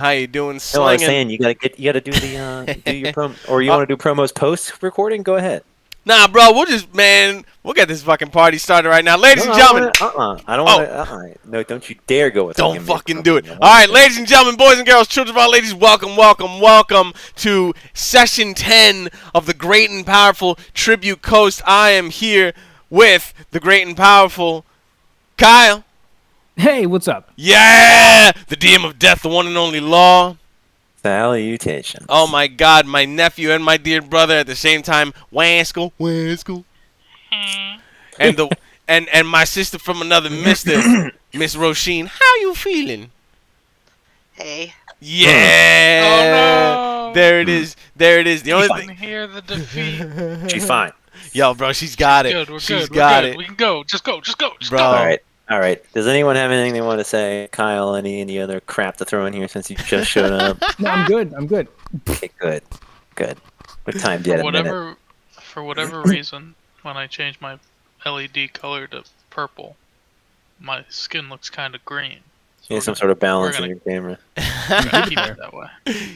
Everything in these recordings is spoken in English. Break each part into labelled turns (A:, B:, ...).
A: How you doing,
B: No, I was
A: slinging?
B: saying you gotta do the do your prom or you
A: Uh,
B: want to do promos post recording? Go ahead.
A: nah, bro, we'll get this fucking party started right now, ladies
B: No,
A: and
B: I don't
A: gentlemen.
B: want to. I don't want
A: Oh,
B: to. No, don't you dare go without
A: don't
B: giving me a
A: fucking do
B: promo.
A: it.
B: No,
A: All
B: let me
A: right,
B: finish.
A: ladies and gentlemen, boys and girls, children of all ladies, welcome to session 10 of the Great and Powerful Tribute Coast. I am here with the Great and Powerful Kyle.
C: Hey, what's up?
A: Yeah, the DM of Death, the one and only Law. Oh
B: Salutations.
A: my God, my nephew and my dear brother at the same time, Waskell, and the and my sister from another mister, Miss Roisin. How you feeling?
D: Hey,
A: Yeah,
E: Oh no!
A: there it is, there it is. The
B: She's
A: only
B: fine.
E: I can
A: thing,
E: hear the defeat.
B: She's fine.
A: yo, bro, she's got it.
E: Good, we're
A: She's
E: good, we're
A: got
E: good.
A: it,
E: We can go. Just go, just go, just
B: All
E: go.
A: bro.
B: right. All right. Does anyone have anything they want to say? Kyle, any other crap to throw in here since you just showed up?
C: No, I'm good. I'm good.
B: Okay, good. Good. What time
E: For
B: yet? A minute.
E: whatever reason, when I change my LED color to purple, my skin looks kind of green. So
B: You need some sort of balance in your camera.
E: keep it that way.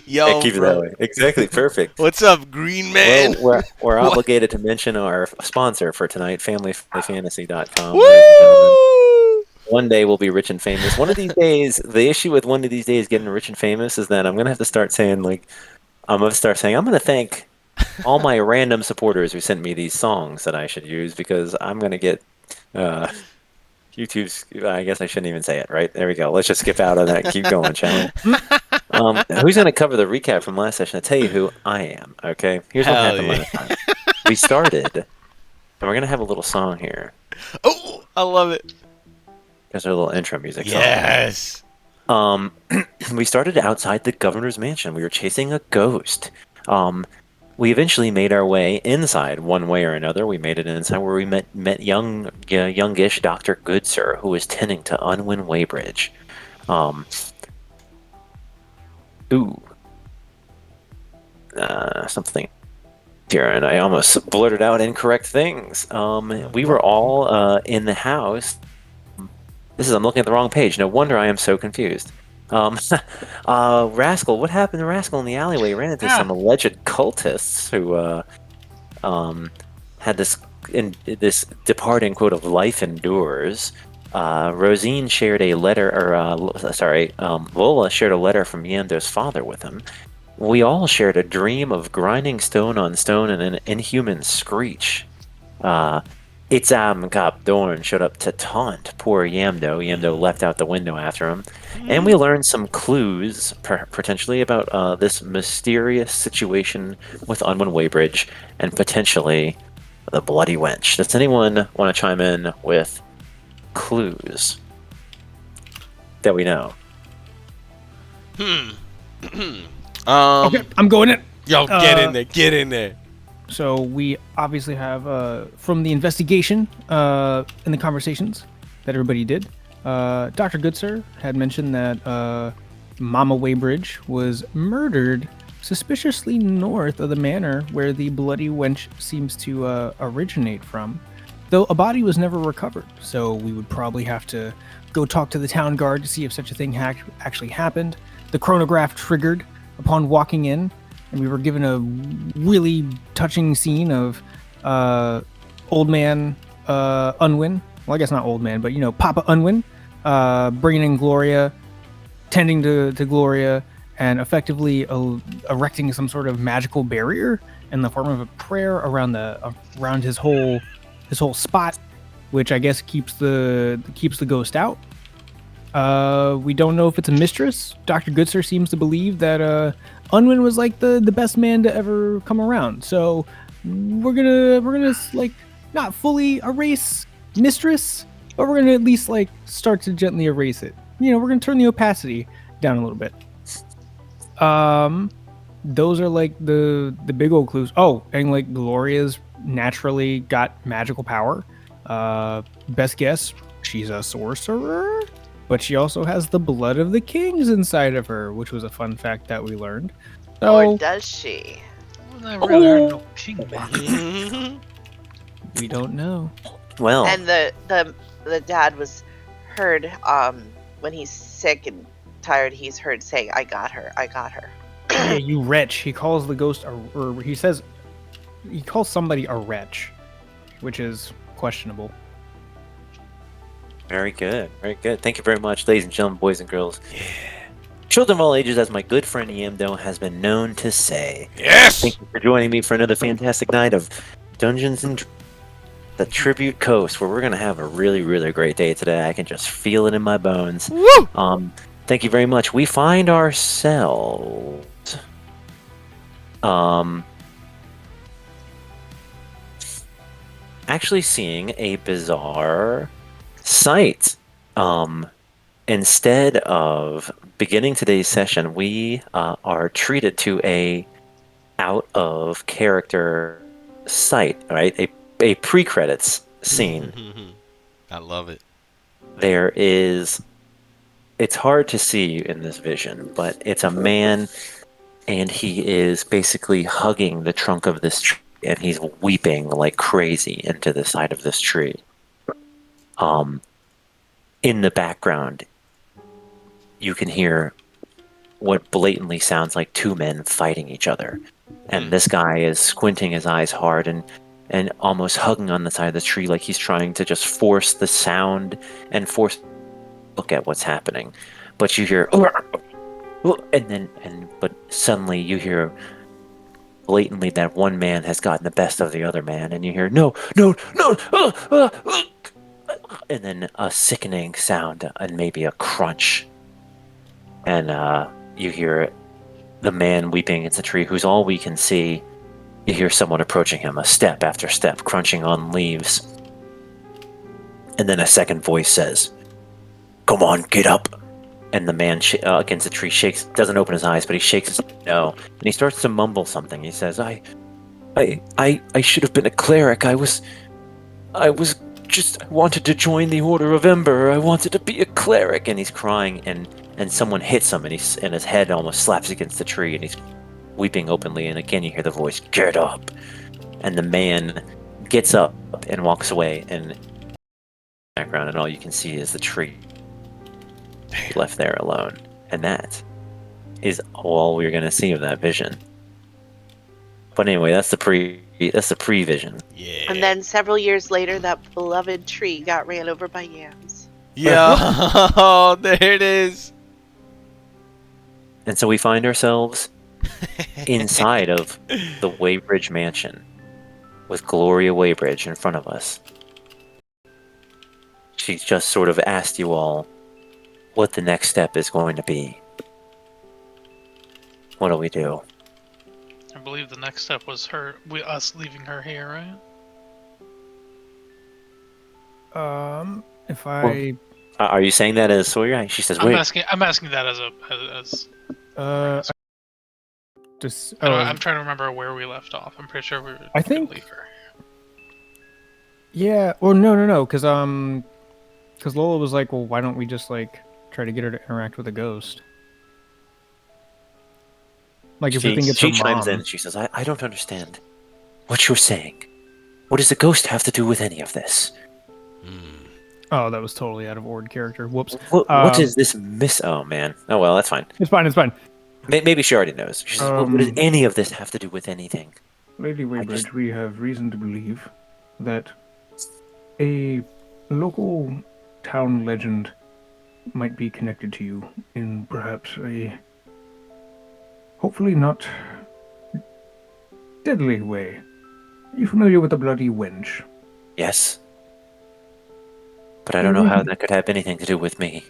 B: Yeah,
A: Yo,
B: keep it that
A: bro,
B: way. Exactly. Perfect.
A: what's up, Green Man?
B: Well, we're
A: What?
B: obligated to mention our sponsor for tonight, FamilyFantasy.com, ladies and gentlemen.
A: Woo!
B: One day we'll be rich and famous. One of these days, the issue with one of these days getting rich and famous is that I'm gonna have to start saying I'm gonna thank all my random supporters who sent me these songs that I should use because I'm gonna get uh, YouTube's. I guess I shouldn't even say it, right? There we go. Let's just skip out of that and keep going, shall we? Who's gonna cover the recap from last session? I'll tell you who I am. Okay, here's what
A: Hell
B: happened
A: yeah.
B: last time. We started, and we're gonna have a little song here.
A: Oh, I love it.
B: There's our little intro music song.
A: Yes.
B: We started outside the governor's mansion. We were chasing a ghost. We eventually made our way inside one way or another. We made it inside where we met youngish Dr. Goodsir, who was tending to Unwin Waybridge. Um, ooh, something here, and I almost blurted out incorrect things. We were all in the house. I'm looking at the wrong page. No wonder I am so confused. Rascal, what happened to Rascal in the alleyway? He ran into
E: Yeah.
B: some alleged cultists who had this departing quote of life endures. Rosine shared a letter, Lola shared a letter from Yando's father with him. We all shared a dream of grinding stone on stone and an inhuman screech. Itzam Dorn showed up to taunt poor Yamdo. Yamdo left out the window after him. And we learned some clues, potentially, about this mysterious situation with Unwin Waybridge and potentially the Bloody Wench. Does anyone want to chime in with clues that we know?
C: Okay, I'm going in.
A: Yo, get in there, get in there.
C: So we obviously have from the investigation and the conversations that everybody did. Dr. Goodsir had mentioned that Mama Waybridge was murdered suspiciously north of the manor where the Bloody Wench seems to originate from. Though a body was never recovered, so we would probably have to go talk to the town guard to see if such a thing actually happened. The chronograph triggered upon walking in, and we were given a really touching scene of old man Unwin. Well, I guess not old man, but Papa Unwin bringing in Gloria, tending to Gloria, and effectively erecting some sort of magical barrier in the form of a prayer around his whole spot, which I guess keeps the ghost out. We don't know if it's a mistress. Dr. Goodsir seems to believe that Unwin was like the best man to ever come around. So we're gonna like not fully erase mistress, but we're gonna at least like start to gently erase it. We're gonna turn the opacity down a little bit. Those are like the big old clues. Oh, and like Gloria's naturally got magical power. Best guess, she's a sorcerer, but she also has the blood of the kings inside of her, which was a fun fact that we learned.
D: or does she?
E: I really heard no king man.
C: We don't know.
B: Well,
D: And the dad was heard when he's sick and tired, he's heard saying, I got her, I got her.
C: Yeah, you wretch. He calls the ghost, or he calls somebody a wretch, which is questionable.
B: Very good. Very good. Thank you very much, ladies and gentlemen, boys and girls. Yeah. Children of all ages, as my good friend Yamdo has been known to say.
A: Yes!
B: Thank you for joining me for another fantastic night of Dungeons and the Tribute Coast, where we're going to have a really, really great day today. I can just feel it in my bones.
A: Woo!
B: Thank you very much. We find ourselves actually seeing a bizarre sight. Instead of beginning today's session, we are treated to a out of character sight, right? A pre-credits scene.
A: I love it.
B: It's hard to see in this vision, but it's a man, and he is basically hugging the trunk of this tree, and he's weeping like crazy into the side of this tree. In the background, you can hear what blatantly sounds like two men fighting each other. And this guy is squinting his eyes hard and almost hugging on the side of the tree like he's trying to just force the sound and force look at what's happening. But you hear but suddenly you hear blatantly that one man has gotten the best of the other man, and you hear no, and then a sickening sound and maybe a crunch. And you hear the man weeping against the tree, who's all we can see. You hear someone approaching him, a step after step, crunching on leaves. And then a second voice says, "Come on, get up." And the man against the tree doesn't open his eyes, but he shakes his head no. And he starts to mumble something. He says, I should have been a cleric. I wanted to join the Order of Ember. I wanted to be a cleric. And he's crying, and someone hits him, and his head almost slaps against the tree, and he's weeping openly. And again, you hear the voice, "Get up." And the man gets up and walks away, and in the background, and all you can see is the tree left there alone. And that is all we're going to see of that vision. But anyway, that's the pre-vision.
A: Yeah.
D: And then several years later, that beloved tree got ran over by yams.
A: Yeah. Oh, there it is.
B: And so we find ourselves inside of the Waybridge mansion with Gloria Waybridge in front of us. She's just sort of asked you all what the next step is going to be. What do we do?
E: I believe the next step was us leaving her here, right?
C: If I
B: Are you saying that as Sawyer? She says, "Wait."
E: I'm asking that as I'm trying to remember where we left off. I'm pretty sure we were
C: I
E: gonna
C: think-
E: leave her.
C: Yeah, or no, because Lola was like, well, why don't we just like try to get her to interact with a ghost? Like if we think it's her
B: she chimes
C: mom.
B: in. She says, I don't understand what you're saying. What does a ghost have to do with any of this?
C: Oh, that was totally out of order character. Whoops.
B: What is this miss? Oh man. Oh well, that's fine.
C: It's fine.
B: Maybe she already knows. She says, what does any of this have to do with anything?
F: Lady Waybridge, we have reason to believe that a local town legend might be connected to you in perhaps a hopefully not deadly way. Are you familiar with the Bloody Wench?
B: Yes. But I don't know how that could have anything to do with me.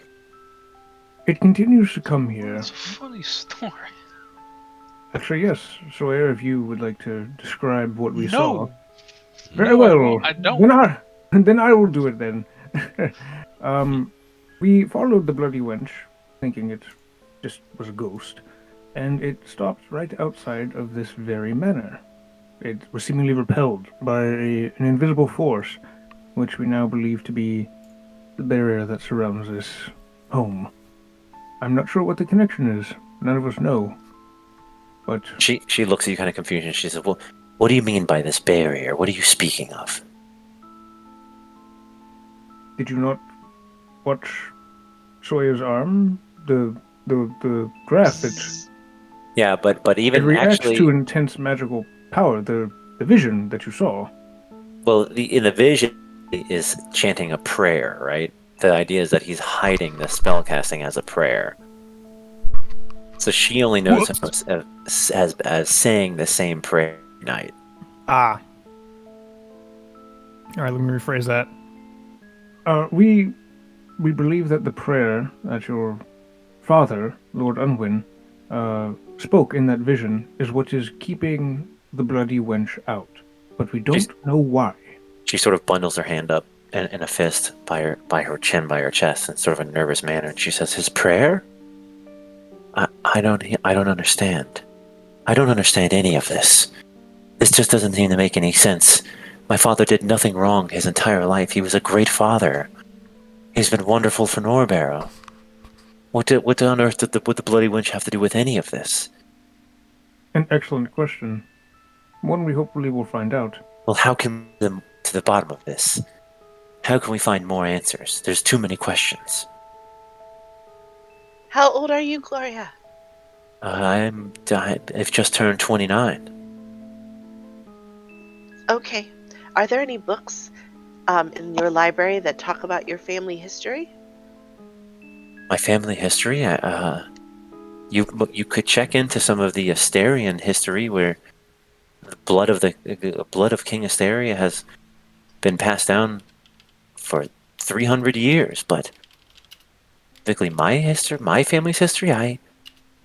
F: It continues to come here.
E: It's a funny story.
F: Actually, yes. Sawyer, if you would like to describe what we
E: No.
F: saw. Very
E: No,
F: well.
E: I don't.
F: Then I will do it then. We followed the Bloody Wench, thinking it just was a ghost, and it stopped right outside of this very manor. It was seemingly repelled by an invisible force, which we now believe to be the barrier that surrounds this home. I'm not sure what the connection is. None of us know. But
B: She looks at you kind of confused, and she says, well, what do you mean by this barrier? What are you speaking of?
F: did you not watch Sawyer's arm? The the graph,
B: Yeah, but
F: it
B: even
F: reacts to
B: actually,
F: intense magical power. The vision that you saw.
B: well, in the vision is chanting a prayer, right? The idea is that he's hiding the spell casting as a prayer. So she only knows him
F: Whoops.
B: as saying the same prayer every night.
C: Ah. All right, let me rephrase that.
F: We believe that the prayer that your father, Lord Unwin, spoke in that vision is what is keeping the bloody wench out. But we
B: She's,
F: don't know why.
B: she sort of bundles her hand up in a fist by her chin, by her chest, in sort of a nervous manner, and she says, "His prayer? I don't understand. I don't understand any of this. This just doesn't seem to make any sense. My father did nothing wrong his entire life. He was a great father. He's been wonderful for Norbarrow. What on earth would the bloody wench have to do with any of this?
F: An excellent question. One we hopefully will find out.
B: Well, how can we get to the bottom of this? How can we find more answers? There's too many questions.
D: How old are you, Gloria?
B: I've just turned 29.
D: Okay. Are there any books in your library that talk about your family history?
B: My family history. You could check into some of the Asterian history, where the blood of King Asteria has been passed down for 300 years. But particularly my family's history, I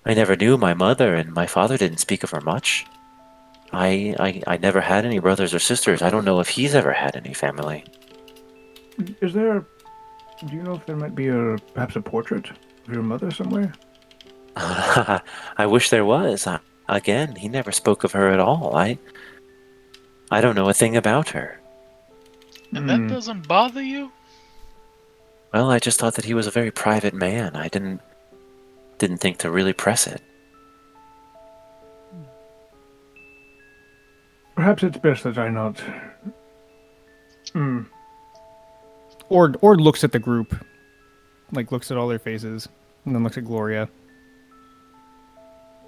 B: never knew my mother, and my father didn't speak of her much. I never had any brothers or sisters. I don't know if he's ever had any family.
F: Is there? Do you know if there might be perhaps a portrait of your mother somewhere?
B: I wish there was. Again, he never spoke of her at all. I don't know a thing about her.
E: And that doesn't bother you?
B: Well, I just thought that he was a very private man. I didn't think to really press it.
F: Perhaps it's best that I not. Hmm.
C: Ord looks at the group, like looks at all their faces, and then looks at Gloria.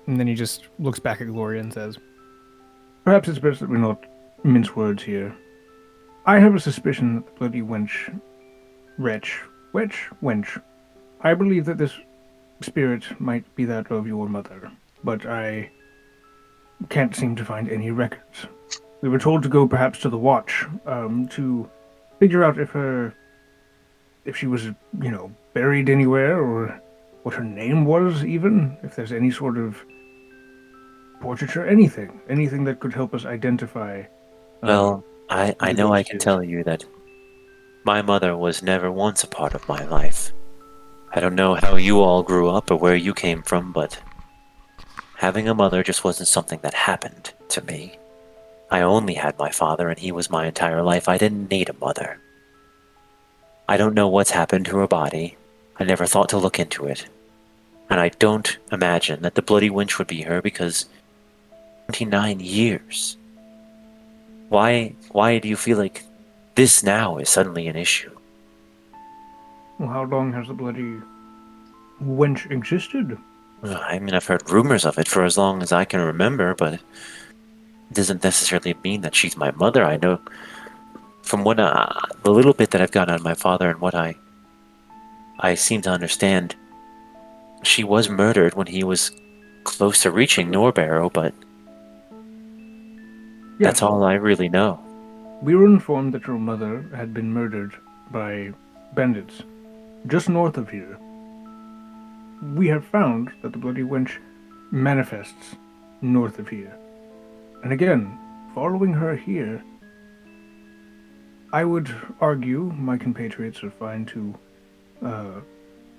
C: And then he just looks back at Gloria and says,
F: Perhaps it's best that we not mince words here. I have a suspicion that the bloody wench. I believe that this spirit might be that of your mother, but I can't seem to find any records. We were told to go perhaps to the watch, to figure out if she was, buried anywhere, or what her name was even, if there's any sort of portraiture, anything that could help us identify.
B: Well, I
F: who the
B: know I
F: ghost
B: can
F: is.
B: tell you that my mother was never once a part of my life. I don't know how you all grew up or where you came from, but having a mother just wasn't something that happened to me. I only had my father, and he was my entire life. I didn't need a mother. I don't know what's happened to her body. I never thought to look into it. And I don't imagine that the bloody wench would be her, because 29 years. Why do you feel like this now is suddenly an issue?
F: Well, how long has the bloody wench existed?
B: I mean, I've heard rumors of it for as long as I can remember, but it doesn't necessarily mean that she's my mother. I know from what the little bit that I've got on my father and what I seem to understand, she was murdered when he was close to reaching Norbarrow, but
F: Yes,
B: that's all I really know.
F: we were informed that your mother had been murdered by bandits just north of here. We have found that the bloody wench manifests north of here. And again, following her here, I would argue, my compatriots are fine to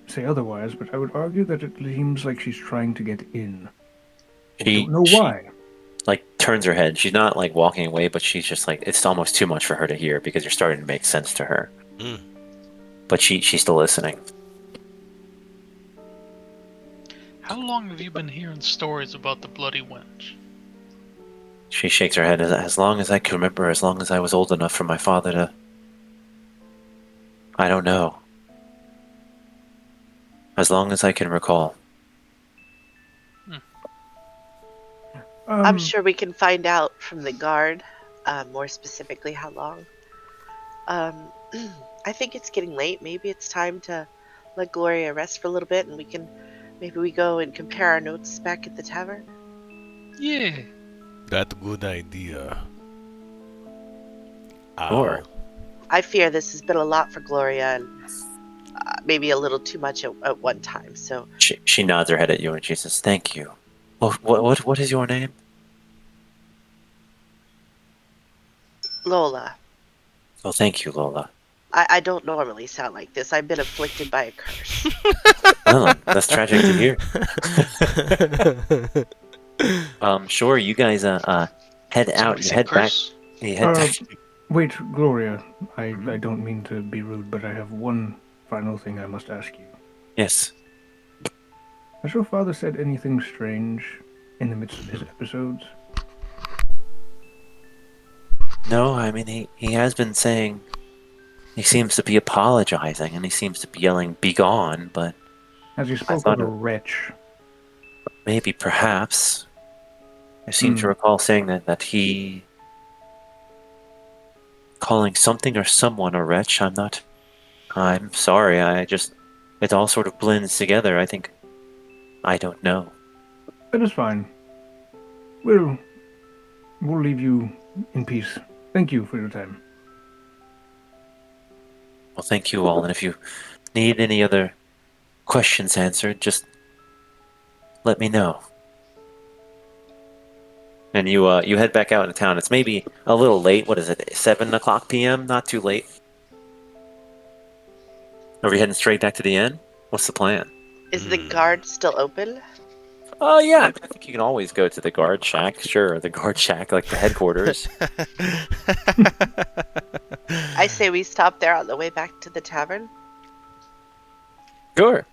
F: say otherwise, but I would argue that it seems like she's trying to get in. We don't know
B: She
F: why.
B: like turns her head. She's not like walking away, but she's just like, it's almost too much for her to hear because you're starting to make sense to her.
A: Mm.
B: But she's still listening.
E: How long have you been hearing stories about the bloody wench?
B: She shakes her head. As long as I can remember, as long as I was old enough for my father to... I don't know. As long as I can recall.
D: I'm sure we can find out from the guard, more specifically how long. Um, I think it's getting late. Maybe it's time to let Gloria rest for a little bit, and maybe we go and compare our notes back at the tavern.
E: Yeah.
A: That's a good idea.
B: Sure.
A: Ow.
D: I fear this has been a lot for Gloria, and maybe a little too much at one time. So,
B: She nods her head at you and she says, "Thank you. What is your name?"
D: Lola,
B: Oh, thank you, Lola.
D: I don't normally sound like this. I've been afflicted by a curse.
B: Oh, that's tragic to hear. Sure. You guys head out.
E: Somebody
B: You
E: say
B: head back.
E: curse.
B: You head back.
F: Wait, Gloria. I
B: Mhm.
F: don't mean to be rude, but I have one final thing I must ask you.
B: Yes.
F: Has your father said anything strange in the midst of his episodes?
B: No, I mean he has been saying he seems to be apologizing and he seems to be yelling "Be gone," but
F: Has he
B: I
F: spoke
B: thought
F: of a wretch?
B: maybe perhaps I seem to recall saying that he calling something or someone a wretch. I'm sorry. It all sort of blends together. I think I don't know.
F: That is fine. We'll leave you in peace. Thank you for your time.
B: Well, thank you all, and if you need any other questions answered, just let me know. And you head back out into town. It's maybe a little late. What is it? 7 o'clock p.m. Not too late. Are we heading straight back to the inn? What's the plan?
D: Is the guard still open?
B: Oh yeah, I think you can always go to the guard shack. Sure, the guard shack, like the headquarters.
D: I say we stop there on the way back to the tavern.
B: Sure.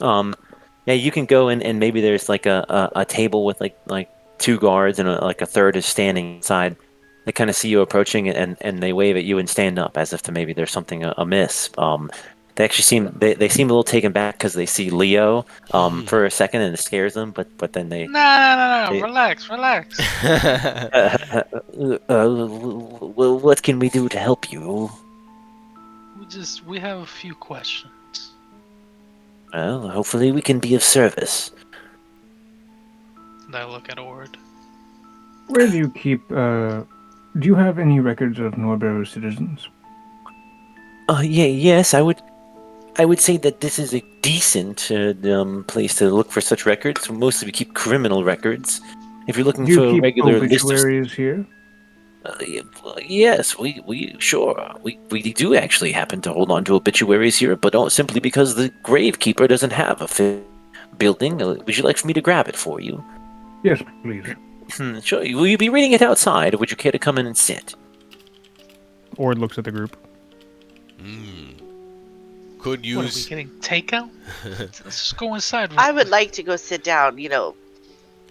B: Yeah, you can go in and maybe there's like a table with like two guards and like a third is standing inside. They kind of see you approaching and they wave at you and stand up as if to maybe there's something amiss. They actually they seem a little taken back because they see Leo for a second and it scares them, but then they
E: No.
B: they
E: Relax.
B: well, what can we do to help you?
E: We have a few questions.
B: Well, hopefully we can be of service.
E: And I look at Ord.
F: Where do you keep, do you have any records of Norbury's citizens?
B: Yes, I would say that this is a decent place to look for such records. Mostly we keep criminal records. If you're looking
F: Do you
B: for a
F: keep
B: regular list of...
F: obituaries here?
B: Yes, we sure. We do actually happen to hold on to obituaries here, but not simply because the gravekeeper doesn't have a building. Would you like for me to grab it for you?
F: Yes, please.
B: Sure. Will you be reading it outside, or would you care to come in and sit?
C: Ord looks at the group.
A: Could
E: What, are we
A: use.
E: getting takeout? Let's just go inside. real
D: I would
E: quick.
D: like to go sit down,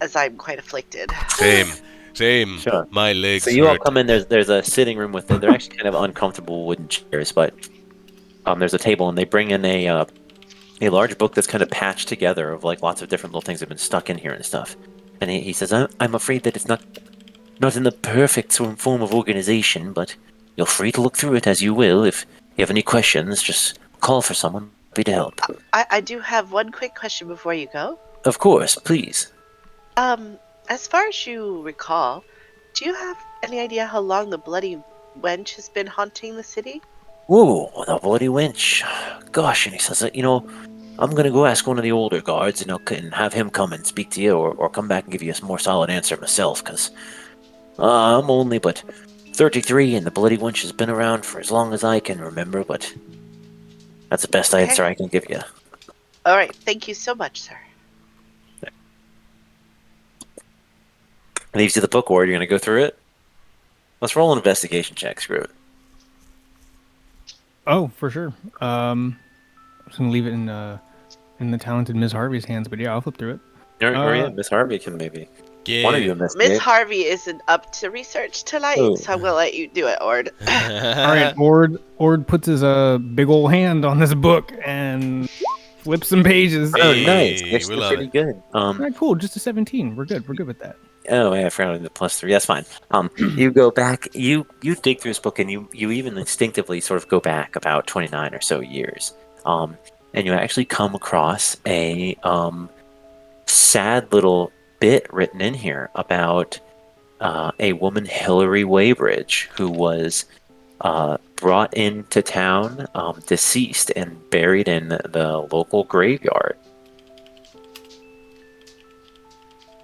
D: as I'm quite afflicted.
A: Same.
B: Sure.
A: My legs
B: So you all
A: hurt.
B: come in. There's a sitting room with they're actually kind of uncomfortable wooden chairs, but there's a table and they bring in a large book that's kind of patched together of like lots of different little things that have been stuck in here and stuff. And he says, I'm afraid that it's not in the perfect form of organization, but you're free to look through it as you will. If you have any questions, just call for someone. Happy to help.
D: I do have one quick question before you go.
B: Of course, please.
D: As far as you recall, do you have any idea how long the bloody wench has been haunting the city?
B: Whoa, the bloody wench. Gosh, and he says, I'm going to go ask one of the older guards and have him come and speak to you or come back and give you a more solid answer myself, because I'm only but 33 and the bloody wench has been around for as long as I can remember, but that's the best
D: Okay.
B: answer I can give you.
D: All right, thank you so much, sir.
B: Leaves you the book, or you're going to go through it? Let's roll an investigation check, screw it.
C: Oh, for sure. I'm just gonna leave it in the talented Ms. Harvey's hands, but yeah, I'll flip through it.
B: Or yeah, Miss Harvey can maybe.
A: Yeah.
B: One of you
D: Miss
B: investigate.
D: Harvey isn't up to research tonight,
B: Oh.
D: so I'm gonna let you do it, Ord.
C: All right, Ord puts his big old hand on this book and Flip some pages.
B: Oh,
A: Hey,
B: nice.
A: we
B: Actually,
A: love
B: pretty
A: it.
B: good.
C: Alright, cool. Just a 17. We're good. We're good with that.
B: Oh, yeah, I forgot the +3. That's fine. You go back. You dig through this book, and you even instinctively sort of go back about 29 or so years. And you actually come across a sad little bit written in here about a woman, Hilary Weybridge, who was brought into town deceased and buried in the local graveyard.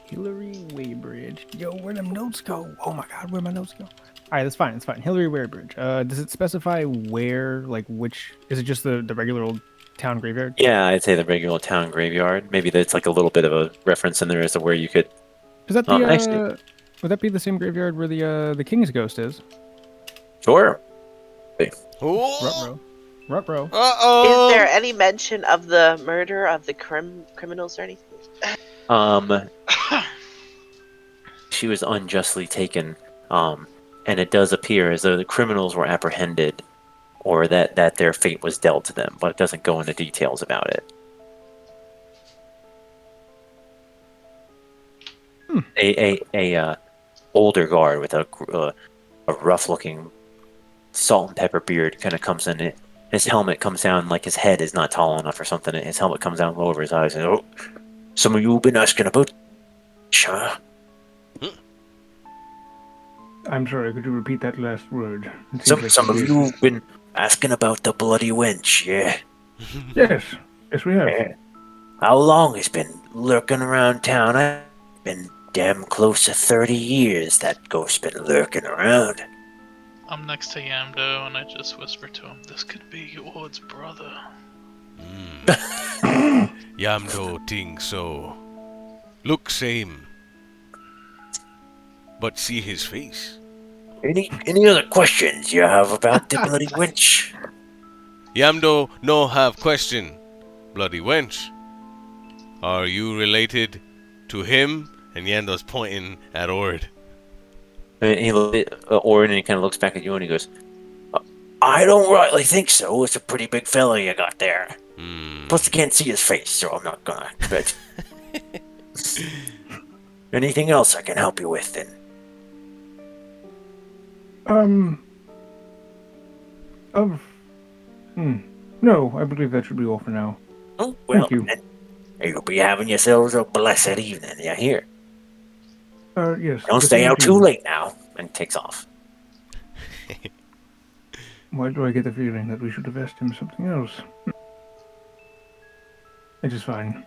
C: Hillary Weybridge. Yo, where'd them notes go? Oh my god, where'd my notes go? Alright, that's fine. It's fine. Hillary Weybridge. Does it specify where, like, which? Is it just the regular old town graveyard?
B: Yeah, I'd say the regular town graveyard. Maybe that's like a little bit of a reference in there as to where you could.
C: Is that the
B: Actually,
C: would that be the same graveyard where the king's ghost is?
B: sure.
A: Ooh.
C: Ruh-roh.
D: Is
A: Uh-oh.
D: there any mention of the murder of the criminals or anything?
B: She was unjustly taken, and it does appear as though the criminals were apprehended, or that their fate was dealt to them, but it doesn't go into details about it. A older guard with a rough looking salt and pepper beard kind of comes in. His helmet comes down like his head is not tall enough or something. And his helmet comes down low over his eyes. And oh, some of you have been asking about, huh?
F: I'm sorry, could you repeat that last word? It seems like
B: Some of
F: it-
B: you have been asking about the bloody wench, yeah?
F: Yes, yes, we have.
B: Yeah. How long has been lurking around town? I've been damn close to 30 years that ghost's been lurking around.
E: I'm next to Yamdo, and I just whisper to him, "This could be Yord's brother."
A: Yamdo think so. Look same. But see his face.
B: Any other questions you have about the bloody wench?
A: Yamdo no have question. Bloody wench. Are you related to him? And Yando's pointing at Ord.
B: And he looks at Orin and he kind of looks back at you and he goes, I don't rightly think so. It's a pretty big fella you got there. Plus, I can't see his face, so I'm not gonna. But anything else I can help you with, then?
F: No, I believe that should be all for now.
B: Oh, well,
F: Thank you.
B: then you'll be having yourselves a blessed evening. You hear?
F: Yes.
B: Don't
F: the
B: stay out
F: 17.
B: too late now. And takes off.
F: Why do I get the feeling that we should have asked him something else? It is fine.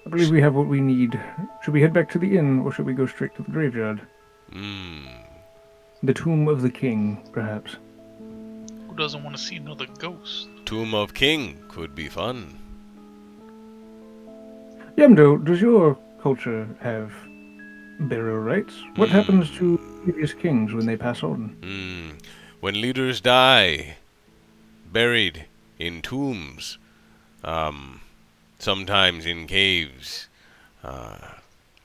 F: I believe we have what we need. Should we head back to the inn, or should we go straight to the graveyard? The tomb of the king, perhaps.
E: Who doesn't want to see another ghost?
A: Tomb of King could be fun.
F: Yamdo, does your culture have burial rites? What happens to previous kings when they pass on?
A: When leaders die, buried in tombs, sometimes in caves,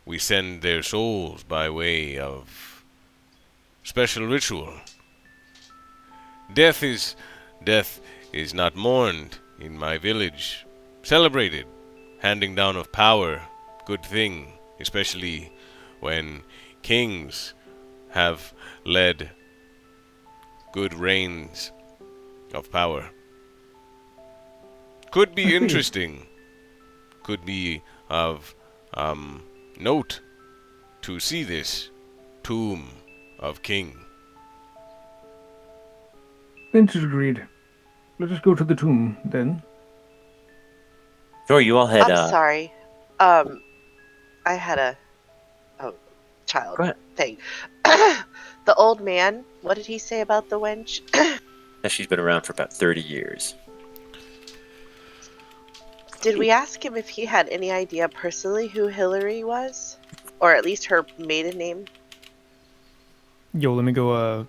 A: we send their souls by way of special ritual. Death is not mourned in my village. Celebrated. Handing down of power, good thing, especially when kings have led good reigns of power. Could be interesting. Could be of note to see this tomb of king.
F: Then 'tis agreed. Let us go to the tomb, then.
B: Sure, you all had.
D: I'm sorry. I had a child
B: Go ahead.
D: thing. The old man, what did he say about the wench?
B: She's been around for about 30 years.
D: Did we ask him if he had any idea personally who Hillary was? Or at least her maiden name?
C: Yo, let me go.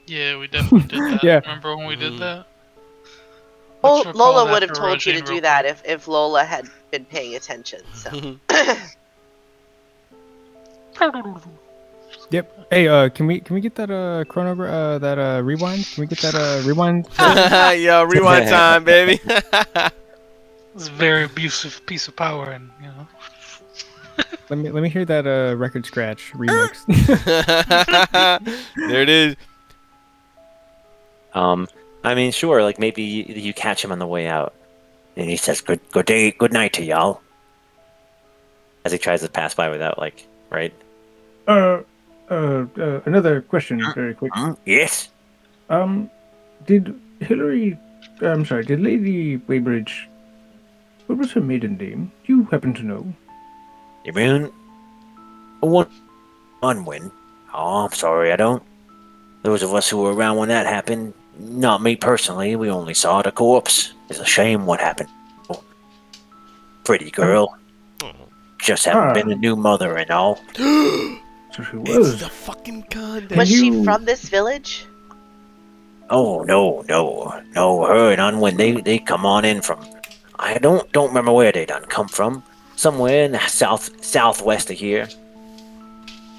E: Yeah, we definitely did that.
C: Yeah.
E: Remember when we did that?
D: Well,
E: Let's recall
D: Lola
E: that
D: would have
E: for
D: told you to
E: Regine
D: do
E: real
D: that if Lola had been paying attention. So.
C: Yep. Hey, can we get that rewind? Can we get that rewind?
A: Yo, rewind time, baby.
E: It's a very abusive piece of power, and
C: Let me hear that record scratch remix.
A: There it is.
B: I mean, sure, like maybe you catch him on the way out, and he says, "Good day, good night to y'all," as he tries to pass by without right.
F: Another question, very quick.
B: Yes.
F: Um, did Hillary, I'm sorry, did Lady Weybridge, what was her maiden name? Do you happen to know?
B: You mean one unwin? Oh, I'm sorry, I don't. Those of us who were around when that happened, not me personally, we only saw the corpse. It's a shame what happened. Pretty girl. Just having been a new mother and all.
F: So she
A: It's
F: was.
A: the fucking content.
D: Was she
F: you-
D: from this village?
B: Oh no, her and Unwin, they come on in from I don't remember where they done come from. Somewhere in the southwest of here.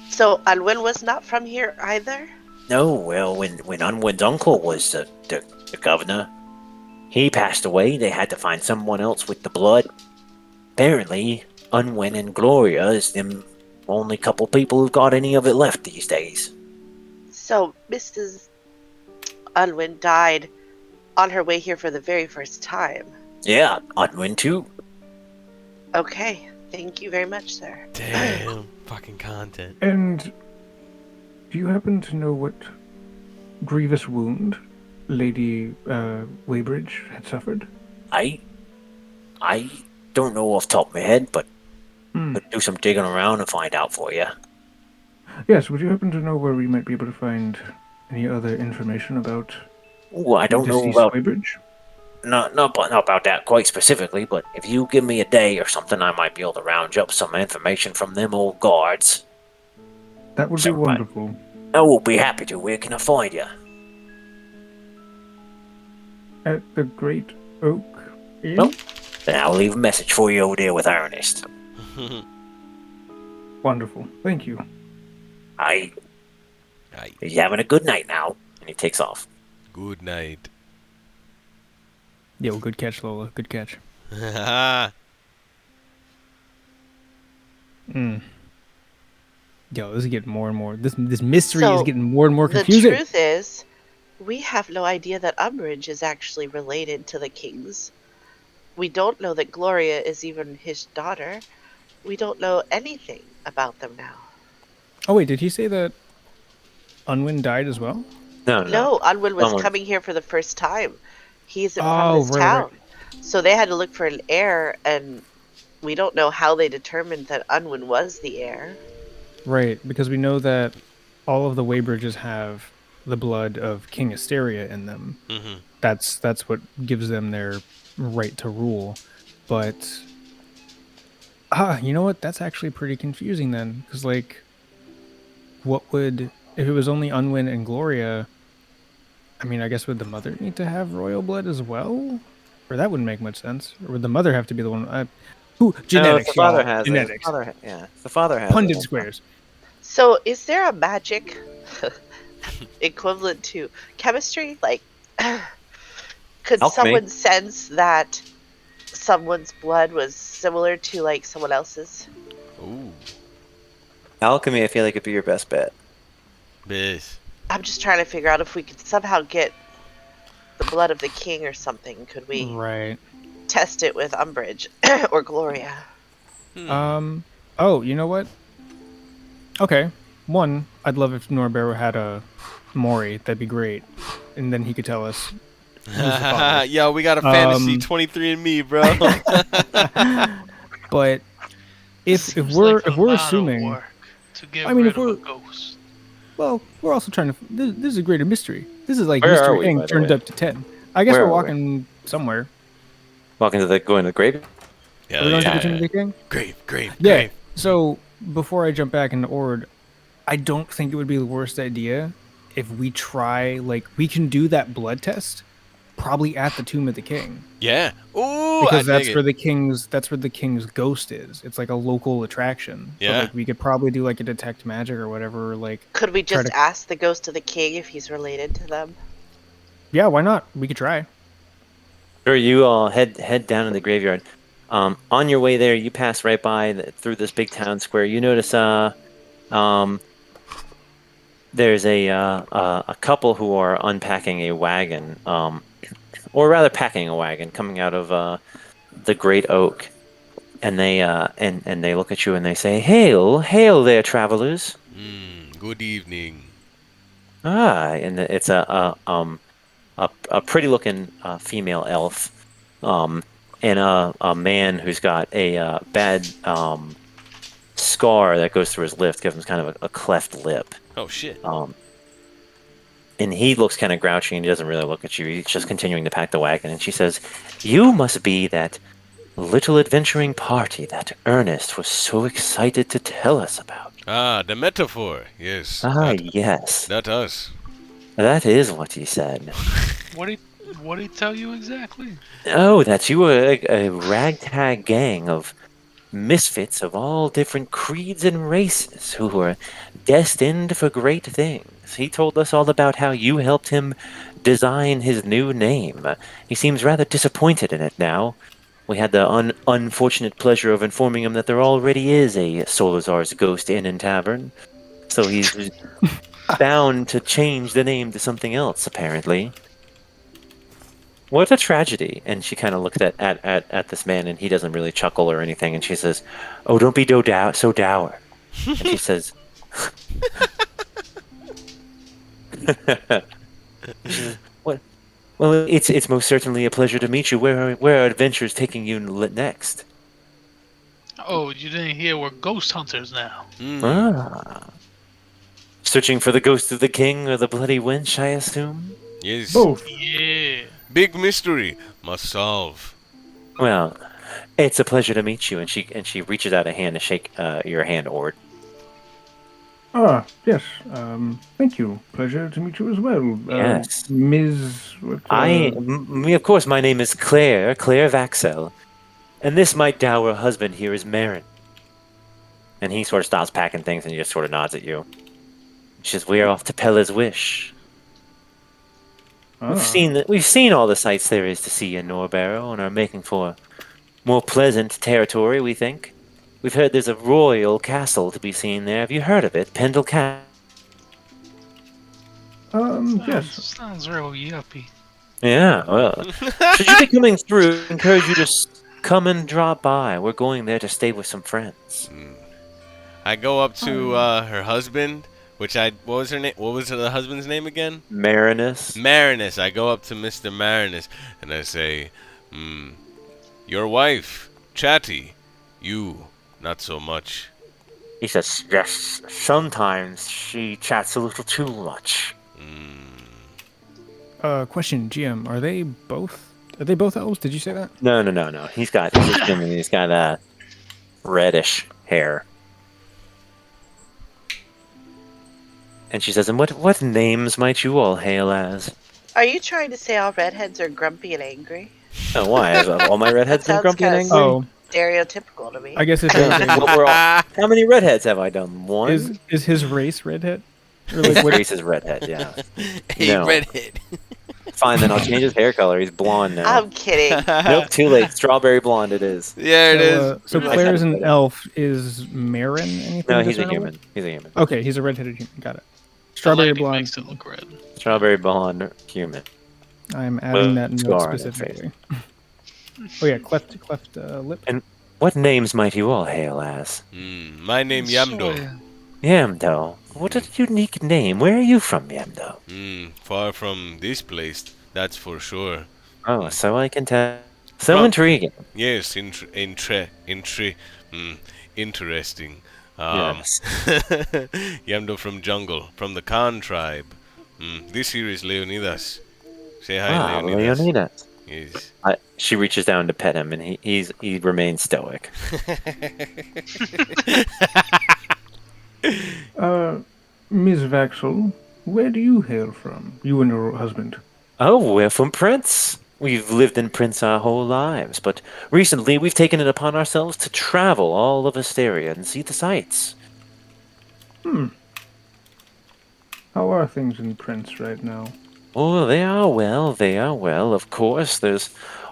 D: So Unwin was not from here either?
B: No, well, when Unwin's uncle was the governor, he passed away. They had to find someone else with the blood. Apparently, Unwin and Gloria is them only couple people who've got any of it left these days.
D: So Mrs. Unwin died on her way here for the very first time.
B: Yeah, Unwin too.
D: Okay, thank you very much, sir.
A: Damn, fucking content.
F: And do you happen to know what grievous wound Lady Weybridge had suffered?
B: I don't know off the top of my head, but
F: Hmm.
B: could do some digging around and find out for you.
F: Yes, would you happen to know where we might be able to find any other information about
B: Ooh, I don't know
F: deceased
B: about
F: Weybridge?
B: not about that quite specifically, but if you give me a day or something, I might be able to round up some information from them old guards.
F: That would be
B: Somebody.
F: wonderful.
B: I will be happy to. Where can I find you?
F: At the Great Oak Inn?
B: Well- Then I'll leave a message for you over there with Ernest.
F: Wonderful. Thank you.
B: I.
A: Right.
B: You having a good night now? And he takes off.
A: Good night.
C: Yo, good catch, Lola. Good catch. Mm. Yo, this is getting more and more. This mystery is
D: So,
C: getting more and more
D: The
C: confusing.
D: truth is, we have no idea that Umbridge is actually related to the kings. We don't know that Gloria is even his daughter. We don't know anything about them now.
C: Oh wait, did he say that Unwin died as well?
D: No, Unwin was
B: Unwin.
D: coming here for the first time. He isn't
C: Oh,
D: from this
C: right,
D: town. So they had to look for an heir, and we don't know how they determined that Unwin was the heir.
C: Right, because we know that all of the Weybridges have the blood of King Asteria in them.
A: Mm-hmm.
C: That's what gives them their right to rule. But you know what? That's actually pretty confusing then, because what would if it was only Unwin and Gloria? I mean, I guess would the mother need to have royal blood as well? Or that wouldn't make much sense. Or would the mother have to be the one? Genetics,
B: the father
C: y'all.
B: has
C: Genetics.
B: The father has
C: Pundit
B: it.
C: squares.
D: So is there a magic equivalent to chemistry? Like, could
B: Alchemy.
D: someone sense that someone's blood was similar to like someone else's?
A: Ooh.
B: Alchemy, I feel like, would be your best bet.
A: Bish.
D: I'm just trying to figure out if we could somehow get the blood of the king or something. Could we
C: Right.
D: test it with Umbridge or Gloria?
C: Oh, you know what? Okay. One, I'd love if Norbert had a Maury. That'd be great. And then he could tell us. who's the father.
A: Yo, we got a fantasy 23andMe, bro.
C: But if
E: Seems
C: we're
E: like a
C: if we're
E: lot of
C: assuming,
E: work to get
C: I mean,
E: rid
C: if
E: of a
C: we're-
E: ghost.
C: well, we're also trying to. This is a greater mystery. This is like
B: Where are
C: mystery
B: we,
C: thing
B: by the
C: turned
B: way?
C: up to 10. I guess
B: Where
C: we're
B: are we?
C: walking somewhere.
B: Going to the grave?
A: Hell
C: Are we going to
A: yeah.
C: the Tomb of the King?
A: Grave.
C: Yeah.
A: Grave.
C: So before I jump back into Ord, I don't think it would be the worst idea if we try we can do that blood test probably at the Tomb of the King.
A: Yeah. Ooh,
C: Because
A: I
C: that's
A: dig
C: where
A: it.
C: the king's ghost is. It's like a local attraction.
A: Yeah.
C: So we could probably do like a detect magic or whatever.
D: Could we
C: Try
D: just
C: to-
D: ask the ghost of the king if he's related to them?
C: Yeah, why not? We could try.
B: Sure, you all head down in the graveyard. On your way there, you pass right by through this big town square. You notice um there's a couple who are unpacking a wagon, or rather packing a wagon coming out of the great oak. And they look at you and they say, "Hail, hail there, travelers."
A: Good evening.
B: And it's a pretty looking female elf, um, and a man who's got a bad scar that goes through his lip, gives him kind of a cleft lip.
A: Oh shit.
B: Um, and he looks kind of grouchy and he doesn't really look at you. He's just continuing to pack the wagon. And she says, "You must be that little adventuring party that Ernest was so excited to tell us about."
A: Ah, the metaphor. Yes.
B: Ah, yes.
A: That us.
B: That is what he said.
E: What did he tell you exactly?
B: Oh, that you were a ragtag gang of misfits of all different creeds and races who were destined for great things. He told us all about how you helped him design his new name. He seems rather disappointed in it now. We had the unfortunate pleasure of informing him that there already is a Solazar's Ghost Inn and Tavern, so he's bound to change the name to something else, apparently. What a tragedy. And she kind of looks at this man, and he doesn't really chuckle or anything, and she says, "Oh, don't be so dour." And she says, she says, "What? Well, it's most certainly a pleasure to meet you. Where are adventures taking you next?"
E: Oh, you didn't hear we're ghost hunters now.
B: Ah. Searching for the ghost of the king or the bloody wench, I assume?
A: Yes.
F: Both.
E: Yeah.
A: Big mystery. Must solve.
B: Well, it's a pleasure to meet you. And she reaches out a hand to shake your hand, Ord.
F: Ah, yes. Thank you. Pleasure to meet you as well.
B: Yes.
F: Ms. What,
B: Me, of course, my name is Claire Vaxel. And this my dour husband here is Marin. And he sort of stops packing things and he just sort of nods at you. She says, "We are off to Pella's Wish.
F: ah,
B: We've seen all the sights there is to see in Norbarrow and are making for more pleasant territory, we think. We've heard there's a royal castle to be seen there. Have you heard of it? Pendle Castle?"
F: yes.
E: Sounds real yuppie.
B: Yeah, well, should you be coming through, I encourage you to come and drop by. We're going there to stay with some friends.
A: I go up to her husband, what was her name? What was the husband's name again?
B: Marinus.
A: Marinus. I go up to Mr. Marinus and I say, your wife, Chatty. You, not so much.
B: He says, "Yes, sometimes she chats a little too much."
C: Question, GM, are they both elves? Did you say that?
B: No. He's got reddish hair. And she says, "And what names might you all hail as?"
D: Are you trying to say all redheads are grumpy and angry?
B: Oh, why? Have all my redheads been
D: Sounds
B: grumpy and
D: kinda
B: angry?
C: Oh,
D: Stereotypical to me.
C: I guess if
B: Well, how many redheads have I done? One?
C: is his race redhead? Or
B: His
C: like what?
B: race is redhead, yeah.
A: A
B: No.
A: redhead.
B: Fine, then I'll change his hair color. He's blonde now.
D: I'm kidding.
B: Nope, too late. Strawberry blonde it is.
A: Yeah, it is.
C: So Claire is an elf. Is Marin anything?
B: No, he's a
C: discernible?
B: human. He's a human.
C: Okay, he's a redheaded human. Got it.
E: The
C: Strawberry
E: lighting
C: blonde.
E: makes it look red.
B: Strawberry blonde human.
C: I'm adding that note
B: scar on his
C: specifically. Oh yeah, cleft lip.
B: And what names might you all hail as?
A: My name Yamdo.
E: Soya.
B: Yamdo. What a unique name. Where are you from, Yamdo?
A: Far from this place, that's for sure.
B: Oh, so I can tell. So
A: From-
B: intriguing.
A: Yes, interesting.
B: Yes.
A: Yamdo from jungle, from the Khan tribe. This here is Leonidas. Say hi, Leonidas.
B: Leonidas.
A: Yes.
B: She reaches down to pet him, and he remains stoic.
F: Ms. Vaxel, where do you hail from? You and your husband.
B: Oh, we're from Prince. We've lived in Prince our whole lives, but recently we've taken it upon ourselves to travel all of Asteria and see the sights.
F: How are things in Prince right now?
B: Oh, they are well, of course. There's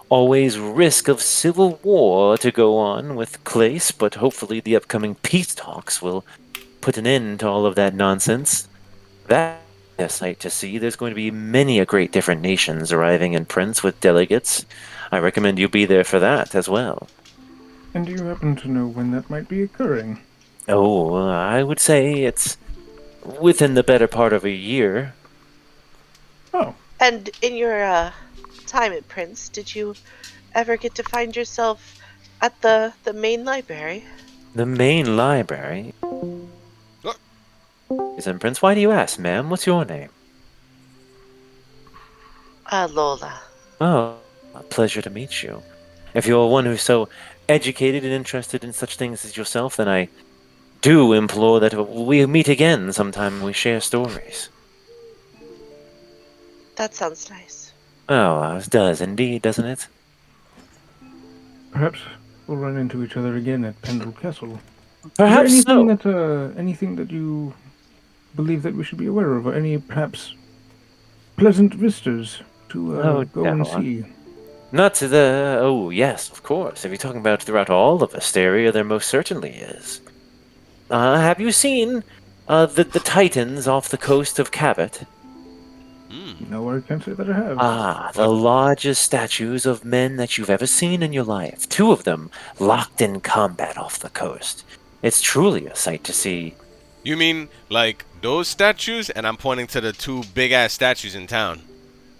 B: always risk of civil war to go on with Clace, but hopefully the upcoming peace talks will put an end to all of that nonsense. That's a sight to see. There's going to be many a great different nations arriving in Prince with delegates. I recommend you be there for that as well.
F: And do you happen to know when that might be occurring?
B: Oh, I would say it's within the better part of a year.
F: Oh,
D: And in your time at Prince, did you ever get to find yourself at the main library?
B: The main library is in Prince. Why do you ask, ma'am? What's your name?
D: Lola.
B: Oh, a pleasure to meet you. If you're one who's so educated and interested in such things as yourself, then I do implore that we meet again sometime and we share stories.
D: That sounds nice.
B: Oh, it does indeed, doesn't it?
F: perhaps we'll run into each other again at Pendle Castle. Is there
B: Perhaps so.
F: anything that you believe that we should be aware of, or any perhaps pleasant vistas to
B: Oh,
F: go and
B: no.
F: see?
B: Not to the. Oh, yes, of course. If you're talking about throughout all of Asteria, there most certainly is. Have you seen the Titans off the coast of Cabot?
F: No, I can't say that I have.
B: Ah, the largest statues of men that you've ever seen in your life. Two of them locked in combat off the coast. It's truly a sight to see.
A: You mean like those statues? And I'm pointing to the two big ass statues in town.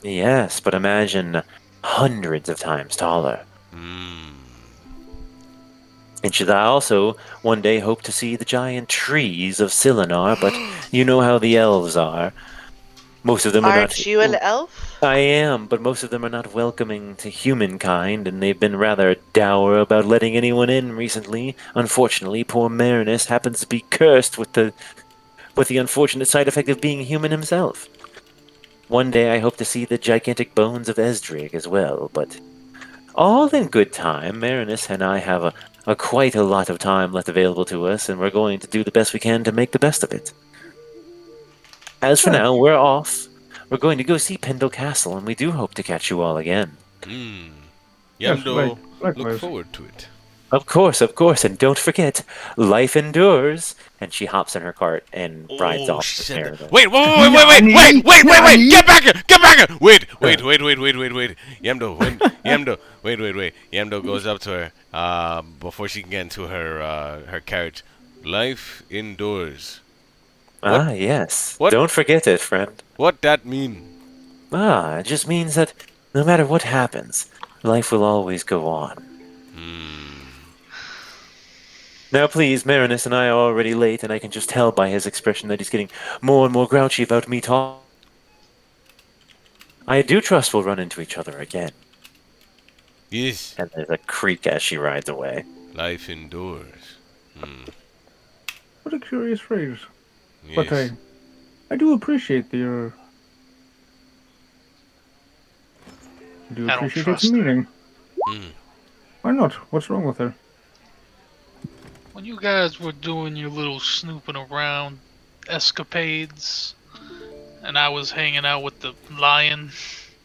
B: Yes, but imagine hundreds of times taller. And should I also one day hope to see the giant trees of Silinar, but you know how the elves are. Most of them are not.
D: Aren't you an elf?
B: I am, but most of them are not welcoming to humankind, and they've been rather dour about letting anyone in recently. Unfortunately, poor Marinus happens to be cursed with the unfortunate side effect of being human himself. One day I hope to see the gigantic bones of Esdrig as well, but all in good time. Marinus and I have quite a lot of time left available to us, and we're going to do the best we can to make the best of it. As for
F: Huh.
B: now, we're off. We're going to go see Pendle Castle, and we do hope to catch you all again.
F: Yes,
A: Yamdo, look
F: likewise.
A: forward to it.
B: Of course, and don't forget, life endures. And she hops in her cart and rides
A: Oh,
B: off
A: she
B: with
A: said
B: Marinus.
A: that. Wait, get back here! Get back here! Wait. Yamdo, Yamdo goes up to her, before she can get into her carriage. Life indoors. What?
B: Ah, yes.
A: What?
B: Don't forget it, friend.
A: What that mean?
B: Ah, it just means that no matter what happens, life will always go on. Now, please, Marinus and I are already late, and I can just tell by his expression that he's getting more and more grouchy about me talking. I do trust we'll run into each other again.
A: Yes.
B: And there's a creak as she rides away.
A: Life indoors.
F: What a curious phrase.
A: Yes.
F: But I do appreciate your. I do
E: I don't
F: appreciate its
E: trust her.
F: meaning. Why not? What's wrong with her?
E: When you guys were doing your little snooping around escapades, and I was hanging out with the lion,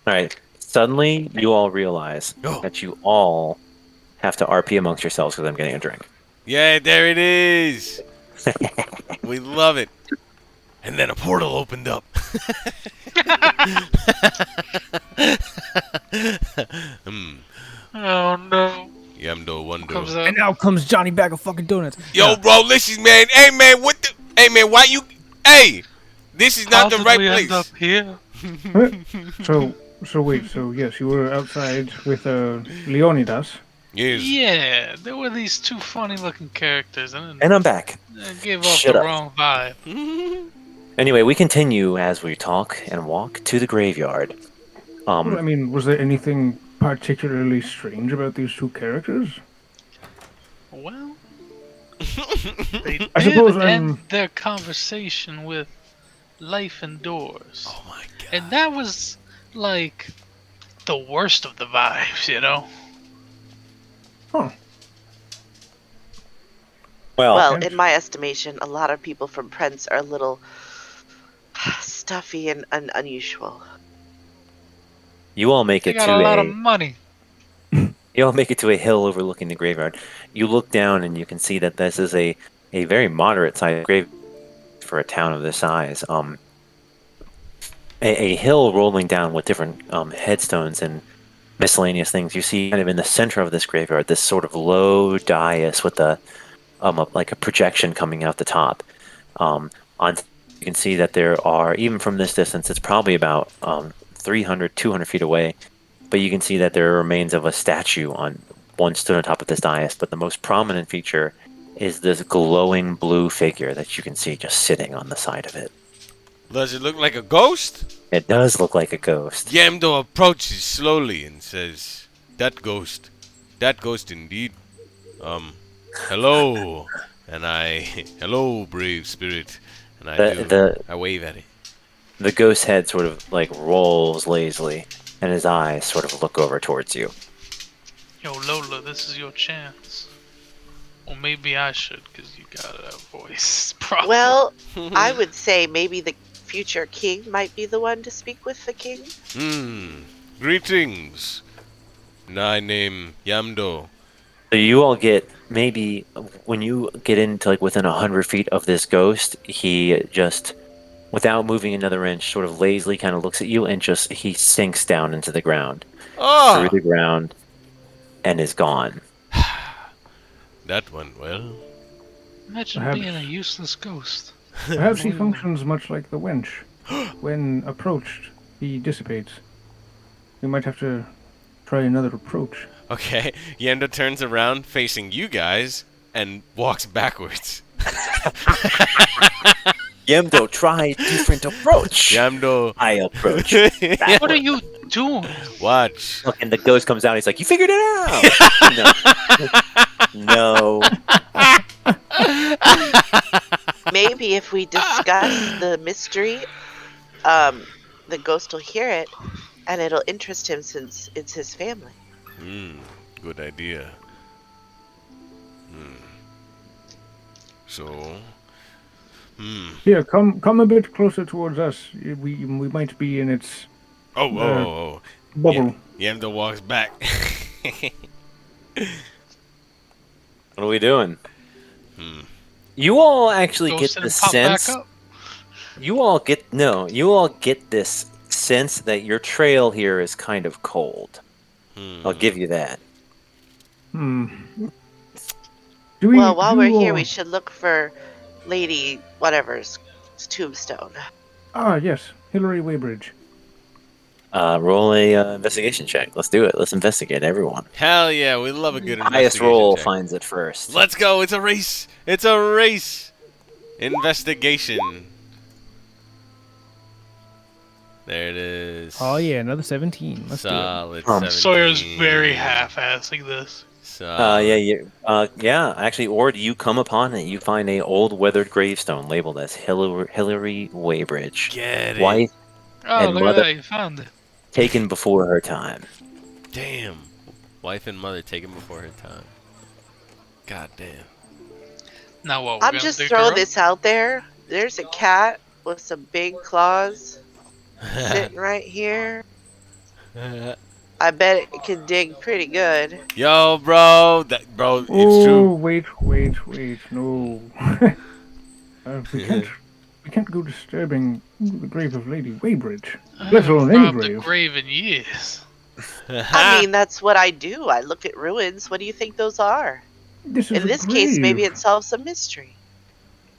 B: Alright, suddenly you all realize
A: Oh.
B: that you all have to RP amongst yourselves because I'm getting a drink.
A: Yeah, there it is. We love it. And then a portal opened up.
E: oh no,
A: Yamdo Wonder.
E: comes out.
C: And out comes Johnny Bag of fucking donuts.
A: Yo, bro, listen, man. Hey, man, what the? Hey, man, why you? Hey, this is
E: How
A: not the
E: did
A: right
E: we
A: place.
E: end up here?
F: So wait. So yes, you were outside with Leonidas.
A: Yes.
E: Yeah, there were these two funny-looking characters, and
B: And I'm back.
E: it gave off
B: Shut
E: the
B: up.
E: wrong vibe.
B: Anyway, we continue as we talk and walk to the graveyard.
F: Well, I mean, was there anything particularly strange about these two characters?
E: Well, they
F: I
E: did
F: suppose
E: end their conversation with life indoors.
A: Oh my god.
E: And that was like the worst of the vibes, you know?
F: Huh.
D: Well,
F: Okay.
D: in my estimation, a lot of people from Prince are a little stuffy and unusual.
B: you all make
E: They
B: it
E: got
B: to
E: a lot of money.
B: You all make it to a hill overlooking the graveyard. You look down and you can see that this is a very moderate sized grave for a town of this size. A hill rolling down with different headstones and miscellaneous things. You see kind of in the center of this graveyard this sort of low dais with like a projection coming out the top. On you can see that there are, even from this distance, it's probably about 300, 200 feet away, but you can see that there are remains of a statue on one stood on top of this dais, but the most prominent feature is this glowing blue figure that you can see just sitting on the side of it.
A: Does it look like a ghost?
B: It does look like a ghost.
A: Yamdo approaches slowly and says, That ghost indeed. Hello. And hello, brave spirit. And I wave at it.
B: The ghost head sort of like rolls lazily, and his eyes sort of look over towards you.
E: Yo, Lola, this is your chance. Or maybe I should, because you got a voice problem.
D: Well, I would say maybe the future king might be the one to speak with the king.
A: Greetings. My name Yamdo.
B: So you all get, maybe when you get into like within 100 feet of this ghost, he just, without moving another inch, sort of lazily kind of looks at you and just he sinks down into the ground, through the ground, and is gone.
A: That went well.
E: Imagine
F: Perhaps-
E: being a useless ghost.
F: Perhaps he functions much like the wench. When approached, he dissipates. We might have to try another approach.
A: Okay, Yamdo turns around facing you guys and walks backwards.
B: Yamdo, try different approach.
A: Yamdo.
B: I approach.
E: What are you doing?
A: Watch.
B: Look, and the ghost comes out. He's like, "You figured it out." No.
D: Maybe if we discuss the mystery, the ghost will hear it, and it'll interest him since it's his family.
A: Good idea. So,
F: Here, come a bit closer towards us. We might be in its
A: oh.
F: bubble.
A: Yamdo walks back.
B: What are we doing? You all actually
E: Ghost
B: get
E: and
B: the
E: pop back
B: sense.
E: up?
B: You all get this sense that your trail here is kind of cold. I'll give you that.
F: Do we,
D: Well, while
F: do
D: we're
F: you
D: here,
F: all-
D: we should look for Lady whatever's tombstone.
F: Ah, yes, Hillary Weybridge.
B: Roll a investigation check. Let's do it. Let's investigate, everyone.
A: Hell yeah, we love a good investigation
B: Highest roll
A: check.
B: finds it first.
A: Let's go. It's a race. It's a race. Investigation. There it is.
C: Oh yeah, another 17. Let's do it.
A: Solid.
E: Sawyer's
A: 17.
E: very half-assing this.
B: Yeah. Actually, Ord, you come upon it. You find a old weathered gravestone labeled as Hillary Weybridge,
A: Get it.
B: wife
E: Oh,
B: And
E: look
B: mother-
E: at that, you found it.
B: taken before her time.
A: Damn. Wife and mother taken before her time. God damn.
E: Now what, we're
D: I'm
E: gonna
D: just
E: dig her
D: throwing
E: up?
D: this out there. There's a cat with some big claws sitting right here. I bet it can dig pretty good.
A: Yo, bro. It's
F: Oh,
A: true.
F: wait, no. We can't go disturbing the grave of Lady Weybridge.
E: I
F: let
E: haven't
F: alone any
E: robbed a
F: grave.
E: grave in years.
D: I mean, that's what I do. I look at ruins. What do you think those are?
F: This is
D: In
F: a
D: this case, maybe
F: grave.
D: it solves a mystery.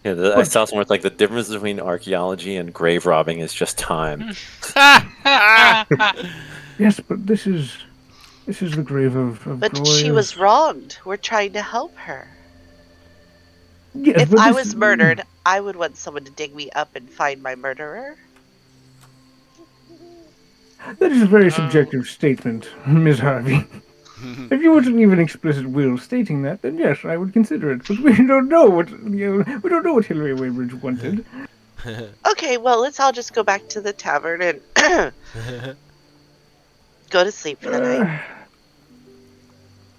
B: Yeah, I saw somewhere it's like the difference between archaeology and grave robbing is just time.
F: Yes, but this is the grave of
D: But
F: glorious...
D: she was wronged. We're trying to help her.
F: Yes,
D: If
F: but
D: I
F: this
D: was
F: is-
D: murdered, I would want someone to dig me up and find my murderer.
F: That is a very subjective statement, Ms. Harvey. If you were to leave an explicit will stating that, then yes, I would consider it. But we don't know what we don't know what Hillary Weybridge wanted.
D: Okay, well, let's all just go back to the tavern and go to sleep for the night.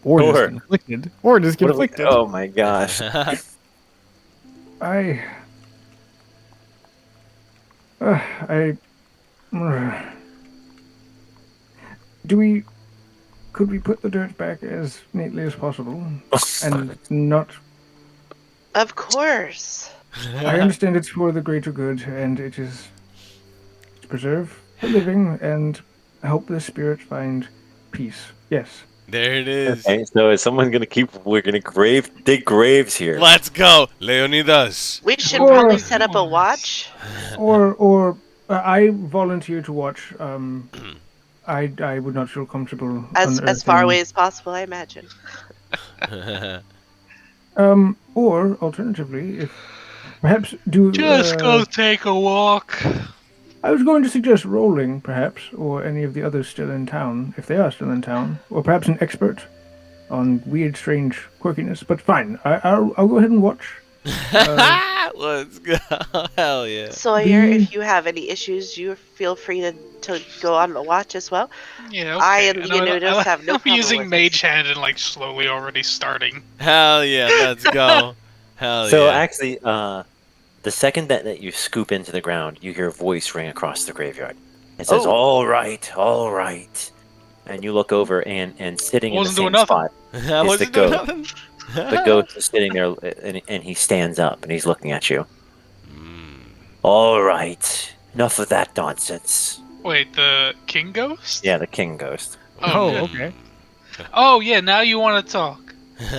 C: Or just
B: Or-
C: conflicted. Or just
B: What are we-
C: conflicted.
B: oh my gosh.
F: I do we could we put the dirt back as neatly as possible and not?
D: Of course.
F: I understand it's for the greater good, and it is to preserve the living and help the spirit find peace. Yes.
A: There it is.
B: Okay, so is someone gonna keep? We're gonna dig graves here.
A: Let's go, Leonidas.
D: We should
F: Or-
D: probably set up a watch.
F: Or I volunteer to watch. I would not feel comfortable
D: As far away as possible, I imagine.
F: Or alternatively, if perhaps do.
E: Just go take a walk.
F: I was going to suggest rolling, perhaps, or any of the others still in town, if they are still in town, or perhaps an expert on weird, strange quirkiness. But fine, I'll go ahead and watch.
A: Let's go. Hell yeah.
D: Sawyer, if you have any issues, you feel free to go on the watch as well.
E: Yeah, okay.
D: I and Leonidas have no
E: I'm
D: problem
E: using
D: with
E: Mage Hand and like slowly already starting.
A: Hell yeah. Let's go. Hell
B: So
A: yeah.
B: actually, the second that you scoop into the ground, you hear a voice ring across the graveyard. It says,
A: Oh.
B: all right. And you look over, and sitting in the
E: Wasn't
B: same
E: doing nothing.
B: spot,
A: I
B: is
A: wasn't
B: the
A: doing
B: goat.
A: nothing.
B: The ghost is sitting there, and he stands up, and he's looking at you. All right. Enough of that nonsense.
E: Wait, the King Ghost?
B: Yeah, the king ghost.
C: Oh,
E: good.
C: okay.
E: Oh, yeah, now you want to talk.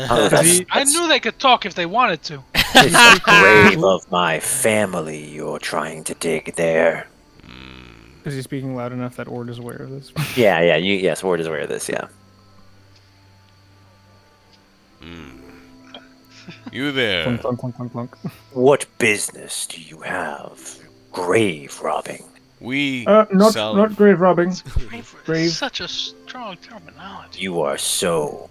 B: Oh,
E: I knew they could talk if they wanted to.
B: It's the grave of my family you're trying to dig there.
C: Is he speaking loud enough that Ord is aware of this?
B: Yeah, yes, Ward is aware of this, yeah.
A: You there.
C: Clunk, clunk, clunk, clunk, clunk.
B: What business do you have grave robbing?
A: We sell.
F: Not grave robbing. Grave.
E: Such a strong terminology.
B: You are so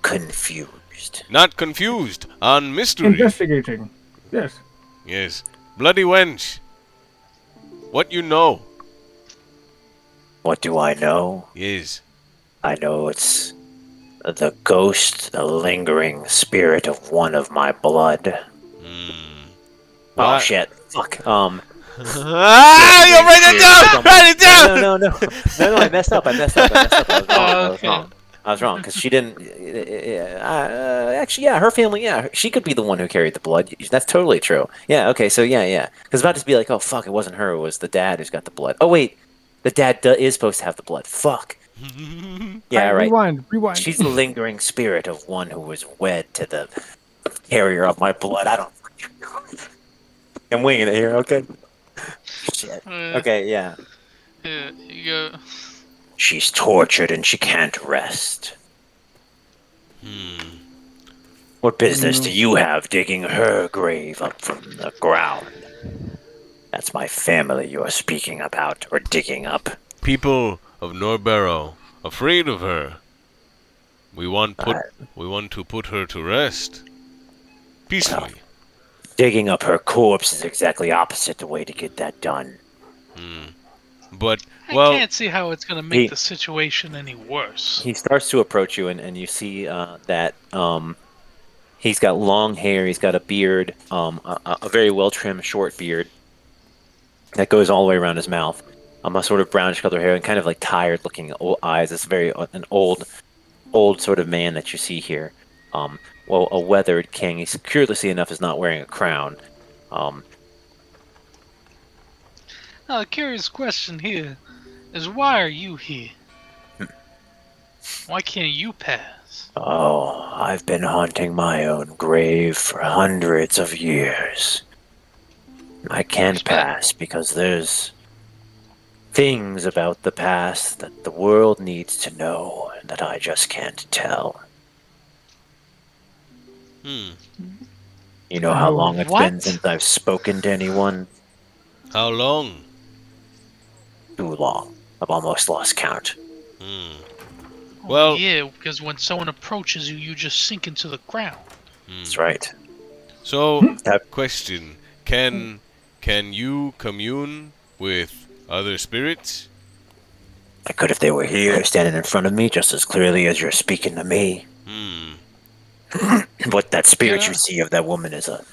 B: confused.
A: Not confused. On mystery.
F: Investigating. Yes.
A: Yes. Bloody wench. What you know?
B: What do I know?
A: Yes.
B: I know it's the ghost, the lingering spirit of one of my blood. Oh
A: What?
B: shit. Fuck.
A: Ah! You write it down! Write it down!
B: No, I messed up. I was
E: Okay.
B: wrong. I was wrong because she didn't. Actually, yeah, her family. Yeah, she could be the one who carried the blood. That's totally true. Yeah. Okay. So yeah. Because about to be like, oh fuck, it wasn't her. It was the dad who's got the blood. Oh wait, the dad is supposed to have the blood. Fuck. Yeah. Right.
C: Rewind.
B: She's the lingering spirit of one who was wed to the carrier of my blood. I don't. I'm winging it here. Okay. Shit. Okay. Yeah.
E: Yeah, you go.
B: She's tortured and she can't rest. What business do you have digging her grave up from the ground? That's my family you are speaking about, or digging up.
A: People of Norbarrow, afraid of her. We want to put her to rest. Peacefully.
B: Digging up her corpse is exactly opposite the way to get that done.
A: But,
E: I
A: well,
E: can't see how it's going to make the situation any worse.
B: He starts to approach you, and you see that he's got long hair, he's got a beard, a very well-trimmed short beard that goes all the way around his mouth. A sort of brownish colored hair and kind of like tired-looking eyes. It's an old sort of man that you see here. Well, a weathered king. He's curiously enough is not wearing a crown.
E: Now, the curious question here is why are you here? Why can't you pass?
B: Oh, I've been haunting my own grave for hundreds of years. I can't pass because there's things about the past that the world needs to know and that I just can't tell. You know how long it's been
E: What?
B: since I've spoken to anyone?
A: how long?
B: Too long. I've almost lost count.
A: Well,
E: Yeah, because when someone approaches you, you just sink into the ground.
B: That's right.
A: so,
B: That-
A: question. Can you commune with other spirits?
B: I could if they were here, standing in front of me, just as clearly as you're speaking to me. But that spirit
E: Yeah.
B: you see of that woman is a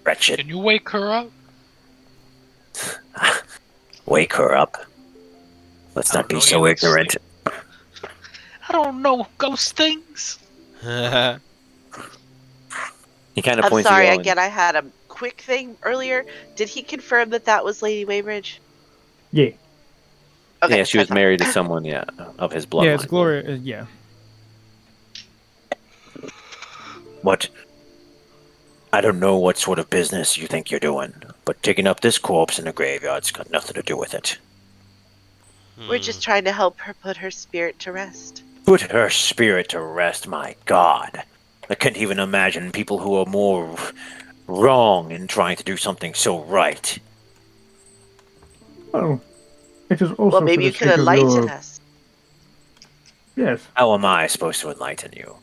B: wretched.
E: Can you wake her up?
B: Wake her up. Let's not be
E: know,
B: so
E: you look
B: ignorant.
E: I don't know ghost things.
B: He kind of
D: I'm
B: points you
D: sorry,
B: all in.
D: again, I had a quick thing earlier. Did he confirm that that was Lady Waybridge?
F: Yeah.
D: Okay,
B: Yeah,
D: that's
B: she
D: what
B: was
D: I thought.
B: married to someone, yeah, of his
C: Yeah, it's
B: bloodline.
C: Gloria. Yeah.
B: What? I don't know what sort of business you think you're doing, but digging up this corpse in the graveyard's got nothing to do with it.
D: We're just trying to help her put her spirit to rest.
B: Put her spirit to rest, my God. I can't even imagine people who are more wrong in trying to do something so right.
F: Well, it is
D: Well,
F: also for
D: maybe
F: the
D: you could
F: sake of
D: enlighten
F: your.
D: us.
F: Yes.
B: How am I supposed to enlighten you?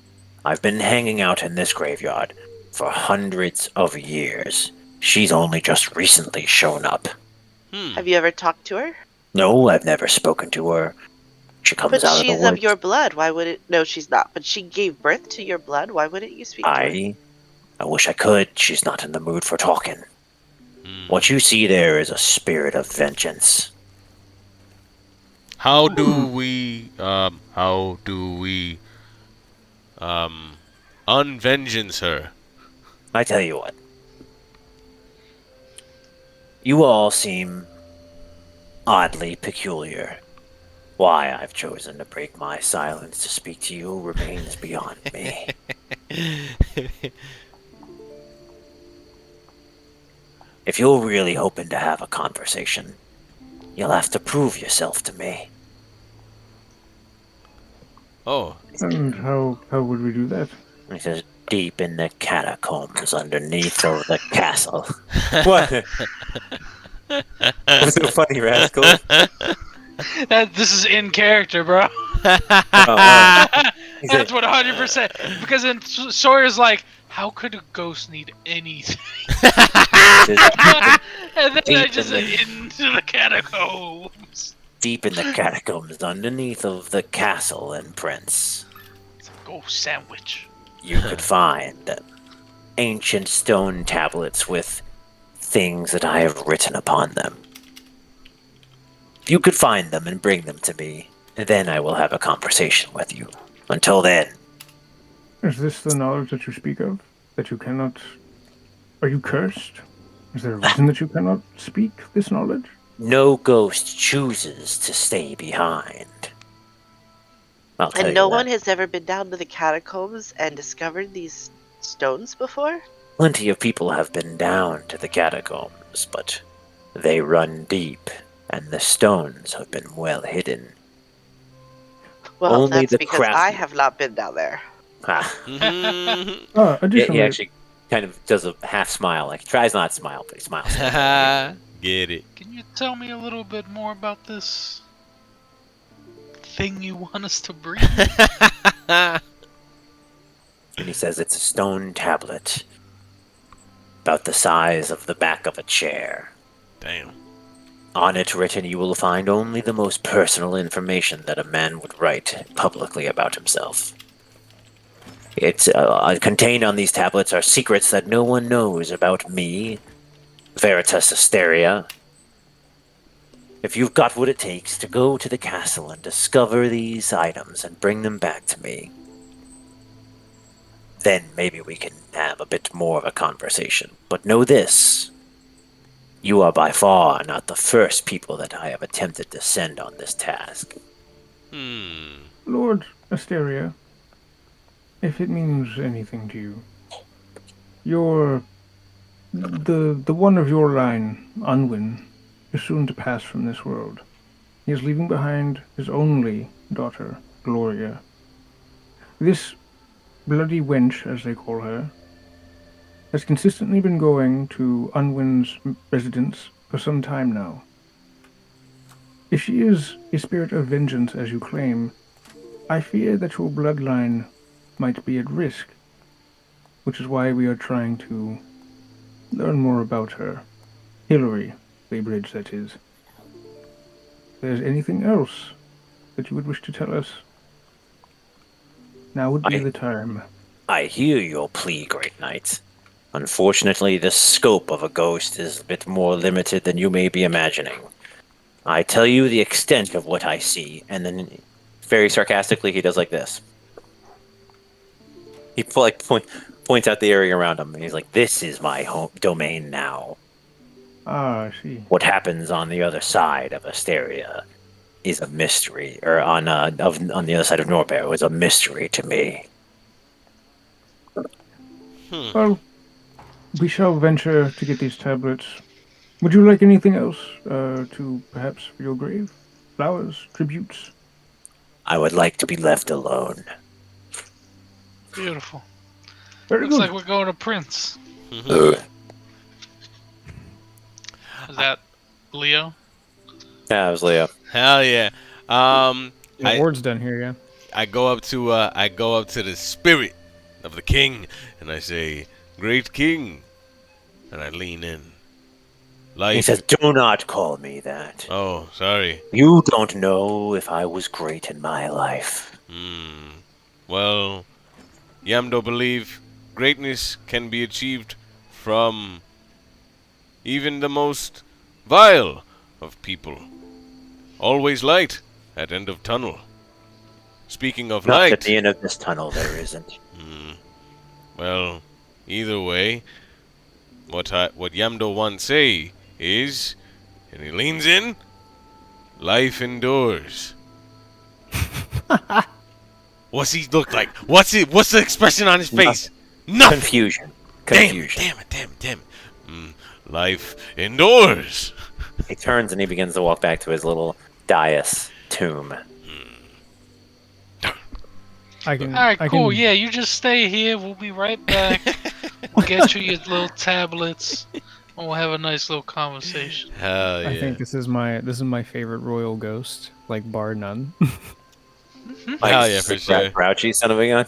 B: I've been hanging out in this graveyard for hundreds of years. She's only just recently shown up.
D: Have you ever talked to her?
B: No, I've never spoken to her. She comes
D: But
B: out of the
D: she's of
B: woods.
D: your blood. Why would it? No, she's not. But she gave birth to your blood. Why wouldn't you speak to her?
B: I wish I could. She's not in the mood for talking. What you see there is a spirit of vengeance.
A: How do we unvengeance her?
B: I tell you what. You all seem oddly peculiar. Why I've chosen to break my silence to speak to you remains beyond me. If you're really hoping to have a conversation, you'll have to prove yourself to me.
A: Oh,
F: And how would we do that?
B: He says, deep in the catacombs underneath of the castle. What? What's so funny, rascal?
E: This is in character, bro.
B: Oh, He said,
E: That's 100%. Because then Sawyer's like, how could a ghost need anything? And then I
B: Deep
E: just
B: in
E: say, into the catacombs.
B: deep in the catacombs underneath of the castle and prince,
E: It's a ghost sandwich.
B: you could find ancient stone tablets with things that I have written upon them. If you could find them and bring them to me, then I will have a conversation with you. Until then,
F: Is this the knowledge that you speak of? That you cannot. Are you cursed? Is there a reason that you cannot speak this knowledge?
B: no ghost chooses to stay behind. I'll tell
D: And
B: you
D: no
B: that.
D: one has ever been down to the catacombs and discovered these stones before?
B: Plenty of people have been down to the catacombs, but they run deep, and the stones have been well hidden.
D: Well,
B: Only
D: that's
B: the
D: because I
B: crafty.
D: have not been down there.
B: Ah. He
F: Additionally,
B: actually kind of does a half smile, like he tries not to smile, but he smiles.
A: get it.
E: Can you tell me a little bit more about this thing you want us to breathe?
B: And he says it's a stone tablet, about the size of the back of a chair.
A: Damn.
B: On it written, you will find only the most personal information that a man would write publicly about himself. It's contained on these tablets are secrets that no one knows about me, Veritas Asteria. If you've got what it takes to go to the castle and discover these items and bring them back to me, then maybe we can have a bit more of a conversation. But know this. You are by far not the first people that I have attempted to send on this task.
F: Lord Asteria, if it means anything to you, the one of your line, Unwin, is soon to pass from this world. He is leaving behind his only daughter, Gloria. This bloody wench, as they call her, has consistently been going to Unwin's residence for some time now. If she is a spirit of vengeance, as you claim, I fear that your bloodline might be at risk, which is why we are trying to learn more about her. Hillary Baybridge, that is. If there's anything else that you would wish to tell us, now would be the time.
B: I hear your plea, Great Knight. Unfortunately, the scope of a ghost is a bit more limited than you may be imagining. I tell you the extent of what I see, and then very sarcastically, he does like this. He points out the area around him, and he's like, "This is my home domain now.
F: Ah, I see.
B: What happens on the other side of Asteria is a mystery, or on the other side of Norbear was a mystery to me."
F: Well, we shall venture to get these tablets. Would you like anything else to perhaps for your grave? Flowers, tributes?
B: I would like to be left alone.
E: Beautiful.
F: Very
E: Looks
F: good.
E: like we're going to Prince.
B: Ugh.
E: Is that Leo?
B: Yeah, it was Leo.
A: Hell yeah.
C: The ward's done here, yeah.
A: I go up to the spirit of the king, and I say, "Great king," and I lean in. Life.
B: He says, "Do not call me that.
A: Oh, sorry.
B: You don't know if I was great in my life."
A: Well, Yamdo believe greatness can be achieved from even the most vile of people. Always light at end of tunnel. Speaking of
B: Not
A: light,
B: at the end of this tunnel, there isn't.
A: well, either way, what Yamdo once say is, and he leans in, life endures. What's he look like? What's the expression on his face? Nothing.
B: Confusion.
A: Damn it. Life endures.
B: He turns and he begins to walk back to his little dais tomb.
C: I can.
E: Alright,
C: I
E: cool.
C: Can,
E: Yeah, you just stay here. We'll be right back. We'll get you your little tablets. And we'll have a nice little conversation.
A: Hell yeah.
C: I think this is my favorite royal ghost, like bar none.
A: Hell yeah, for sure.
B: Grouchy son of a gun.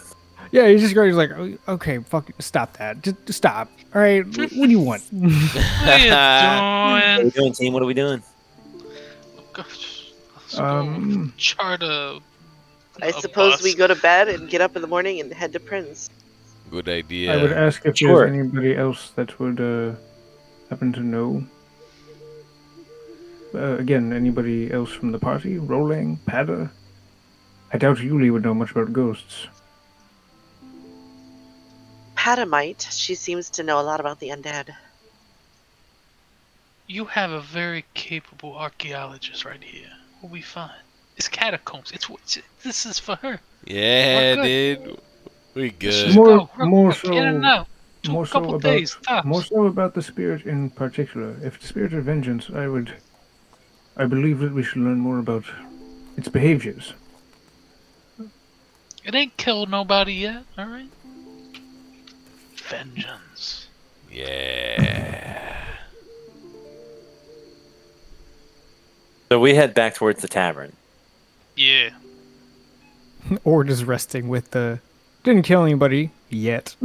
C: Yeah, he's just going. He's like, "Oh, okay, fuck, stop that. Just stop. All right, what do you want?"
E: What are you
B: What are we
E: doing?
B: doing, team? What are we doing?
E: Gosh, let's go chart
D: I
E: a
D: suppose we
E: bus.
D: go to bed and get up in the morning and head to Prince.
A: Good idea.
F: I would ask if
B: Sure.
F: there's anybody else that would happen to know. Again, anybody else from the party? Rolling? Pada? I doubt Yuli would know much about ghosts.
D: Patamite, she seems to know a lot about the undead.
E: You have a very capable archaeologist right here. We'll be fine. It's catacombs. This is for her.
A: Yeah,
E: We're good.
A: dude. We
E: Let's
A: good.
E: just
F: More-
E: go. Real
F: more
E: quick, in and
F: so-
E: out.
F: More
E: A
F: so
E: couple
F: about
E: days tops.
F: more so about the spirit in particular. If the spirit of vengeance, I believe that we should learn more about its behaviors.
E: It ain't killed nobody yet. All right. Vengeance.
A: Yeah.
B: So we head back towards the tavern.
E: Yeah.
C: Or just resting with the. Didn't kill anybody yet.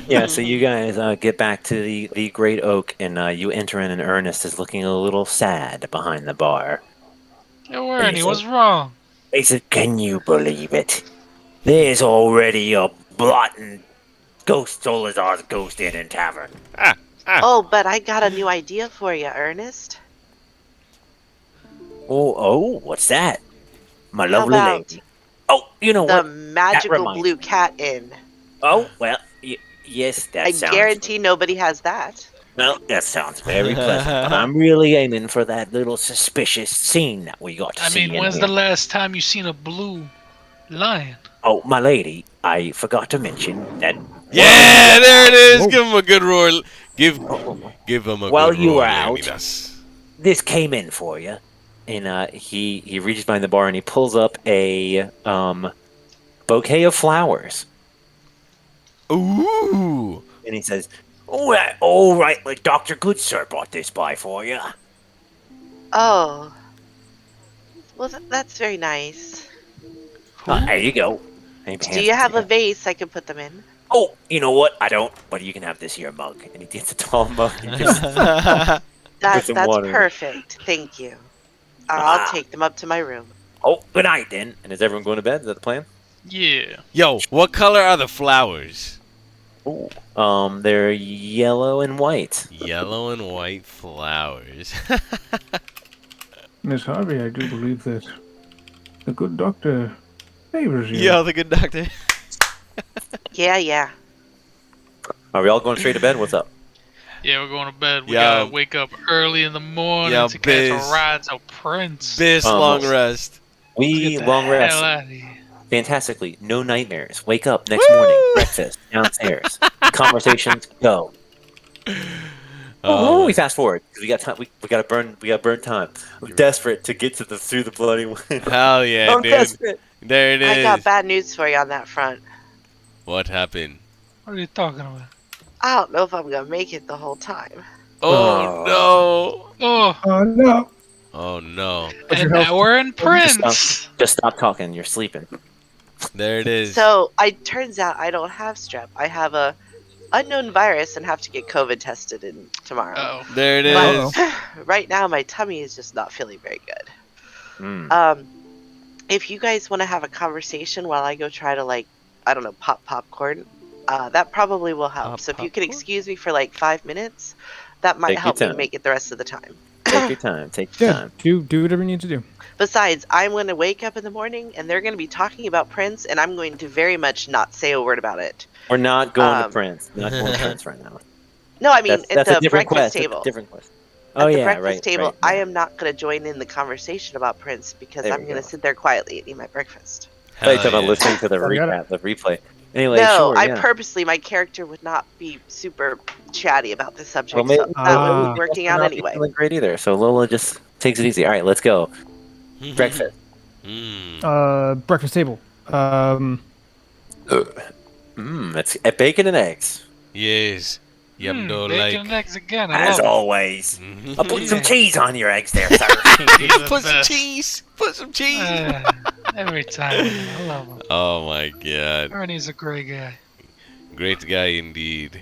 B: Yeah, so you guys get back to the Great Oak, and you enter in, and Ernest is looking a little sad behind the bar.
E: Yo, Ernie, what's wrong?
B: He said, "Can you believe it? There's already a blotting ghost, Solazar's ghost in tavern."
D: Oh, but I got a new idea for you, Ernest.
B: Oh, what's that? My
D: How
B: lovely
D: about
B: lady. Oh, you know
D: the
B: what?
D: magical
B: reminds
D: blue cat inn?
B: Oh, well, yes, that
D: I
B: sounds...
D: guarantee nobody has that.
B: Well, that sounds very pleasant, but I'm really aiming for that little suspicious scene that we got to
E: I
B: see
E: mean,
B: in
E: when's
B: here.
E: the last time you seen a blue lion?
B: Oh, my lady, I forgot to mention that...
A: Yeah, there it is. Give him a good roar. Give him a
B: While
A: good
B: you
A: roar,
B: were out,
A: Leonidas.
B: this came in for you. And he reaches behind the bar and he pulls up a bouquet of flowers.
A: Ooh.
B: And he says, all right, like Dr. Goodsir brought this by for you.
D: Oh. Well, that's very nice.
B: There you go. And he
D: Do
B: hands
D: you
B: it to
D: have a vase I can put them in?
B: Oh, you know what? I don't, but you can have this here mug. And he gets a tall mug. And just,
D: That's
B: some water in it.
D: perfect. Thank you. I'll take them up to my room.
B: oh, good night then. And is everyone going to bed? Is that the plan?
E: Yeah.
A: Yo, what color are the flowers?
B: Ooh. They're yellow and white.
A: Yellow and white flowers.
F: Miss Harvey, I do believe that the good doctor favors you.
A: Yo, the good doctor.
D: Yeah.
B: Are we all going straight to bed? What's up?
E: Yeah, we're going to bed. We
A: Yo.
E: gotta wake up early in the morning
A: Yo,
E: to catch a
A: Biz.
E: ride to Prince.
A: This long rest.
B: We
E: Get the
B: long
E: hell
B: rest.
E: out of here.
B: Fantastically. No nightmares. Wake up next
A: Woo!
B: morning. Breakfast. Downstairs. Conversations. Go. Oh, we fast forward because we got time. We gotta burn. We gotta burn time. I'm desperate to get through the bloody window.
A: Hell yeah,
B: I'm
A: dude.
B: desperate.
A: There it is.
D: I got bad news for you on that front.
A: What happened?
E: What are you talking about?
D: I don't know if I'm gonna make it the whole time.
A: Oh
E: Oh,
F: Oh no!
A: no. Oh no.
F: What's
E: and
F: your
E: now
F: health?
E: we're in
B: Just
E: Prince.
B: stop talking. You're sleeping.
A: There it is.
D: So it turns out I don't have strep. I have a unknown virus and have to get COVID tested tomorrow.
E: Oh,
A: There it
F: Uh-oh.
A: is.
D: Right now my tummy is just not feeling very good.
B: Mm.
D: If you guys want to have a conversation while I go try to I don't know, pop popcorn, that probably will help.
A: Pop
D: So if you could
A: popcorn?
D: excuse me for 5 minutes, that might
B: Take your
D: help me
B: time.
D: make it the rest of the time.
B: Take your time. Take your
C: Yeah,
B: time.
C: do whatever you need to do.
D: Besides, I'm going to wake up in the morning and they're going to be talking about Prince, and I'm going to very much not say a word about it.
B: We're not going to
D: Um,
B: Prince. Not going to Prince right now.
D: No, I mean
B: That's
D: at
B: a
D: the
B: different
D: breakfast
B: quest. That's
D: table.
B: a different quest.
D: At
B: Oh
D: the
B: yeah,
D: breakfast
B: right.
D: table,
B: right,
D: I
B: yeah.
D: am not going to join in the conversation about Prince because
B: There
D: I'm
B: we
D: going to
B: go.
D: sit there quietly and eat my breakfast.
B: I thought you were
A: Hell
B: talking about
A: yeah.
B: listening to the
F: I got
B: recap, the replay. Anyway,
D: No,
B: sure.
D: I
B: Yeah.
D: purposely, my character would not be super chatty about this subject,
B: Well, maybe
D: so that would
C: Ah.
D: be working
B: Lola
D: out
B: not be
D: anyway.
B: feeling great either. So Lola just takes it easy. All right, let's go. Breakfast.
C: Breakfast table.
B: That's bacon and eggs.
A: Yes. Yum do
E: bacon
A: like.
E: and eggs again. I
B: As
E: love
B: always. I'll put some
E: Yeah.
B: cheese on your eggs there, sir.
E: You're the
A: Put some
E: best.
A: cheese. Put some cheese.
E: Every time. I love him.
A: Oh my god.
E: Ernie's a great guy.
A: Great guy indeed.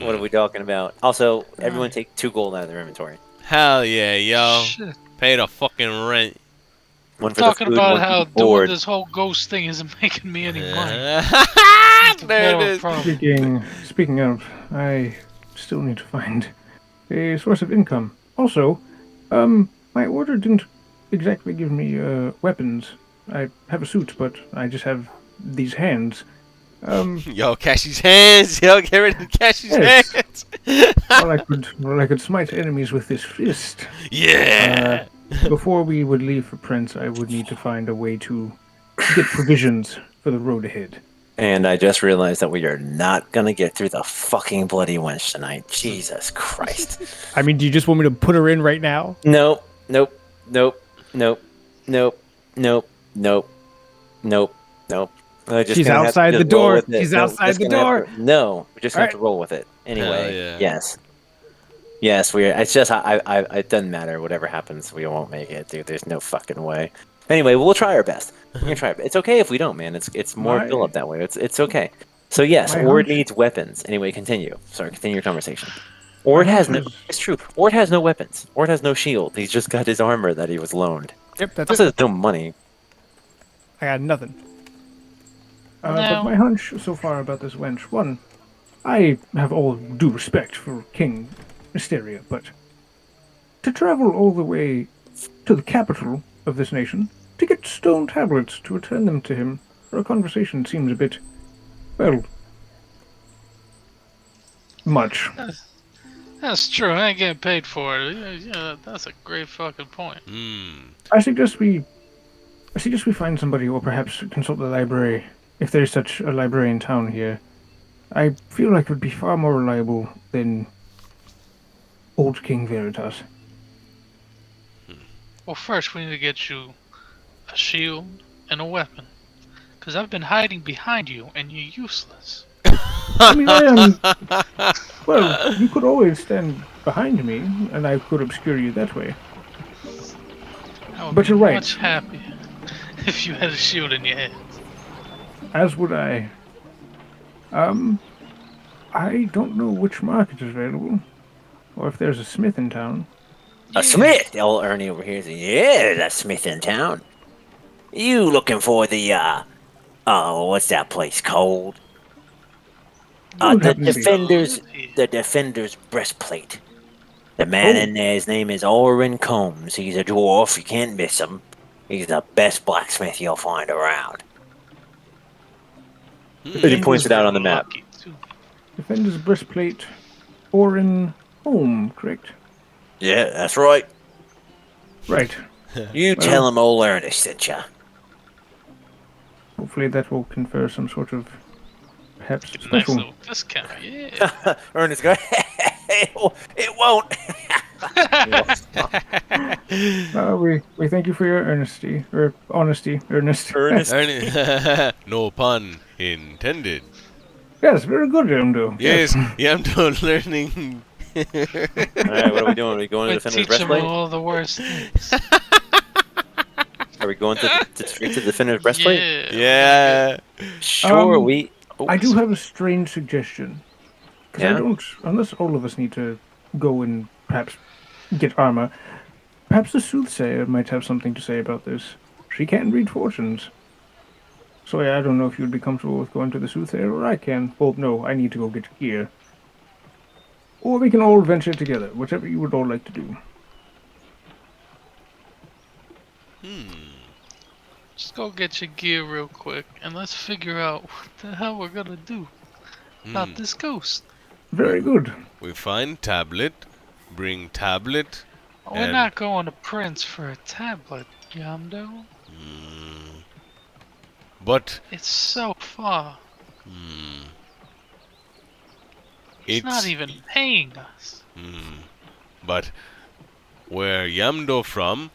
B: What are we talking about? Also, everyone take 2 gold out of their inventory.
A: Hell yeah, yo.
E: Shit.
A: Pay the fucking rent.
B: One for
E: Talking
B: the food,
E: about
B: one
E: how
B: for the board.
E: doing this whole ghost thing isn't making me any money.
A: There it
E: More
A: is.
E: problem.
F: Speaking of, I still need to find a source of income. Also, my order didn't exactly give me weapons. I have a suit, but I just have these hands.
A: Yo, Cashie's hands. Yo, get rid of Cashie's
F: Yes.
A: hands.
F: Well, I could smite enemies with this fist.
A: Yeah.
F: Before we would leave for Prince, I would need to find a way to get provisions for the road ahead.
B: And I just realized that we are not gonna get through the fucking bloody wench tonight. Jesus Christ.
C: I mean, do you just want me to put her in right now?
B: Nope. Nope. Nope. Nope. Nope. Nope. Nope. Nope. Nope.
C: She's outside the door. She's outside the door.
B: No, we just have
C: Alright.
B: to roll with it. Anyway,
A: yeah.
B: yes. Yes, it's just, it doesn't matter. Whatever happens, we won't make it, dude. There's no fucking way. Anyway, we'll try our best. We're gonna try. It's okay if we don't, man. It's more
F: My-
B: build up that way. It's okay. So yes,
F: My
B: Ord
F: hunch-
B: needs weapons. Anyway, continue. Sorry, continue your conversation. Ord has no.
F: hunch is-
B: It's true. Ord has no weapons. Ord has no shield. He's just got his armor that he was loaned.
C: Yep, that's
B: Also,
C: it.
B: has no money.
C: I got nothing.
E: No.
F: But my hunch so far about this wench, one, I have all due respect for King Mysteria, but to travel all the way to the capital of this nation, to get stone tablets to return them to him for a conversation seems a bit, well, much.
E: That's true. I ain't getting paid for it. Yeah, that's a great fucking point.
F: I suggest we find somebody, or perhaps consult the library, if there's such a library in town here. I feel like it would be far more reliable than old King Veritas.
E: Well, first we need to get you a shield and a weapon. Because I've been hiding behind you and you're useless.
F: I mean, I am. Well, you could always stand behind me, and I could obscure you that way.
E: I would
F: But
E: be
F: you're right.
E: much happier if you had a shield in your hand.
F: As would I. I don't know which market is available, or if there's a smith in town.
B: A smith! Old Ernie over here says, yeah, there's a smith in town. You looking for the, what's that place called?
F: Don't
B: The
F: happen to be-
B: Defender's breastplate. The man in there, his name is Orin Combs. He's a dwarf, you can't miss him. He's the best blacksmith you'll find around. And he
F: Defend
B: points
F: his,
B: it out on the map.
E: Lucky, too.
F: defend his breastplate or in home, correct?
B: Yeah, that's right.
F: Right.
B: You
F: Well-
B: tell him old Ernest sent ya.
F: Hopefully that will confer some sort of perhaps
E: Get a nice
F: special.
E: little discount. Yeah.
B: Ernest goes, it won't.
F: We thank you for your honesty, Ernest.
B: Ernest.
A: Ernie- no pun intended.
F: Yes, very good, Yamdo.
A: Yes, Yamdo learning.
B: All right, what are we doing? Are we going to
E: We
B: defend his
E: teach them
B: breastplate?
E: all the worst things.
B: Are we going to straight to defend his breastplate?
A: Yeah.
B: Sure,
F: Um,
B: we.
F: I do have a strange suggestion. Because
B: Yeah?
F: I don't, unless all of us need to go and perhaps get armor, perhaps the soothsayer might have something to say about this. She can read fortunes. So yeah, I don't know if you'd be comfortable with going to the soothsayer, or I can. Well, no, I need to go get gear. Or we can all venture together, whichever you would all like to do.
E: Just go get your gear real quick, and let's figure out what the hell we're gonna do about this ghost.
F: Very good.
A: We find tablet, bring tablet.
E: We're
A: And-
E: not going to Prince for a tablet, Yamdo.
A: But
E: It's so far. It's not even paying us.
A: But where Yamdo from,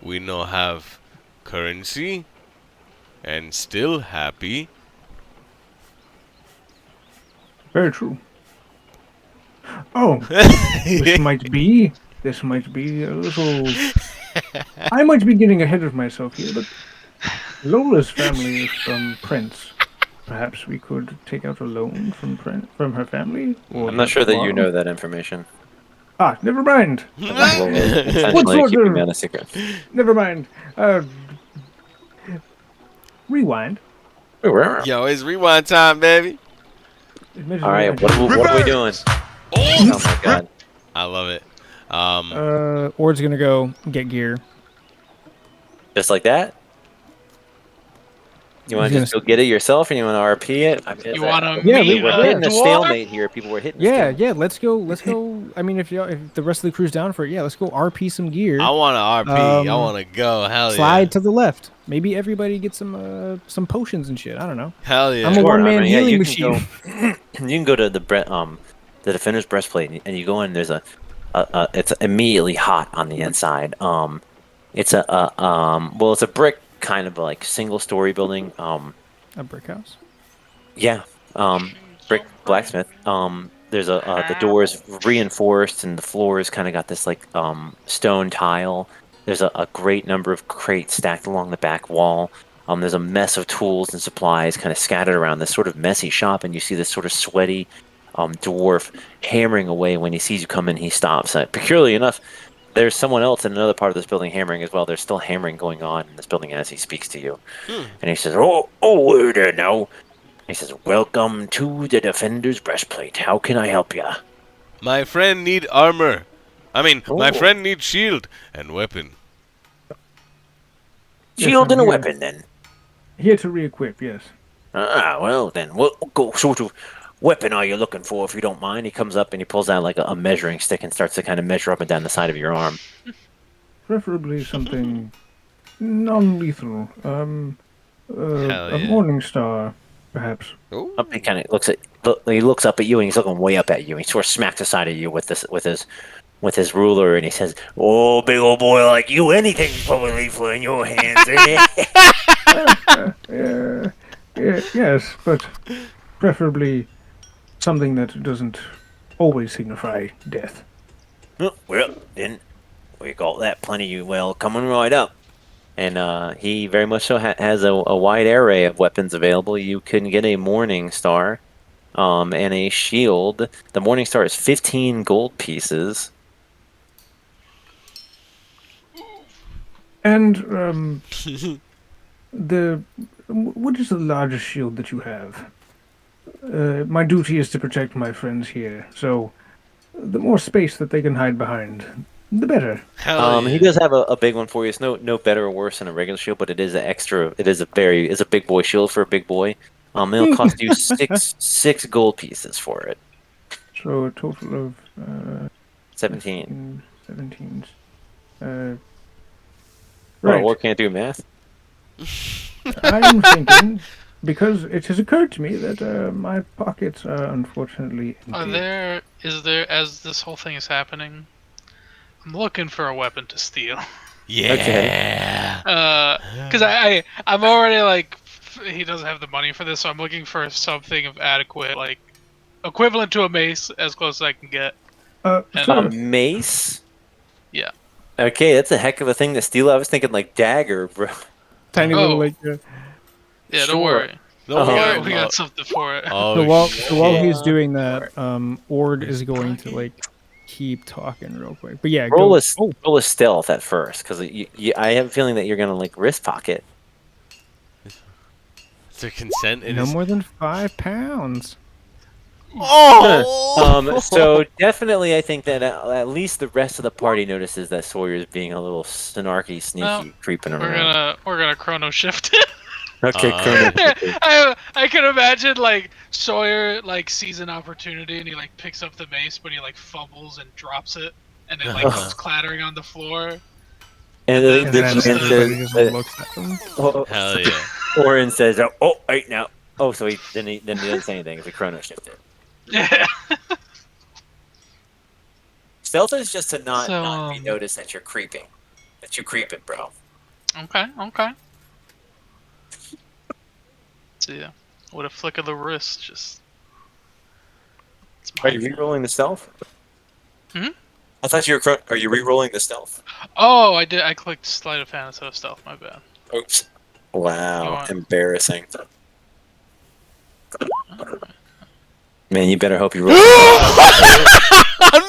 A: we no have currency and still happy.
F: Very true. Oh, this might be a little. I might be getting ahead of myself here, but Lola's family is from Prince. Perhaps we could take out a loan from her family. Or
B: I'm not sure that you
F: borrow.
B: know that information.
F: Ah, never mind.
B: Intentionally
F: sort
B: keeping
F: of-
B: that a secret.
F: Never mind. Rewind.
B: All
A: Yo, it's rewind time, baby.
F: Admittedly, I
B: right, what are we doing? Oh my god.
A: I love it.
C: Ord's gonna go get gear.
B: Just like that? You want to
C: He's
B: just go get it yourself, and you want to RP it? I mean,
E: You wanna
C: Yeah,
E: meet
B: we're
E: a
B: hitting a
E: dwarf?
B: stalemate here. People were hitting. a
C: Yeah,
B: stalemate.
C: yeah. Let's go. I mean, if the rest of the crew's down for it, yeah, let's go RP some gear.
A: I want to RP. I
C: Um,
A: want to go. Hell
C: Slide
A: yeah.
C: to the left. Maybe everybody gets some potions and shit. I don't know.
A: Hell yeah.
C: I'm a
B: Sure,
C: one-man
B: yeah,
C: healing
B: you
C: machine.
B: Can go, you can go to the defender's breastplate, and you go in. There's it's immediately hot on the inside. It's it's a brick kind of like single story building.
C: A brick house.
B: Yeah, brick blacksmith. There's the doors reinforced, and the floors kind of got this like stone tile. There's a great number of crates stacked along the back wall. There's a mess of tools and supplies kind of scattered around this sort of messy shop, and you see this sort of sweaty dwarf hammering away. When he sees you come in, he stops. Peculiarly enough, there's someone else in another part of this building hammering as well. There's still hammering going on in this building as he speaks to you. And he says, oh, wait there now. He says, welcome to the Defender's Breastplate. How can I help ya?
A: My friend need armor. My
B: Oh.
A: friend need shield and weapon.
F: Yes,
B: Shield
F: I'm
B: and a
F: here.
B: weapon, then.
F: Here to re-equip, yes.
B: Ah, well, then, what sort of weapon are you looking for, if you don't mind? He comes up and he pulls out like a measuring stick and starts to kind of measure up and down the side of your arm.
F: Preferably something non-lethal.
A: Hell
F: A
A: yeah.
F: morning star, perhaps.
A: Ooh.
B: He kind of looks up at you, and he's looking way up at you. He sort of smacks the side of you with his ruler, and he says, "Oh, big old boy like you, anything's probably lethal in your hands."
F: Yes, but preferably something that doesn't always signify death.
B: Well, then we got that plenty. Well, coming right up. And he very much so has a wide array of weapons available. You can get a Morning Star and a shield. The Morning Star is 15 gold pieces.
F: And what is the largest shield that you have? My duty is to protect my friends here, so the more space that they can hide behind, the better.
A: Hell
B: He
A: yeah.
B: does have a big one for you. It's no better or worse than a regular shield, but it is an extra. It's a big boy shield for a big boy. It'll cost you six gold pieces for it.
F: So a total of
B: 17.
F: 17.
B: Well,
F: Right.
B: or can't do math.
F: I'm thinking, because it has occurred to me that my pockets are unfortunately empty.
E: Is there, as this whole thing is happening, I'm looking for a weapon to steal.
A: Yeah.
E: Because I'm already like, he doesn't have the money for this, so I'm looking for something of adequate, like, equivalent to a mace, as close as I can get. And,
B: A
F: Sir,
B: mace?
E: yeah.
B: Okay, that's a heck of a thing to steal. I was thinking like dagger, bro.
C: Tiny little like.
E: Yeah,
B: Sure.
E: don't worry.
A: Don't worry.
E: We got something for it.
A: Oh,
C: So while
A: shit.
C: he's doing that, Ord is going to like keep talking real quick. But yeah,
B: Roll
C: go.
B: a roll a stealth at first, because I have a feeling that you're gonna like wrist pocket.
A: Is there consent? It
C: No
A: is.
C: more than 5 pounds.
A: Oh!
B: So definitely, I think that at least the rest of the party notices that Sawyer's being a little snarky, sneaky,
E: Well,
B: creeping around.
E: We're gonna chrono shift it.
B: Okay, Cronin.
E: I can imagine like Sawyer like sees an opportunity and he like picks up the mace, but he like fumbles and drops it, and it like comes clattering on the floor.
B: And
E: And
C: And
B: the
C: then
B: man
C: everybody
B: says,
C: just looks at them.
A: Hell yeah.
B: Orin says, "Oh, wait now." Oh, so he doesn't say anything if he chrono shifted.
E: Yeah.
B: Stealth is just to not
E: So,
B: be noticed that you're creeping. That you're creeping, bro.
E: Okay. So yeah, with a flick of the wrist, just. It's
B: Are you
E: mine.
B: re-rolling the stealth?
E: Hmm?
B: I thought you were. Are you re-rolling the stealth?
E: Oh, I did. I clicked sleight of hand instead of stealth. My bad.
B: Oops.
E: You
B: Wow,
E: want-
B: embarrassing. Man, you better hope you roll.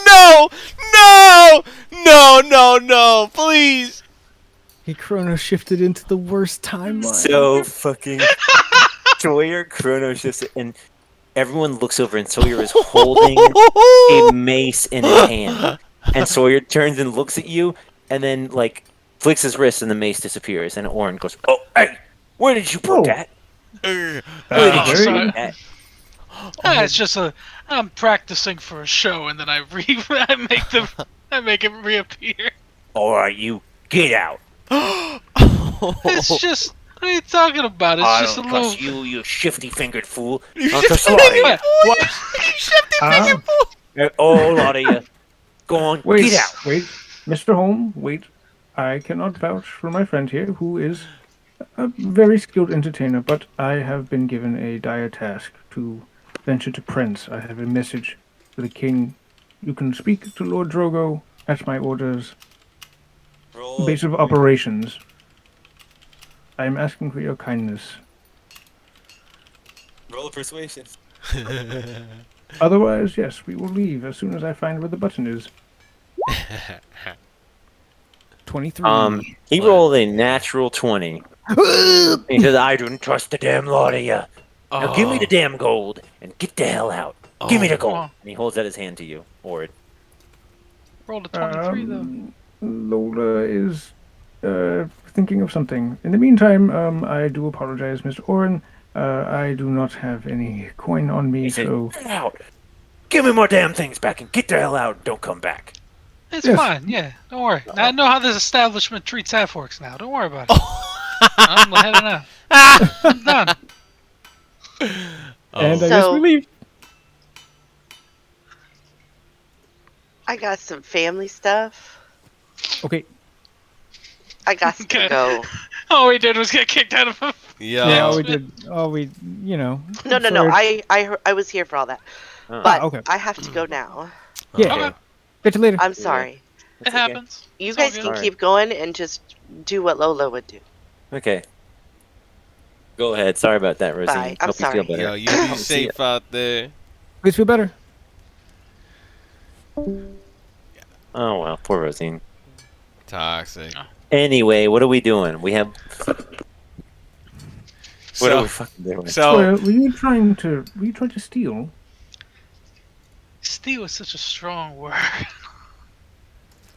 A: No! No! No, no, no! Please!
C: He chrono shifted into the worst timeline.
B: So fucking Sawyer chrono shifts it, and everyone looks over, and Sawyer is holding a mace in his hand. And Sawyer turns and looks at you, and then like flicks his wrist, and the mace disappears. And Orin goes, "Oh, hey, where did you put
F: Oh.
B: that?
A: Uh,
B: Where did you
E: sorry.
B: put that?"
E: It's just I'm practicing for a show, and then I make it reappear.
B: All right, you get out.
E: It's just. What are you talking about? It's
B: I
E: just a
B: don't
E: little.
B: trust you, you shifty-fingered fool.
A: You
B: I don't trust a
A: shifty
B: lot of you.
E: What?
A: You shifty finger fool!
B: Oh, a lot of you. Go on,
F: wait,
B: get out.
F: wait, Mr. Holm, wait. I cannot vouch for my friend here, who is a very skilled entertainer, but I have been given a dire task to venture to Prince. I have a message for the king. You can speak to Lord Drogo at my orders. Base of operations. I am asking for your kindness.
B: Roll a persuasion.
F: Otherwise, yes, we will leave as soon as I find where the button is.
C: 23.
B: He rolled a natural 20. He says, "I don't trust the damn lot of you. Now give me the damn gold and get the hell out. Give me the gold."
E: Oh.
B: And he holds out his hand to you, Ord.
E: Rolled a 23 though.
F: Lola is thinking of something. In the meantime, I do apologize, Mr. Oren. I do not have any coin on me,
B: He says,
F: so
B: "Get out. Give me my damn things back and get the hell out and don't come back."
E: It's
F: Yes.
E: fine. Yeah, don't worry. I know how this establishment treats half-orcs now. Don't worry about it. I'm heading out. I'm done.
C: And I guess
D: So-
C: we leave.
D: I got some family stuff.
C: Okay.
D: I got
E: Okay.
D: to go.
E: All we did was get kicked out of a.
A: Yo.
C: Yeah, all we did. All we, you know.
D: No.
C: Sawyer-
D: I was here for all that,
B: Oh.
D: but
C: okay.
D: I have to go now.
C: Yeah.
E: Okay.
C: Catch you later.
D: I'm sorry.
E: It happens.
D: You
E: It's all
D: guys
E: good.
D: can
B: Alright.
D: keep going and just do what Lola would do.
B: Okay. Go ahead. Sorry about that, Rosie.
D: Bye. I'm
B: Hope you feel
D: sorry.
B: better.
A: Yo, you be
B: See ya.
A: safe out there.
C: Please feel better.
B: Oh, well. Poor Rosine.
A: Toxic.
B: Anyway, what are we doing? We have... What are
A: So,
B: we fucking doing?
F: Sawyer, were you trying to steal?
E: Steal is such a strong word.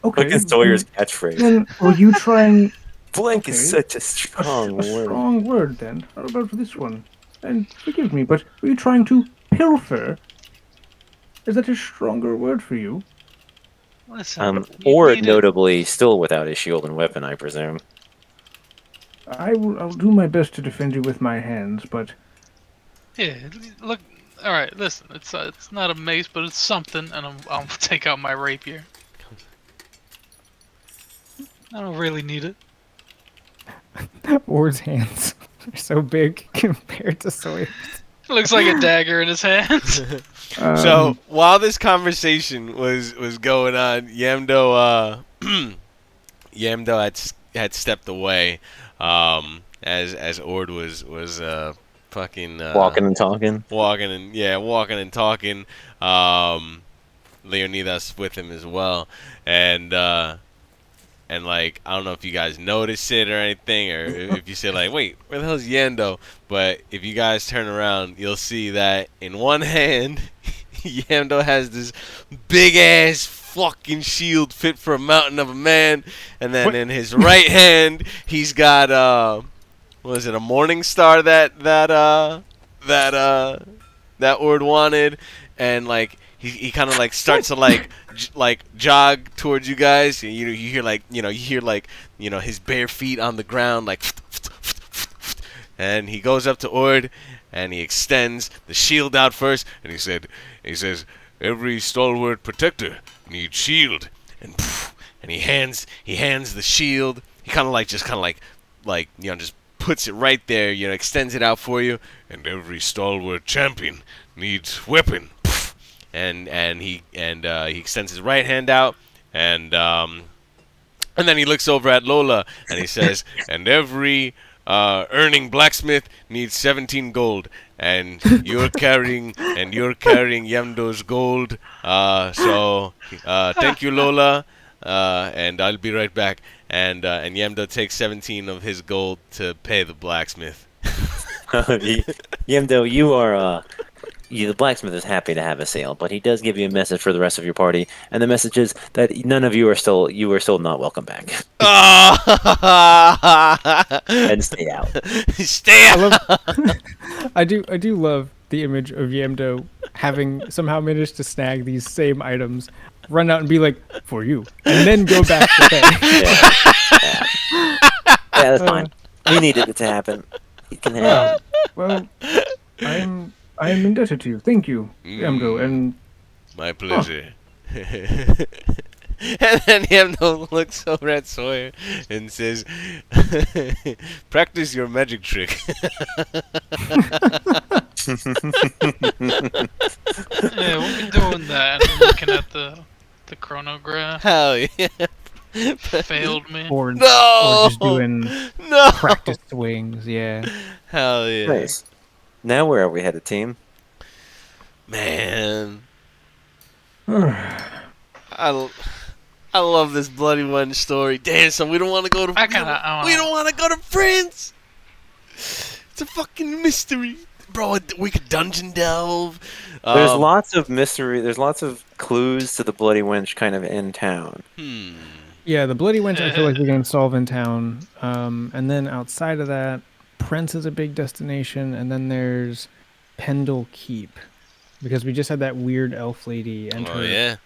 F: Okay.
B: Look at Sawyer's catchphrase.
F: Then were you trying
B: Blank is
F: okay.
B: such a
F: a
B: strong word.
F: strong word then? How about this one? And forgive me, but were you trying to pilfer? Is that a stronger word for you?
E: Listen, you
B: Or
E: need it.
B: notably still without his shield and weapon, I presume.
F: I'll do my best to defend you with my hands, but
E: Yeah, look. All right, listen. It's not a mace, but it's something, and I'll take out my rapier. I don't really need it.
C: Ord's hands are so big compared to Sawyer's.
E: It looks like a dagger in his hands.
A: So while this conversation was going on, Yamdo had stepped away, as Ord was fucking
B: Walking and talking.
A: walking and talking. Leonidas with him as well, and like I don't know if you guys noticed it or anything, or if you say like, wait, where the hell's Yando? But if you guys turn around, you'll see that in one hand, Yando has this big ass fucking shield fit for a mountain of a man, and then in his right hand, he's got what is it, a morning star that Ord wanted, and like he kind of like starts to like jog towards you guys. You hear like his bare feet on the ground like, and he goes up to Ord and he extends the shield out first, and he says every stalwart protector needs shield, and he hands the shield. He kind of like just puts it right there, extends it out for you, and every stalwart champion needs weapon. And he extends his right hand out, and then he looks over at Lola and he says, and every earning blacksmith needs 17 gold, and you're carrying Yamdo's gold. So thank you, Lola, and I'll be right back. And Yamdo takes 17 of his gold to pay the blacksmith.
B: Yamdo, you are the blacksmith is happy to have a sale, but he does give you a message for the rest of your party, and the message is that none of you are still not welcome back. And stay out.
A: Stay out.
C: I do love the image of Yamdo having somehow managed to snag these same items, run out and be like, for you, and then go back to pay.
B: Yeah, that's fine. We needed it to happen. It can happen.
F: well, I am indebted to you. Thank you, Yamdo, and
A: my pleasure. And then Yamdo looks over at Sawyer and says, practice your magic trick.
E: Yeah, we'll be doing that. I'm looking at the chronograph.
A: Hell yeah.
E: Failed me.
C: Or
A: No!
C: just doing
A: No!
C: practice swings, yeah.
A: Hell yeah.
B: Nice. Now where are we headed, team?
A: Man. I love this Bloody One story. Damn, so we don't want to go to...
E: I kinda,
A: we don't want to go to France! It's a fucking mystery. Bro, we could dungeon delve.
B: There's lots of mystery. There's lots of clues to the Bloody Wench kind of in town.
C: Yeah, the Bloody Wench I feel like we can solve in town. And then outside of that, Prince is a big destination, and then there's Pendle Keep. Because we just had that weird elf lady and her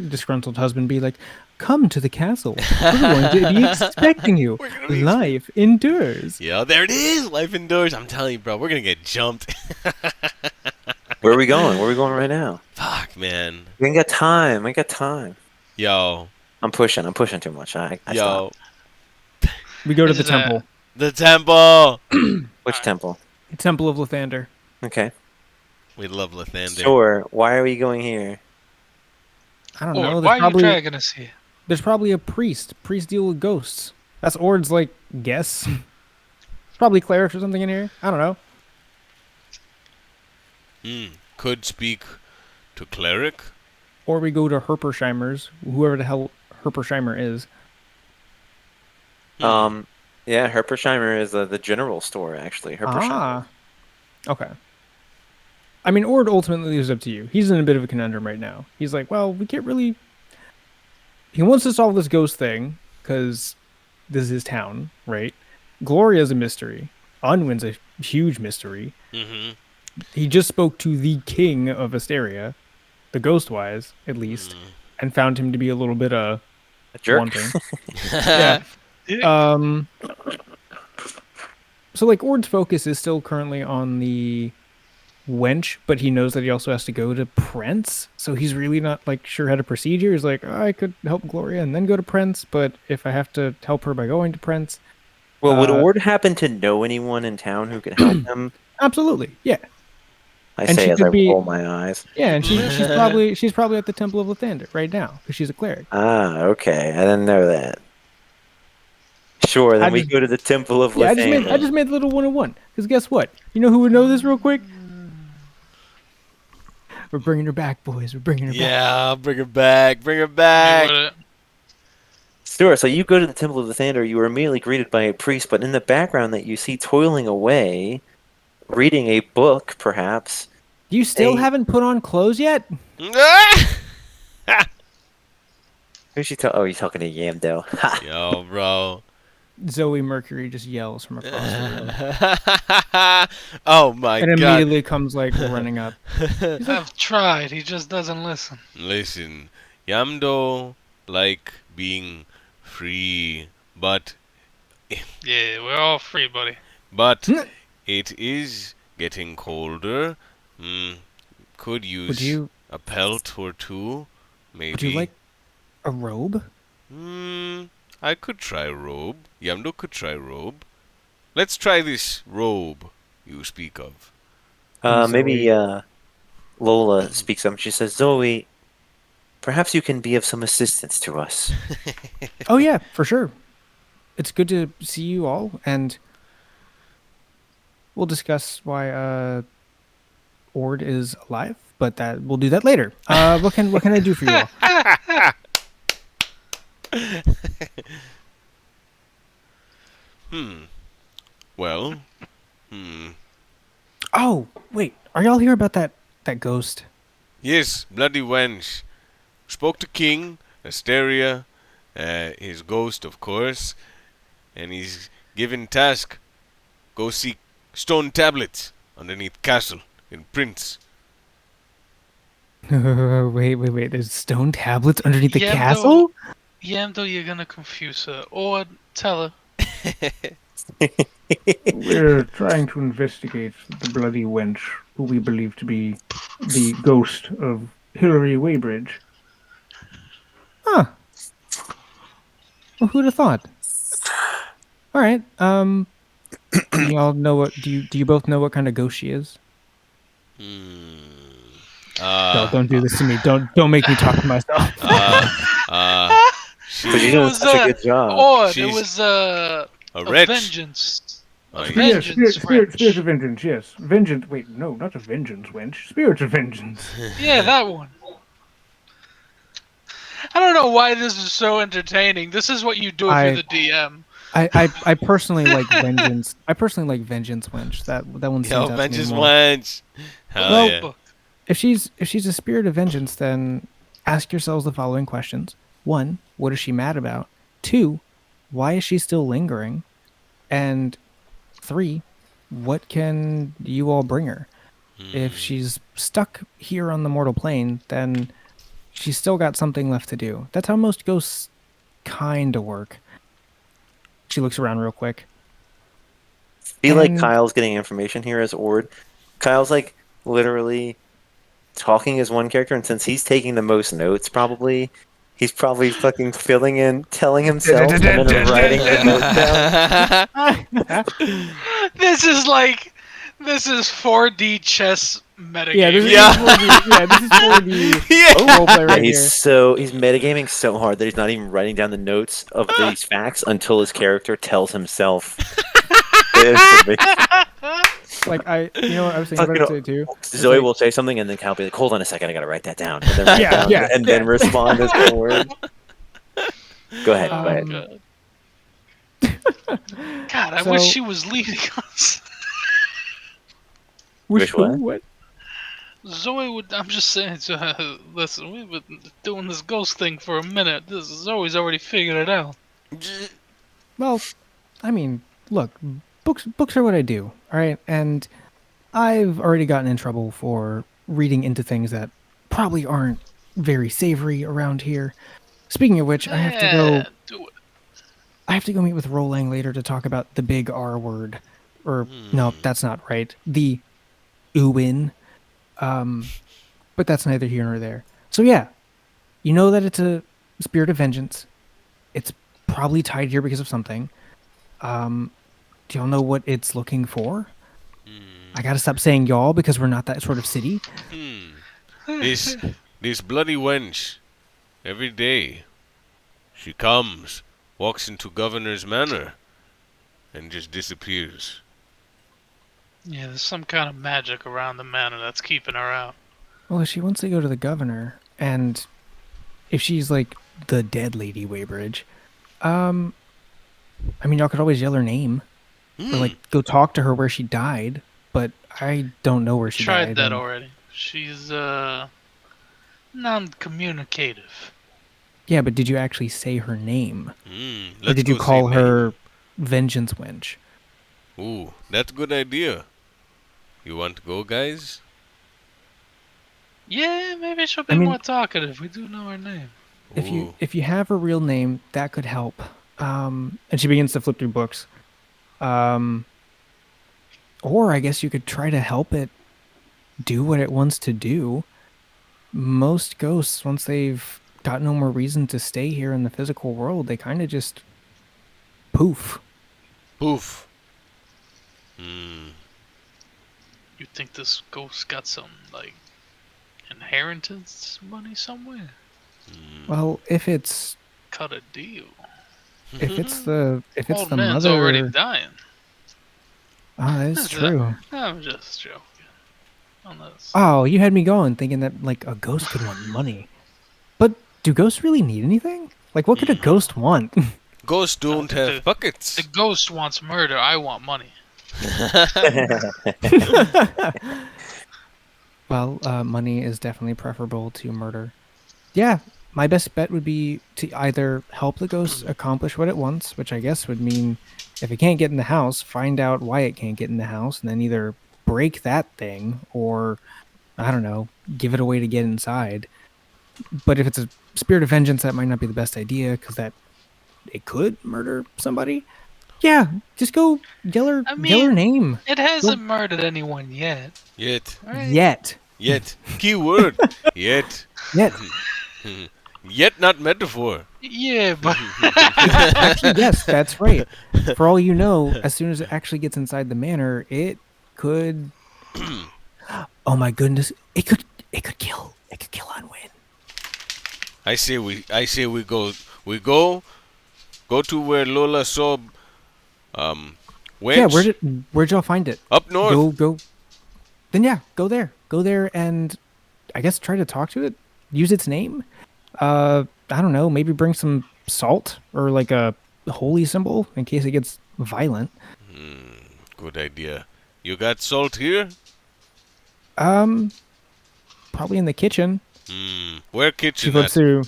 C: disgruntled husband be like, come to the castle. We're going to be expecting you. Life endures.
A: Yeah, there it is. Life endures. I'm telling you, bro, we're going to get jumped.
B: Where are we going? Where are we going right now?
A: Fuck, man.
B: We ain't got time. I got time.
A: Yo.
B: I'm pushing too much. I
A: Yo.
B: Stop.
C: We go to the temple.
A: The temple.
B: Which temple?
C: Temple of Lathander.
B: Okay.
A: We love Lathander.
B: Sure. Why are we going here?
C: I don't know.
E: Why are you dragging us here?
C: There's probably a priest. Priests deal with ghosts. That's Ord's, like, guess. There's probably clerics or something in here. I don't know.
A: Could speak to cleric.
C: Or we go to Herpersheimer's, whoever the hell Herpersheimer is.
B: Yeah, Herpersheimer is the general store, actually. Herpersheimer.
C: Okay. I mean, Ord ultimately leaves it up to you. He's in a bit of a conundrum right now. He's like, well, we can't really... he wants to solve this ghost thing because this is his town, right? Gloria's a mystery. Unwin's a huge mystery.
A: Mm-hmm.
C: He just spoke to the king of Asteria, the Ghostwise, at least, and found him to be a little bit
B: A jerk.
C: wanting. Yeah. So like Ord's focus is still currently on the wench, but he knows that he also has to go to Prince, so he's really not like sure how to proceed here. He's like, I could help Gloria and then go to Prince, but if I have to help her by going to Prince,
B: Well, would Ord happen to know anyone in town who could help him?
C: absolutely, yeah,
B: I
C: And
B: say
C: she
B: as
C: could
B: I
C: be-
B: roll my eyes.
C: yeah, and she's probably at the Temple of Lathander right now because she's a cleric.
B: Ah, okay. I didn't know that. Sure, then
C: I
B: we
C: just-
B: go to the Temple of
C: Yeah, I
B: Lathander.
C: just made the little 101 because guess what? You know who would know this real quick? We're bringing her back, boys. We're bringing her back.
A: Yeah, bring her back. Bring her
E: Me
A: back.
E: with it.
B: Sure, so you go to the Temple of Lathander, you are immediately greeted by a priest, but in the background that you see toiling away, reading a book, perhaps.
C: You still
B: Hey.
C: haven't put on clothes yet?
B: Who's she talking? Oh, you're talking to Yamdo. Ha!
A: Yo, bro.
C: Zoe Mercury just yells from across the room
A: Oh my
C: and
A: god.
C: immediately comes like running up.
E: I've tried. He just doesn't listen.
A: Listen, Yamdo like being free, but
E: Yeah, we're all free, buddy.
A: it is getting colder. Could use
C: Would you
A: a pelt or two, maybe.
C: would you like a robe?
A: I could try robe. Yamdo could try robe. Let's try this robe you speak of.
B: Maybe Lola speaks up. She says, Zoe, perhaps you can be of some assistance to us.
C: Oh yeah, for sure. It's good to see you all, and we'll discuss why Ord is alive, but we'll do that later. What can I do for you all?
A: Well,
C: Oh, wait. Are y'all here about that ghost?
A: yes, bloody wench. Spoke to King, Asteria, his ghost, of course, and he's given task. Go seek stone tablets underneath castle in Prince.
C: Wait. There's stone tablets underneath the
E: Yeah,
C: castle?
E: Yamdo, you're gonna confuse her. Or tell her.
F: We're trying to investigate the bloody wench, who we believe to be the ghost of Hilary Weybridge.
C: Huh. Well, who'd have thought? All right. Do y'all know what? Do you both know what kind of ghost she is? Don't do this to me. Don't make me talk to myself.
B: But you're doing such a good job.
E: Or it
A: She's
E: was
A: a
E: a
A: wretch.
E: vengeance.
A: Oh,
E: A
A: yeah.
F: Yes,
E: vengeance
F: spirit
E: wrench.
F: of vengeance, yes. Vengeance, wait, no, not a vengeance wench. Spirit of vengeance.
E: Yeah, that one. I don't know why this is so entertaining. This is what you do if you're the DM.
C: I personally like vengeance. I personally like vengeance wench. That one stands
A: Yo,
C: out to me
A: vengeance
C: more.
A: wench. Hell
C: Well,
A: yeah.
E: Book.
C: If she's a spirit of vengeance, then ask yourselves the following questions: 1, what is she mad about? 2, why is she still lingering? And 3, what can you all bring her? If she's stuck here on the mortal plane, then she's still got something left to do. That's how most ghosts kind of work. She looks around real quick.
B: Feel like
C: And-
B: Kyle's getting information here as Ord. Kyle's like literally talking as one character, and since he's taking the most notes, he's probably fucking filling in, telling himself, and then writing the notes down.
E: This is 4D chess metagame.
C: Yeah, this is
A: Yeah.
C: 4D. Yeah, this is 4D
A: Yeah.
C: roleplay
B: And
C: right here.
B: he's metagaming so hard that he's not even writing down the notes of these facts until his character tells himself the information.
C: Like you know what I was thinking about it too.
B: Zoe
C: like-
B: will say something, and then Kyle will be like, "Hold on a second, I gotta write that down," and then write
C: Yeah,
B: down,
C: yeah,
B: and then respond as one word. Go ahead.
E: Oh,
B: Go ahead.
E: God, I
C: So-
E: wish she was leading us.
C: Which
B: Which one?
C: What?
E: Zoe would. I'm just saying. Listen, we've been doing this ghost thing for a minute. Zoe's already figured it out.
C: Well, I mean, look, books are what I do, all right? And I've already gotten in trouble for reading into things that probably aren't very savory around here. Speaking of which,
E: Yeah, do it.
C: I have to go meet with Rolang later to talk about the big R word. Or no, that's not right. The Uwin. But that's neither here nor there. So yeah, you know that it's a spirit of vengeance. It's probably tied here because of something. Do y'all know what it's looking for? I gotta stop saying y'all because we're not that sort of city.
A: This bloody wench, every day, she comes, walks into Governor's Manor, and just disappears.
E: Yeah, there's some kind of magic around the manor that's keeping her out.
C: Well, if she wants to go to the governor, and if she's like the dead Lady Weybridge, I mean, y'all could always yell her name, or like go talk to her where she died. But I don't know where she
E: Tried
C: died.
E: that
C: and-
E: already. She's non-communicative.
C: Yeah, but did you actually say her name, or
A: Let's
C: did you
A: go
C: call
A: say
C: her Vengeance Wench?
A: name. Ooh, that's a good idea. You want to go, guys?
E: Yeah, maybe she'll be
C: I mean-
E: more talkative. We do know her name.
A: Ooh.
C: If you have a real name, that could help. And she begins to flip through books. Or I guess you could try to help it do what it wants to do. Most ghosts, once they've got no more reason to stay here in the physical world, they kind of just poof.
A: Poof.
E: You think this ghost got some, like, inheritance money somewhere?
C: Well, if it's
E: Cut a deal.
C: the
E: Old
C: the
E: man's
C: mother,
E: already dying.
C: oh, that's true.
E: I'm just joking. Unless...
C: Oh, you had me going thinking that like a ghost could want money, but do ghosts really need anything? Like, what could a ghost want?
A: Ghosts don't
E: the-
A: have buckets.
E: The ghost wants murder. I want money.
C: Well, money is definitely preferable to murder. Yeah, my best bet would be to either help the ghost accomplish what it wants, which I guess would mean if it can't get in the house, find out why it can't get in the house, and then either break that thing or, I don't know, give it a way to get inside. But if it's a spirit of vengeance, that might not be the best idea because that it could murder somebody. Yeah, just go yell her name.
E: It hasn't murdered anyone yet.
A: Yet.
E: Right?
C: Yet.
A: Key word. Yet. Yet not metaphor.
E: Yeah, but
C: Actually, yes, that's right. For all you know, as soon as it actually gets inside the manor, it could. Oh my goodness! It could kill Unwin.
A: I say we go to where Lola saw wench.
C: Yeah, where'd y'all find it?
A: Up north.
C: Go. Then yeah, go there. Go there and I guess try to talk to it. Use its name. I don't know. Maybe bring some salt or like a holy symbol in case it gets violent.
A: Good idea. You got salt here?
C: Probably in the kitchen.
A: Where
C: She
A: kitchen
C: flips
A: at?
C: through.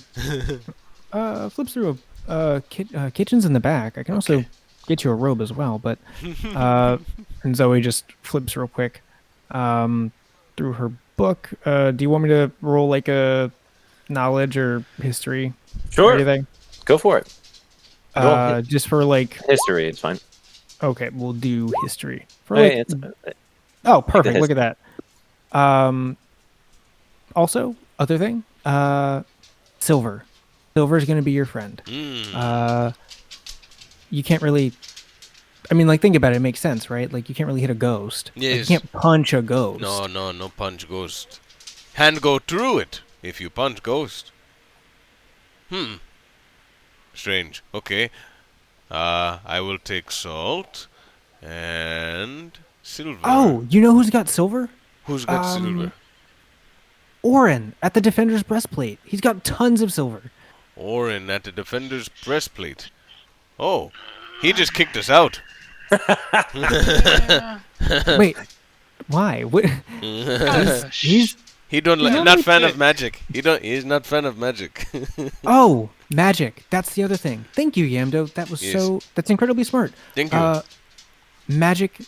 C: Kitchen's in the back. I can also get you a robe as well, but and Zoe just flips real quick through her book. Do you want me to roll like a knowledge or history?
B: Sure.
C: Or anything?
B: Go for it.
C: Just for like
B: History, it's fine.
C: okay, we'll do history for
B: Hey,
C: like. Oh, perfect! Look at that. Also, other thing, silver. Silver is going to be your friend. You can't really. I mean, like, think about it. It makes sense, right? Like, you can't really hit a ghost. Like,
A: Yes.
C: you can't punch a ghost.
A: No punch ghost. Hand go through it if you punch ghost. Strange. Okay. I will take salt and silver.
C: Oh, you know who's got silver?
A: Who's got silver?
C: Orin at the Defender's breastplate. He's got tons of silver.
A: Orin at the defender's breastplate. Oh, he just kicked us out.
C: Wait, why? What?
E: Ah,
C: He's
A: He don't
C: You
A: not
C: normally
A: fan
E: pick.
A: of magic. He's not fan of magic.
C: Oh, magic. That's the other thing. Thank you, Yamdo. That was
A: Yes.
C: that's incredibly smart.
A: Thank you.
C: Magic.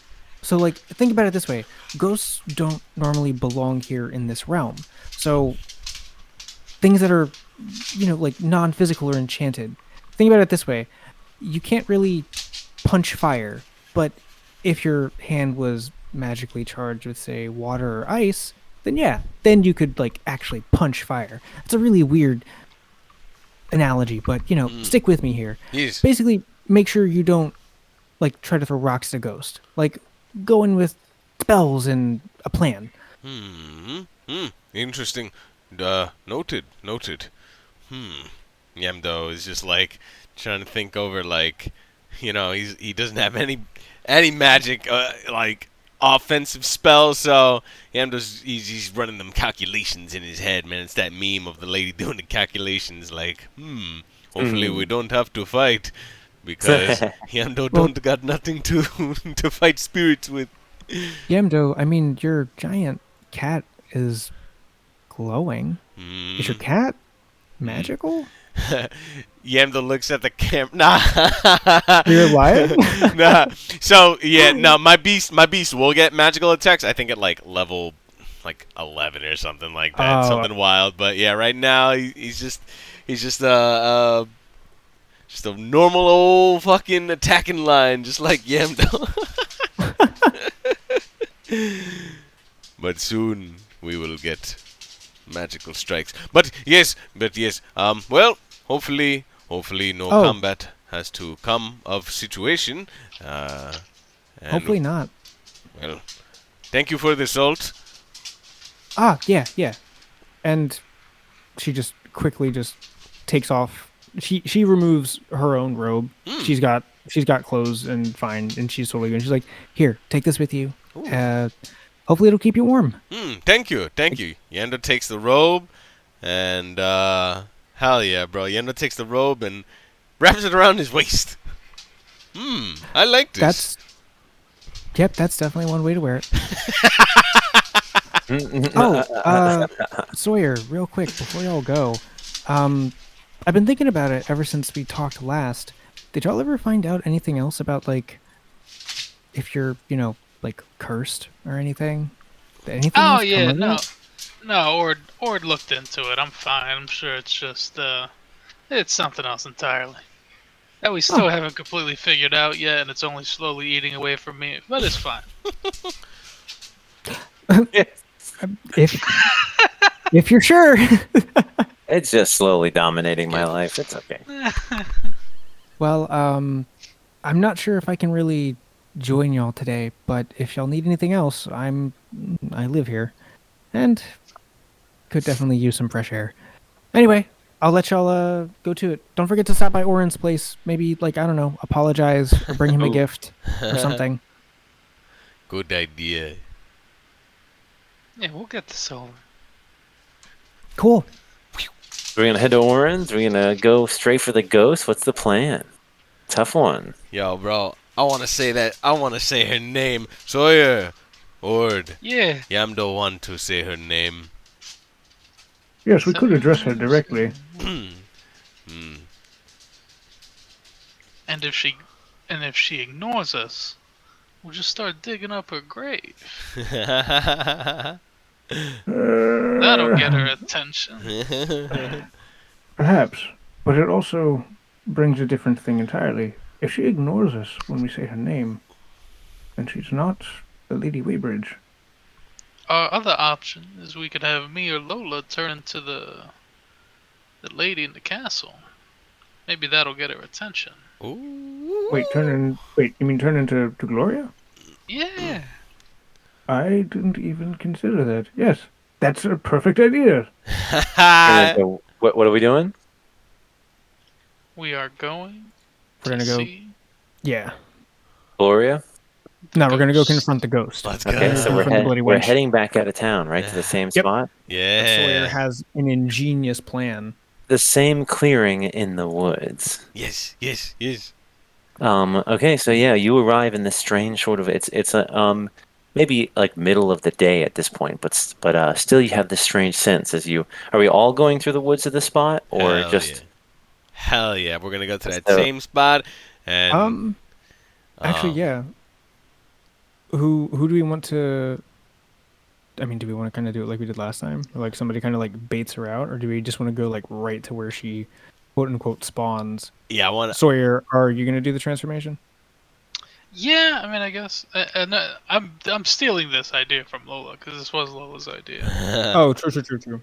C: So, like, think about it this way: ghosts don't normally belong here in this realm. So, things that are, like non-physical or enchanted. Think about it this way: you can't really punch fire, but if your hand was magically charged with, say, water or ice, then yeah, then you could like actually punch fire. It's a really weird analogy, but stick with me here.
A: Yes.
C: Basically, make sure you don't like try to throw rocks at a ghost. Like, go in with spells and a plan.
A: Interesting. Noted. Yamdo is just like trying to think over, like, he doesn't have any magic like offensive spells, so he's running them calculations in his head, man. It's that meme of the lady doing the calculations, like, hopefully we don't have to fight because Yamdo don't got nothing to to fight spirits with.
C: Yamdo, I mean, your giant cat is glowing. Is your cat magical?
A: Yamdo looks at the camera. Nah.
C: You're lying?
A: Nah. So yeah, no, my beast will get magical attacks. I think at like level 11 or something like that,
C: Oh.
A: something wild. But yeah, right now he's just a normal old fucking attacking line, just like Yamdo. But soon we will get magical strikes. But yes. Well, hopefully no
C: Oh.
A: combat has to come of situation. And,
C: Hopefully not.
A: Well, thank you for the salt.
C: Yeah. And she just quickly just takes off. She removes her own robe. She's got clothes and fine, and she's totally good. And she's like, "Here, take this with you. Hopefully it'll keep you warm."
A: Thank you. Yendo takes the robe, and hell yeah, bro. Yendo takes the robe and wraps it around his waist. I like this.
C: That's definitely one way to wear it. Sawyer, real quick before y'all go, I've been thinking about it ever since we talked last. Did y'all ever find out anything else about, like, if you're like cursed or anything? Anything
E: Oh
C: else
E: yeah,
C: come of it?
E: no. Ord looked into it. I'm fine. I'm sure it's just it's something else entirely that we still haven't completely figured out yet, and it's only slowly eating away from me. But it's fine.
C: If you're sure.
B: It's just slowly dominating my life. It's okay.
C: Well, I'm not sure if I can really join y'all today, but if y'all need anything else, I live here, and could definitely use some fresh air. Anyway, I'll let y'all go to it. Don't forget to stop by Oren's place. Maybe, like, I don't know, apologize or bring him a gift or something.
A: Good idea.
E: Yeah, we'll get this over.
C: Cool.
B: We're gonna head to Orange. We're gonna go straight for the ghost. What's the plan? Tough one.
A: Yo, bro, I want to say her name. Sawyer. Ord.
E: Yeah.
A: Yamdo want to say her name.
F: Yes, we could address her directly.
E: And if she ignores us, we'll just start digging up her grave. That'll get her attention.
F: Perhaps, but it also brings a different thing entirely. If she ignores us when we say her name, then she's not the Lady Weybridge.
E: Our other option is we could have me or Lola turn into the lady in the castle. Maybe that'll get her attention.
A: Ooh.
F: Wait, you mean turn into Gloria?
E: Yeah.
F: I didn't even consider that. Yes, that's a perfect idea.
B: What are we doing?
E: We are going
C: We're gonna go.
E: see
C: Yeah.
B: Gloria?
C: No, we're gonna go
E: ghost.
C: confront the ghost.
A: Let's
B: Okay,
A: go.
B: so
C: Confront the Bloody
B: we're
C: Wench.
B: heading back out of town, right? To the same
C: Yep.
B: spot?
C: Sawyer
A: Yeah.
C: has an ingenious plan.
B: The same clearing in the woods.
A: Yes.
B: Okay, so yeah, you arrive in this strange sort of it's a maybe like middle of the day at this point, but still you have this strange sense as you are we all going through the woods of the spot or
A: Hell yeah.
B: just
A: Hell yeah. We're going to go to that
B: so
A: same spot and
C: Actually,
A: um,
C: yeah. Who do we want to? I mean, do we want to kind of do it like we did last time, or like somebody kind of like baits her out, or do we just want to go like right to where she, quote unquote, spawns?
A: yeah, I want to.
C: Sawyer, are you gonna do the transformation?
E: Yeah, I mean, I guess, and I'm stealing this idea from Lola because this was Lola's idea.
C: Oh, true.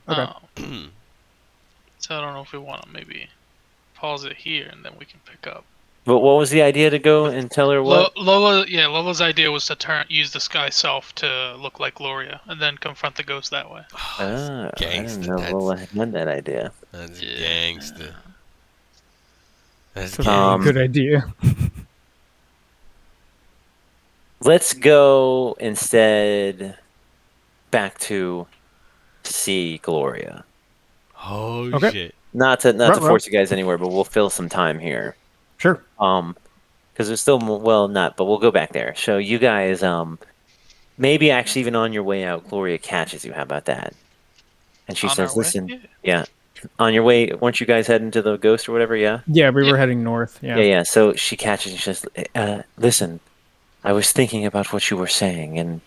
C: Okay.
E: So I don't know if we want to maybe pause it here and then we can pick up.
B: but what was the idea to go and tell her what?
E: Lola's idea was to use the sky self to look like Gloria and then confront the ghost that way.
B: I
A: Gangster.
B: didn't know Lola had that idea.
A: That's
E: Yeah.
A: gangster. That's
C: That's a very
B: Um,
C: good idea.
B: Let's go instead back to see Gloria.
A: Oh
C: Okay.
A: shit.
B: Not to
C: Ruh-roh.
B: force you guys anywhere, but we'll fill some time here.
C: Sure.
B: Because there's still well, not, but we'll go back there. So you guys, maybe actually even on your way out, Gloria catches you. How about that? And she
E: On
B: says,
E: our way?
B: "Listen,
E: Yeah.
B: yeah, on your way, weren't you guys heading to the ghost or whatever? Yeah,
C: Yeah, we
E: Yeah.
C: were heading north. Yeah.
B: yeah." So she catches you. She says, "Listen, I was thinking about what you were saying and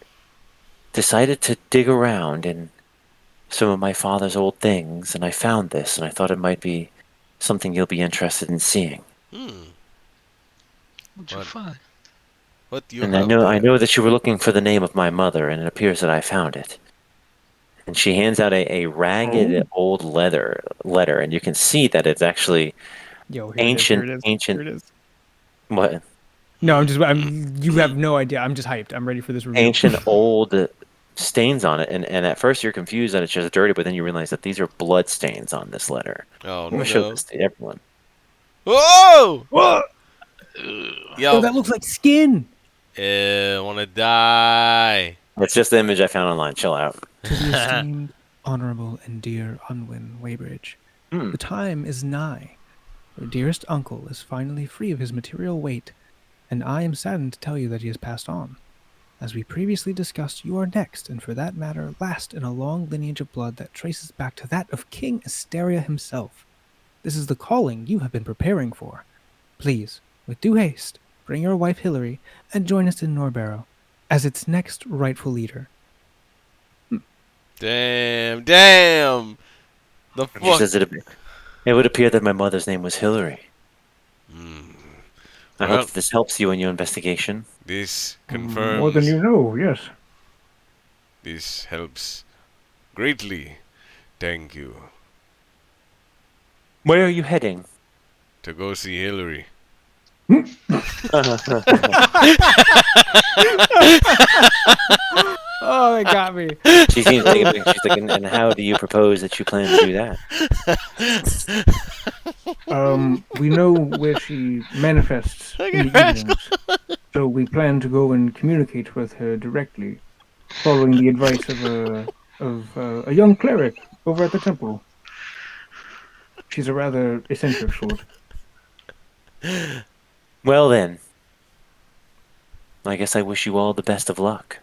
B: decided to dig around in some of my father's old things, and I found this, and I thought it might be something you'll be interested in seeing.
E: What'd you
A: What?
E: find?
A: What do you
B: And
A: have
B: I
A: there?
B: know that you were looking for the name of my mother, and it appears that I found it." And she hands out a ragged old letter, and you can see that it's actually
C: Yo, here it is. Here
B: ancient.
C: it is.
B: What?
C: No, you have no idea. I'm just hyped. I'm ready for this review.
B: Ancient old stains on it, and at first you're confused that it's just dirty, but then you realize that these are blood stains on this letter.
A: Oh
B: I'm gonna show
A: no.
B: this to everyone.
A: Whoa!
C: Whoa!
E: Ugh.
A: Yo.
C: Oh, that looks like skin.
A: I wanna die.
B: It's just the image I found online. Chill out.
C: To the esteemed, honorable, and dear Unwin Weybridge,
B: Hmm.
C: the time is nigh. Your dearest uncle is finally free of his material weight, and I am saddened to tell you that he has passed on. As we previously discussed, you are next, and for that matter, last in a long lineage of blood that traces back to that of King Asteria himself. This is the calling you have been preparing for. Please, with due haste, bring your wife Hilary and join us in Norbarrow as its next rightful leader.
A: Damn. The
B: She
A: fuck.
B: says it would appear that my mother's name was Hillary. I
A: Well.
B: hope that this helps you in your investigation.
A: This
F: More than
A: confirms.
F: you know, yes.
A: This helps greatly. Thank you.
B: Where are you heading?
A: To go see Hillary.
C: Oh, it got me.
B: She seems like she's like, and how do you propose that you plan to do that?
F: We know where she manifests in the evenings, so we plan to go and communicate with her directly, following the advice of a young cleric over at the temple. She's a rather eccentric sort.
B: Well then, I guess I wish you all the best of luck.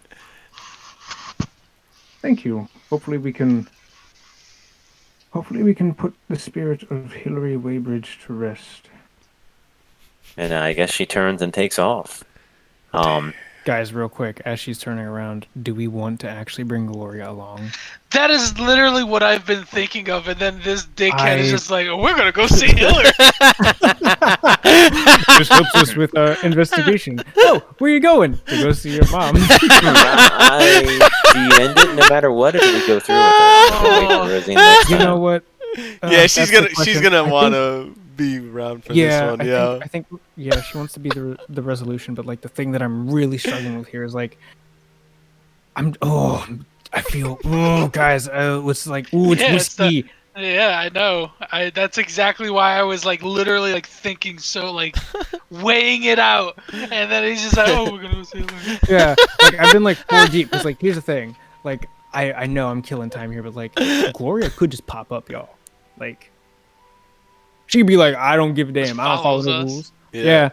F: Thank you. Hopefully we can put the spirit of Hilary Weybridge to rest.
B: And I guess she turns and takes off.
C: Guys, real quick, as she's turning around, do we want to actually bring Gloria along?
E: That is literally what I've been thinking of, and then this dickhead is
C: I-
E: just like, we're gonna go see Hillary.
C: Just helps us with our investigation. Oh, where you going? To go see your mom.
B: Do you end it no matter what, or do we go through with it? Rosine, next
C: You
B: time.
C: know what?
A: Yeah, she's
C: that's the
A: gonna
C: question. I think-
A: wanna be around for
C: Yeah,
A: this one. Yeah.
C: I think yeah, she wants to be the resolution, but like the thing that I'm really struggling with here is like, I feel guys, it's like it's
E: Yeah, it's the-
C: whiskey.
E: Yeah, I know. That's exactly why I was like literally like thinking so like weighing it out, and then he's just like, oh, we're gonna go see Hillary.
C: Yeah, like I've been like 4 deep. Cause like here's the thing, like I know I'm killing time here, but like Gloria could just pop up, y'all. Like she could be like, I don't give a damn. I don't follow the
E: follows us.
C: rules. Yeah.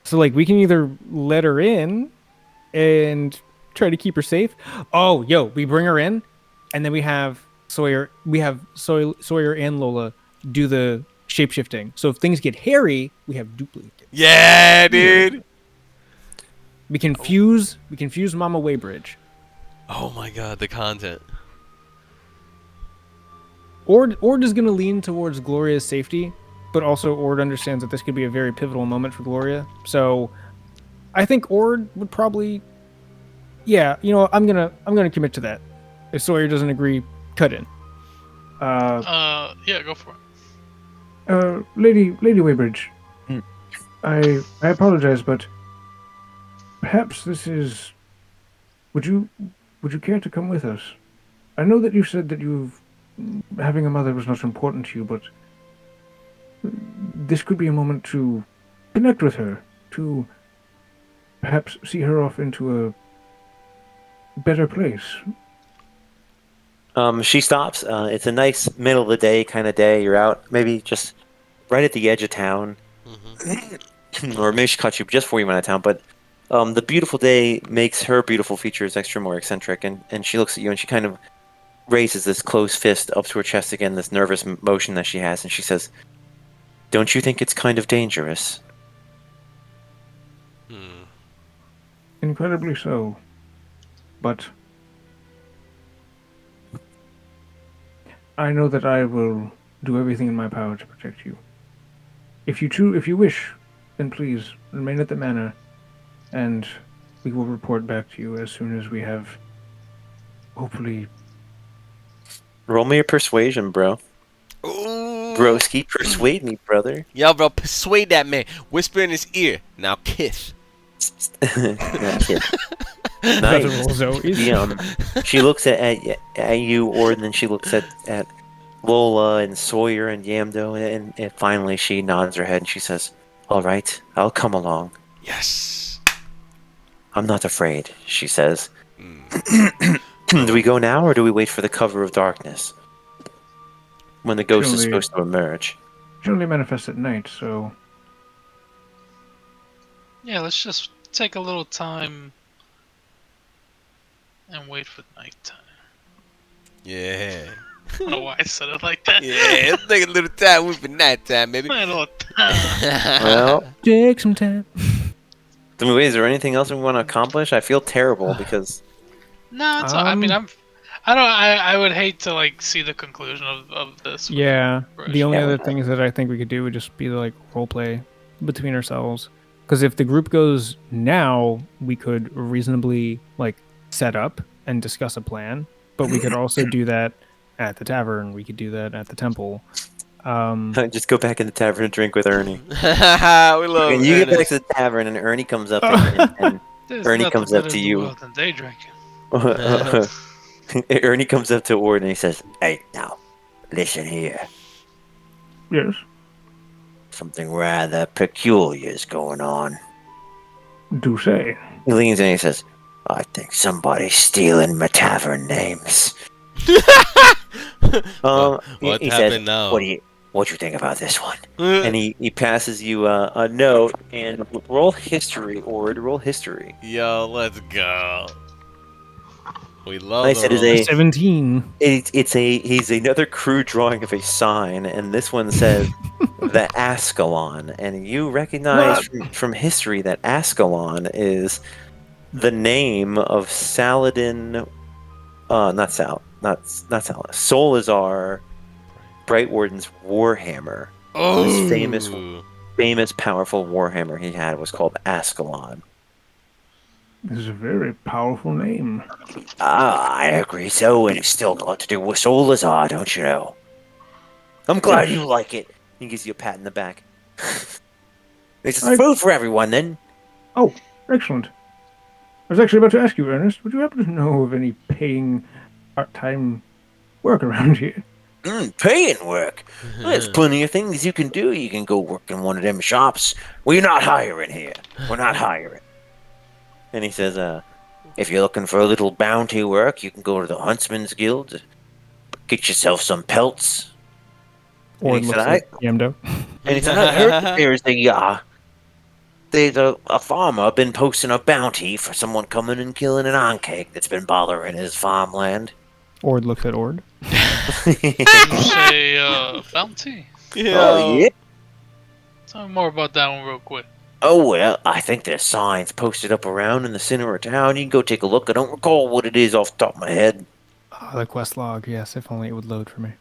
C: So like we can either let her in and try to keep her safe. Oh, yo, we bring her in, and then we have Sawyer and Lola do the shapeshifting. So if things get hairy, we have duplicates.
A: Yeah, dude.
C: We can fuse Mama Waybridge.
A: Oh my god, the content.
C: Ord is going to lean towards Gloria's safety, but also Ord understands that this could be a very pivotal moment for Gloria. So I think Ord would probably, yeah, I'm gonna commit to that. If Sawyer doesn't agree, cut in.
E: Yeah, go for it.
F: Lady Waybridge,
B: Hmm.
F: I apologize, but perhaps this is. Would you care to come with us? I know that you said that having a mother was not important to you, but this could be a moment to connect with her, to perhaps see her off into a better place.
B: She stops. It's a nice middle of the day kind of day. You're out, maybe just right at the edge of town, or maybe she caught you just before you went out of town. But the beautiful day makes her beautiful features extra more eccentric, and she looks at you and she kind of raises this closed fist up to her chest again, this nervous motion that she has, and she says, "Don't you think it's kind of dangerous?"
F: Incredibly so. But I know that I will do everything in my power to protect you. If you wish, then please remain at the manor, and we will report back to you as soon as we have, hopefully.
B: Roll me a persuasion, bro.
A: Ooh.
B: Broski, persuade me, brother.
A: Yo, bro, persuade that man. Whisper in his ear. Now kiss.
B: Yeah, kid.
C: That's a
B: Nice.
C: roll, Zoe.
B: She looks at you, or then she looks at Lola and Sawyer and Yamdo, and finally she nods her head and she says, "All right, I'll come along.
A: Yes.
B: I'm not afraid," she says. Do we go now, or do we wait for the cover of darkness? When the ghost is
F: Surely-
B: supposed to emerge.
F: She only manifests at night, so
E: Yeah, let's just take a little time and wait for nighttime.
A: Yeah.
E: I don't know why I said it like that.
A: Yeah, let's take a little time. We've been night time, baby.
E: A little time.
B: Well,
C: Take some time.
B: I mean, wait, is there anything else we want to accomplish? I feel terrible because
E: No, it's I mean, I would hate to like see the conclusion of this.
C: Yeah, the only
B: Yeah,
C: other
B: we-
C: things that I think we could do would just be like role play between ourselves. Because if the group goes now, we could reasonably like set up and discuss a plan. But we could also do that at the tavern. We could do that at the temple.
B: just go back in the tavern and drink with Ernie.
A: we love
B: And you get back
A: Ernest.
B: to the tavern, and Ernie comes up and
E: There's
B: Ernie
E: nothing
B: comes up
E: better
B: to
E: in the
B: you.
E: world than day drinking.
B: Ernie comes up to Ord and he says, "Hey, now, listen here.
F: yes.
B: Something rather peculiar is going on."
F: Do say.
B: He leans in and he says, "I think somebody's stealing my tavern names."
A: What
B: he
A: happened
B: says,
A: now?
B: What you think about this one? And he passes you a note and roll history, Ord. Roll history.
A: Yo, let's go. We love
B: Nice,
A: the
B: it is
A: roll.
B: a-
C: 17.
B: He's another crude drawing of a sign, and this one says the Ascalon, and you recognize from history that Ascalon is the name of Saladin, not Solazar Brightwarden's warhammer.
A: Oh,
B: This famous, powerful warhammer he had was called Ascalon.
F: This is a very powerful name.
B: Ah, I agree so, and it's still got to do with Solazar, don't you know? I'm glad you like it. He gives you a pat in the back. This is food for everyone, then.
F: Oh, excellent. I was actually about to ask you, Ernest, would you happen to know of any paying part-time work around here?
B: Paying work. Well, there's plenty of things you can do. You can go work in one of them shops. We're not hiring here. We're not hiring. And he says, if you're looking for a little bounty work, you can go to the Huntsman's Guild. Get yourself some pelts.
C: Or
B: And he
C: looks
B: said,
C: like Yamdo.
B: And he said, I heard that there's there's a farmer been posting a bounty for someone coming and killing an oncake that's been bothering his farmland.
C: Ord looks at Ord.
E: You say, bounty?
B: Oh, yeah.
E: Tell me more about that one real quick.
B: Oh, well, I think there's signs posted up around in the center of town. You can go take a look. I don't recall what it is off the top of my head.
C: The quest log. Yes, if only it would load for me.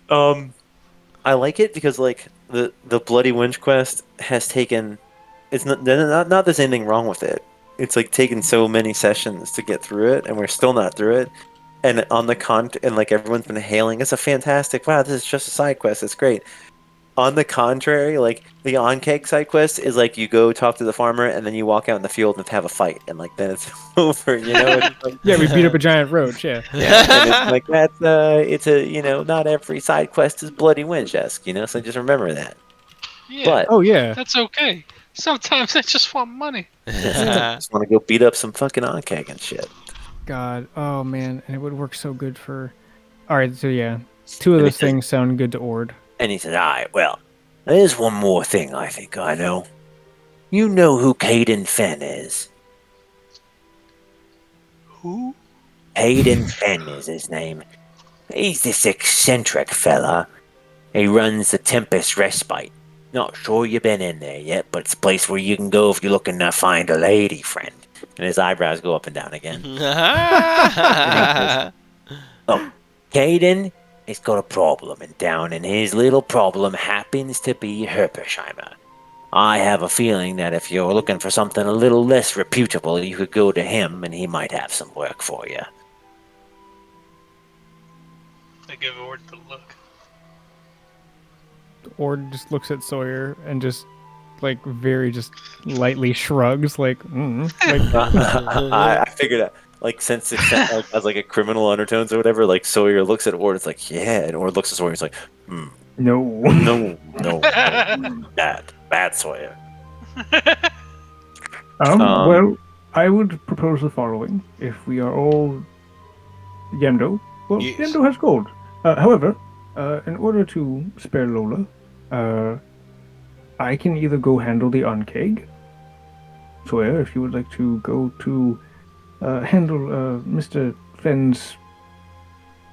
B: I like it because, like, the Bloody Winch quest has taken... It's not there's anything wrong with it. It's, like, taken so many sessions to get through it, and we're still not through it. And on the and, like, everyone's been hailing, it's a fantastic... Wow, this is just a side quest. It's great. On the contrary, like, the on-cake side quest is like you go talk to the farmer and then you walk out in the field and have a fight and like then it's over, you know? It's like,
C: Yeah, we beat up a giant roach. Yeah.
B: yeah, and it's like that's it's a not every side quest is Bloody Winch-esque, so just remember that.
E: Yeah,
B: But
C: Oh yeah.
E: that's okay. Sometimes I just want money.
B: just want to go beat up some fucking on-cake and shit.
C: God. Oh man, and it would work so good for. All right. So yeah, two of
B: And
C: those
B: it does-
C: things sound good to Ord.
B: And he said, all right, well, there's one more thing I think I know. You know who Caden Fenn is?
E: Who?
B: Hayden Fenn is his name. He's this eccentric fella. He runs the Tempest Respite. Not sure you've been in there yet, but it's a place where you can go if you're looking to find a lady friend. And his eyebrows go up and down again. Oh, Caden has got a problem in town, and his little problem happens to be Herpersheimer. I have a feeling that if you're looking for something a little less reputable, you could go to him, and he might have some work for you.
E: I give Ord the look.
C: Ord just looks at Sawyer and just like very just lightly shrugs, like, like
B: I figured out, like, since it has like a criminal undertones or whatever, like Sawyer looks at Ord, it's like, yeah, and Ord looks at Sawyer, it's like,
F: No.
B: no, bad Sawyer.
F: Well, I would propose the following. If we are all Yendo, well,
A: Yes.
F: Yendo has gold. However, in order to spare Lola, I can either go handle the on-keg. Sawyer, if you would like to go to handle Mr. Fenn's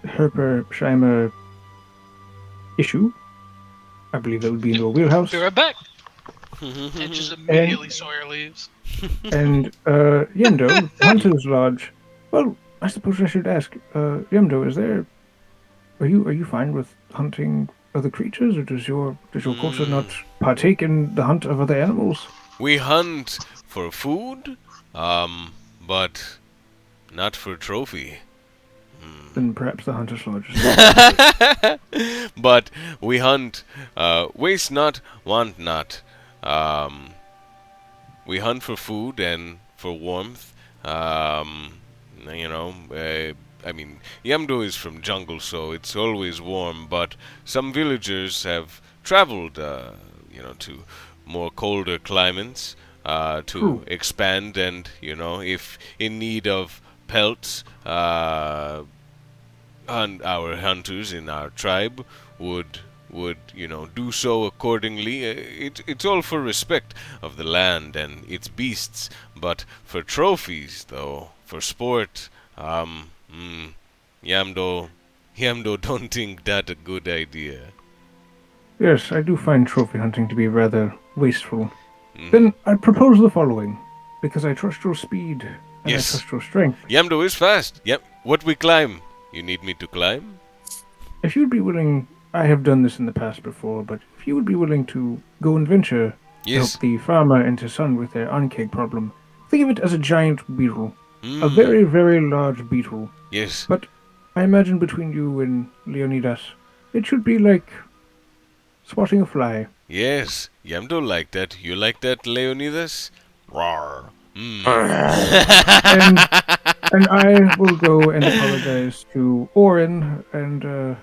F: Herpersheimer issue, I believe that would be in your wheelhouse.
E: Be right back. And just immediately Sawyer leaves.
F: And Yendo, Hunter's Lodge. Well, I suppose I should ask, Yendo, are you fine with hunting other creatures, or does your culture not partake in the hunt of other animals?
A: We hunt for food, but not for trophy.
F: Then perhaps the Hunter's Lodge is
A: But we hunt, waste not, want not. We hunt for food and for warmth. I mean, Yamdo is from jungle, so it's always warm, but some villagers have traveled, to more colder climates, to expand and, if in need of pelts, our hunters in our tribe would do so accordingly. It's all for respect of the land and its beasts, but for trophies, though, for sport, Yamdo don't think that a good idea.
F: Yes, I do find trophy hunting to be rather wasteful. Then I propose the following, because I trust your speed and
A: Yes.
F: I trust your strength.
A: Yamdo is fast. Yep. What we climb? You need me to climb?
F: If you'd be willing, I have done this in the past before, but if you would be willing to go and venture to
A: Yes.
F: help the farmer and his son with their on-cake problem, think of it as a giant beetle. A
A: Mm.
F: very, very large beetle.
A: Yes.
F: But I imagine between you and Leonidas, it should be like swatting a fly.
A: Yes. Yamdo like that. You like that, Leonidas? Rawr.
F: And I will go and apologize to Orin and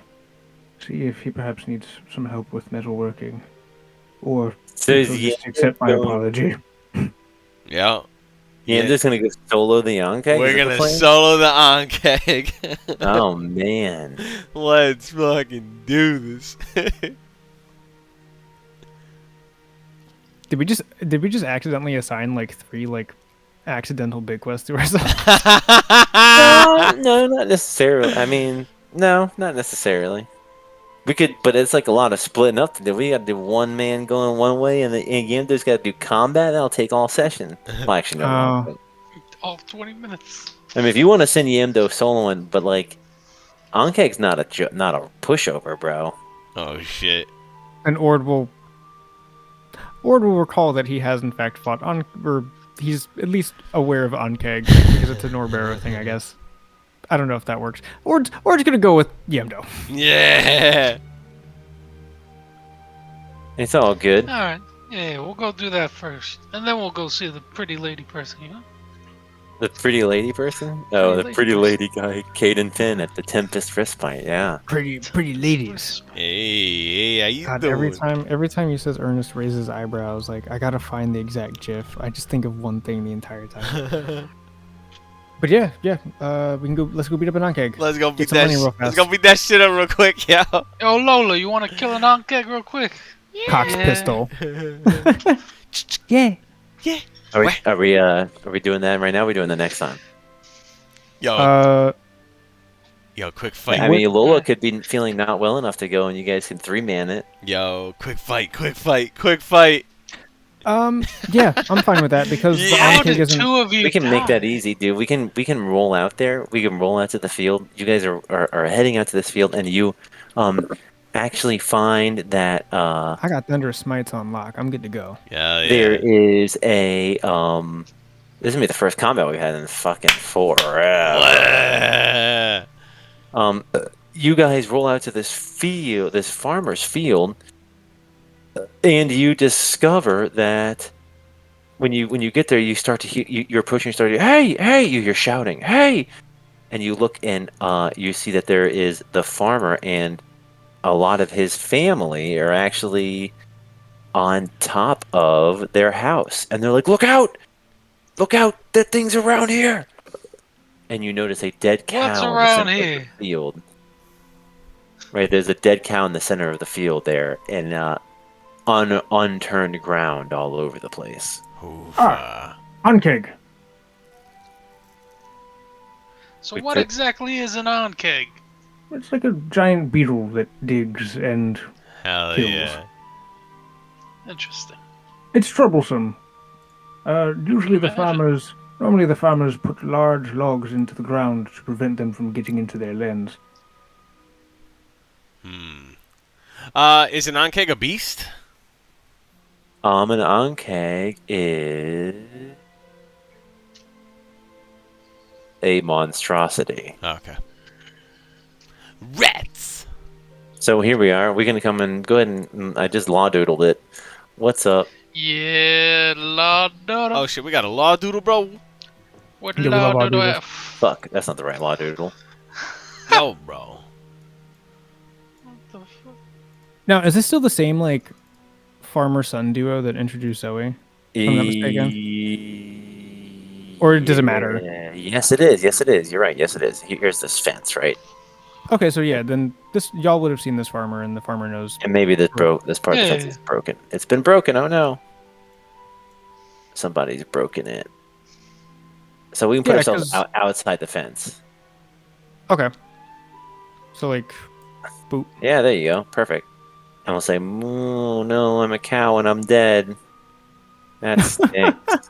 F: see if he perhaps needs some help with metalworking. Or
B: So
F: if he'll just accept my apology.
A: Yeah.
B: Yeah, I'm just gonna go solo the on-keg.
A: We're gonna solo the on-keg.
B: Oh man.
A: Let's fucking do this.
C: Did we just accidentally assign like 3 like accidental big quests to ourselves?
B: No, not necessarily. I mean, no, not necessarily. We could, but it's like a lot of splitting up to do. We got to do one man going one way, and the Yamdo's got to do combat. That'll take all session. Well, actually, never mind.
C: Oh.
B: But,
E: All 20 minutes.
B: I mean, if you want to send Yamdo soloing, but like, Ankeg's not a pushover, bro.
A: Oh shit.
C: And Ord will recall that he has in fact fought on, or he's at least aware of Ankeg because it's a Norbero thing, I guess. I don't know if that works. Ord's gonna go with Yemdo.
A: Yeah.
B: It's all good.
E: All right. Yeah, we'll go do that first, and then we'll go see the pretty lady person. You know.
B: The pretty lady person? Oh, the
E: lady
B: pretty
E: person.
B: lady guy, Caden Finn at the Tempest Respite. Yeah.
C: Pretty ladies.
A: Hey, how you
C: God,
A: doing?
C: every time he says Ernest raises eyebrows, like I gotta find the exact GIF. I just think of one thing the entire time. But yeah, we can go. Let's go beat up an Ankeg.
A: Let's go
C: Get
A: beat
C: some
A: that.
C: money real
A: Let's
C: fast.
A: go beat that shit up real quick, yo.
E: Yo, Lola, you want to kill an Ankeg real quick?
C: Cox
E: Yeah.
C: pistol. Yeah.
B: Are we doing that right now? Or are we doing the next time?
A: Yo, quick fight.
B: I mean, Lola could be feeling not well enough to go, and you guys can 3-man it.
A: Yo, quick fight.
C: Yeah, I'm fine with that because the
A: Yeah.
E: How
C: Ankeg
E: did
C: isn't.
E: 2 of you
B: We can make
E: die?
B: that easy, dude. We can roll out there. We can roll out to the field. You guys are heading out to this field, and you actually find that
C: I got Thunderous Smites on lock. I'm good to go.
A: Yeah.
B: there is a this is gonna be the first combat we've had in fucking forever. You guys roll out to this field, this farmer's field, and you discover that when you get there, you start to hear you're approaching, you start to hey, you're shouting, hey, and you look and you see that there is the farmer and a lot of his family are actually on top of their house, and they're like, look out, that thing's around here. And you notice a dead cow
E: What's
B: in the
E: around
B: center
E: here?
B: of the field. Right, there's a dead cow in the center of the field there, and unturned ground all over the place.
F: Ankeg.
E: So what exactly is an Ankeg?
F: It's like a giant beetle that digs and
A: Hell
F: kills.
A: yeah.
E: Interesting.
F: It's troublesome. Normally the farmers put large logs into the ground to prevent them from getting into their lands.
A: Is an Ankeg a beast?
B: An Ankeg is a monstrosity.
A: Okay. Rats.
B: So here we are. We're gonna come and go ahead and I just law doodled it. What's up?
E: Yeah, law doodle.
A: Oh shit, we got a law doodle, bro.
E: What
C: Yeah, we love
E: law
C: law
E: doodle
C: doodles.
E: at?
B: Fuck, that's not the right law doodle.
A: Yo, bro.
E: What the fuck?
C: Now, is this still the same like farmer-son duo that introduced Zoe? If I'm not mistaken. Or does it matter?
B: Yes, it is. Yes, it is. You're right. Yes, it is. Here's this fence, right?
C: Okay, so yeah, then y'all would have seen this farmer, and the farmer knows.
B: And maybe this part of the fence
E: Yeah.
B: is broken. It's been broken. Oh no. Somebody's broken it. So we can put
C: Yeah,
B: ourselves
C: 'cause-
B: outside the fence.
C: Okay. So like, boop.
B: Yeah, there you go. Perfect. And we'll say, "Moo, no, I'm a cow and I'm dead." That stinks.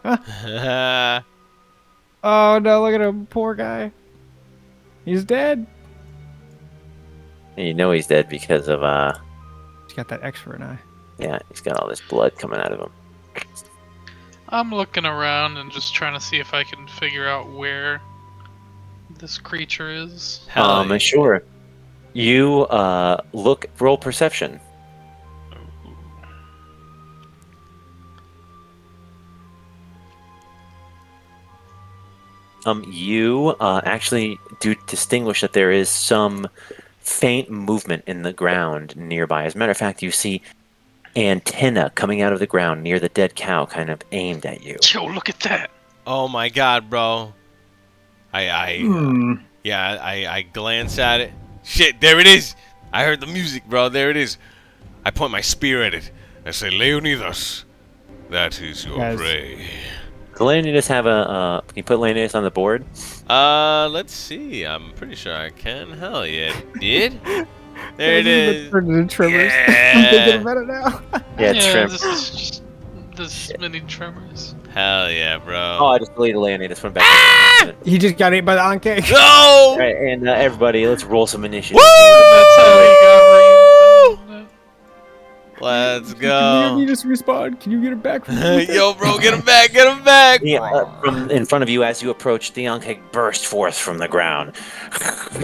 C: Oh no! Look at him, poor guy. He's dead.
B: And you know he's dead because of
C: He's got that X for an eye.
B: yeah, he's got all this blood coming out of him.
E: I'm looking around and just trying to see if I can figure out where this creature is.
A: Hell yeah.
B: Sure. You roll perception. You actually do distinguish that there is some faint movement in the ground nearby. As a matter of fact, you see antenna coming out of the ground near the dead cow, kind of aimed at you.
E: Yo, look at that.
A: Oh my god, bro. I glance at it. Shit, there it is. I heard the music, bro. There it is. I point my spear at it. I say, Leonidas, That is your
C: Guys.
A: prey.
B: Does Leonidas have a? Can you put Leonidas on the board?
A: Let's see. I'm pretty sure I can. Hell yeah, did. There it is.
C: Turned into Tremors.
A: Yeah.
C: I'm thinking about it now.
B: Yeah, Trim.
E: this is just this mini Tremors.
A: Hell yeah, bro.
B: Oh, I just deleted Leonidas. Went back.
C: He just got ate by the Anke.
A: No!
B: All right, and everybody, let's roll some initiative.
E: That's how he got rained.
A: Let's
C: Can
A: go.
C: you just respawn? Can you get him back? From the
A: Yo, bro, get him back, get him back.
B: From in front of you, as you approach, the Ankh burst forth from the ground,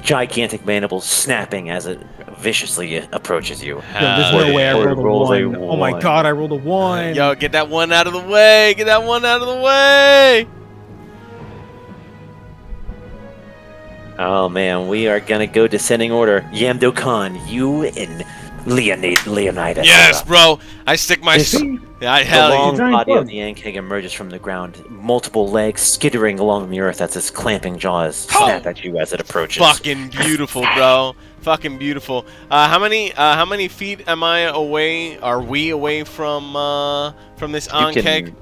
B: gigantic mandibles snapping as it viciously approaches you.
C: Yo, there's no way I rolled a 1. Oh my god, I rolled a 1.
A: Yo, get that one out of the way. Get that one out of the way.
B: Oh man, we are gonna go descending order. Yamdo Khan, you and Leonidas.
A: Yes, bro. I stick my.
B: The
A: Hell
B: long
A: yeah.
B: body of the Ankh emerges from the ground, multiple legs skittering along the earth as its clamping jaws snap at you as it approaches.
A: Fucking beautiful, bro. Fucking beautiful. How many feet am I away? Are we away from this Ankeg?